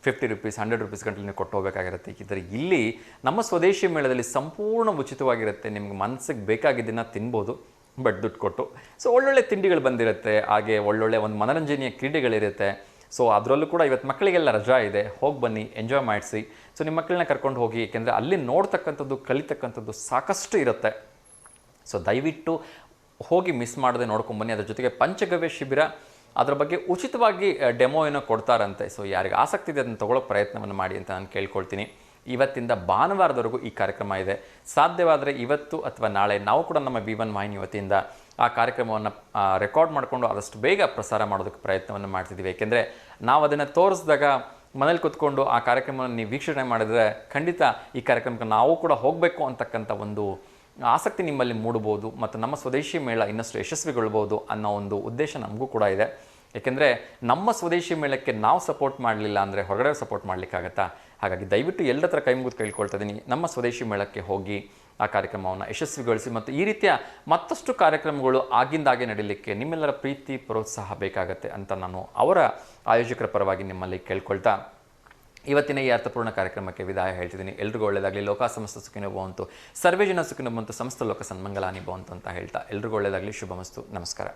50 ರೂಪೀಸ್, 100 ರೂಪೀಸ್ ಗಂಟಲು ನೀವು ಕೊಟ್ಟು ಹೋಗಬೇಕಾಗಿರುತ್ತೆ. ಇದರ ಇಲ್ಲಿ ನಮ್ಮ ಸ್ವದೇಶಿ ಮೇಳದಲ್ಲಿ ಸಂಪೂರ್ಣ ಉಚಿತವಾಗಿರುತ್ತೆ. ನಿಮ್ಗೆ ಮನಸ್ಸಿಗೆ ಬೇಕಾಗಿದ್ದನ್ನು ತಿನ್ಬೋದು, ಬಟ್ ದುಡ್ಡು ಕೊಟ್ಟು. ಸೊ ಒಳ್ಳೊಳ್ಳೆ ತಿಂಡಿಗಳು ಬಂದಿರುತ್ತೆ. ಹಾಗೆ ಒಳ್ಳೊಳ್ಳೆ ಒಂದು ಮನೋರಂಜನೆಯ ಕ್ರೀಡೆಗಳಿರುತ್ತೆ. ಸೊ ಅದರಲ್ಲೂ ಕೂಡ ಇವತ್ತು ಮಕ್ಕಳಿಗೆಲ್ಲ ರಜಾ ಇದೆ. ಹೋಗಿ ಬನ್ನಿ, ಎಂಜಾಯ್ ಮಾಡಿಸಿ. ಸೊ ನಿಮ್ಮ ಮಕ್ಕಳನ್ನ ಕರ್ಕೊಂಡು ಹೋಗಿ, ಏಕೆಂದರೆ ಅಲ್ಲಿ ನೋಡ್ತಕ್ಕಂಥದ್ದು, ಕಲಿತಕ್ಕಂಥದ್ದು ಸಾಕಷ್ಟು ಇರುತ್ತೆ. ಸೊ ದಯವಿಟ್ಟು ಹೋಗಿ ಮಿಸ್ ಮಾಡದೆ ನೋಡ್ಕೊಂಬನ್ನಿ. ಅದ್ರ ಜೊತೆಗೆ ಪಂಚಗವ್ಯ ಶಿಬಿರ, ಅದರ ಬಗ್ಗೆ ಉಚಿತವಾಗಿ ಡೆಮೋ ಏನೋ ಕೊಡ್ತಾರಂತೆ. ಸೊ ಯಾರಿಗೆ ಆಸಕ್ತಿ ಇದೆ ಅದನ್ನು ತೊಗೊಳ್ಳೋ ಪ್ರಯತ್ನವನ್ನು ಮಾಡಿ ಅಂತ ನಾನು ಕೇಳ್ಕೊಳ್ತೀನಿ. ಇವತ್ತಿಂದ ಭಾನುವಾರದವರೆಗೂ ಈ ಕಾರ್ಯಕ್ರಮ ಇದೆ. ಸಾಧ್ಯವಾದರೆ ಇವತ್ತು ಅಥವಾ ನಾಳೆ ನಾವು ಕೂಡ ನಮ್ಮ B1 ವಾಹಿನಿ ವತಿಯಿಂದ ಆ ಕಾರ್ಯಕ್ರಮವನ್ನು ರೆಕಾರ್ಡ್ ಮಾಡಿಕೊಂಡು ಆದಷ್ಟು ಬೇಗ ಪ್ರಸಾರ ಮಾಡೋದಕ್ಕೆ ಪ್ರಯತ್ನವನ್ನು ಮಾಡ್ತಿದ್ದೀವಿ. ಏಕೆಂದರೆ ನಾವು ಅದನ್ನು ತೋರಿಸಿದಾಗ ಮನೇಲಿ ಕೂತ್ಕೊಂಡು ಆ ಕಾರ್ಯಕ್ರಮವನ್ನು ನೀವು ವೀಕ್ಷಣೆ ಮಾಡಿದರೆ ಖಂಡಿತ ಈ ಕಾರ್ಯಕ್ರಮಕ್ಕೆ ನಾವು ಕೂಡ ಹೋಗಬೇಕು ಅಂತಕ್ಕಂಥ ಒಂದು ಆಸಕ್ತಿ ನಿಮ್ಮಲ್ಲಿ ಮೂಡಬಹುದು ಮತ್ತು ನಮ್ಮ ಸ್ವದೇಶಿ ಮೇಳ ಇನ್ನಷ್ಟು ಯಶಸ್ವಿಗೊಳ್ಬೋದು ಅನ್ನೋ ಒಂದು ಉದ್ದೇಶ ನಮಗೂ ಕೂಡ ಇದೆ. ಏಕೆಂದರೆ ನಮ್ಮ ಸ್ವದೇಶಿ ಮೇಳಕ್ಕೆ ನಾವು ಸಪೋರ್ಟ್ ಮಾಡಲಿಲ್ಲ ಅಂದರೆ ಹೊರಗಡೆ ಸಪೋರ್ಟ್ ಮಾಡಲಿಕ್ಕಾಗತ್ತಾ? ಹಾಗಾಗಿ ದಯವಿಟ್ಟು ಎಲ್ಲರ ಹತ್ರ ಕೈ ಮುಗಿದು ಕೇಳ್ಕೊಳ್ತಾ ಇದ್ದೀನಿ, ನಮ್ಮ ಸ್ವದೇಶಿ ಮೇಳಕ್ಕೆ ಹೋಗಿ ಆ ಕಾರ್ಯಕ್ರಮವನ್ನು ಯಶಸ್ವಿಗೊಳಿಸಿ. ಮತ್ತು ಈ ರೀತಿಯ ಮತ್ತಷ್ಟು ಕಾರ್ಯಕ್ರಮಗಳು ಆಗಿಂದಾಗೆ ನಡೀಲಿಕ್ಕೆ ನಿಮ್ಮೆಲ್ಲರ ಪ್ರೀತಿ ಪ್ರೋತ್ಸಾಹ ಬೇಕಾಗತ್ತೆ ಅಂತ ನಾನು ಅವರ ಆಯೋಜಕರ ಪರವಾಗಿ ನಿಮ್ಮಲ್ಲಿ ಕೇಳ್ಕೊಳ್ತಾ ಇವತ್ತಿನ ಈ ಅರ್ಥಪೂರ್ಣ ಕಾರ್ಯಕ್ರಮಕ್ಕೆ ವಿದಾಯ ಹೇಳ್ತಿದ್ದೀನಿ. ಎಲ್ರಿಗೂ ಒಳ್ಳೆಯದಾಗಲಿ. ಲೋಕ ಸಮಸ್ತ ಸುಖಿನೋ ಭವಂತು, ಸರ್ವೇ ಜನ ಸುಖಿನೋ ಭವಂತು, ಸಮಸ್ತ ಲೋಕ ಸನ್ಮಂಗಲಾನಿ ಭವಂತು ಅಂತ ಹೇಳ್ತಾ ಎಲ್ರಿಗೂ ಒಳ್ಳೆಯದಾಗಲಿ. ಶುಭಮಸ್ತು. ನಮಸ್ಕಾರ.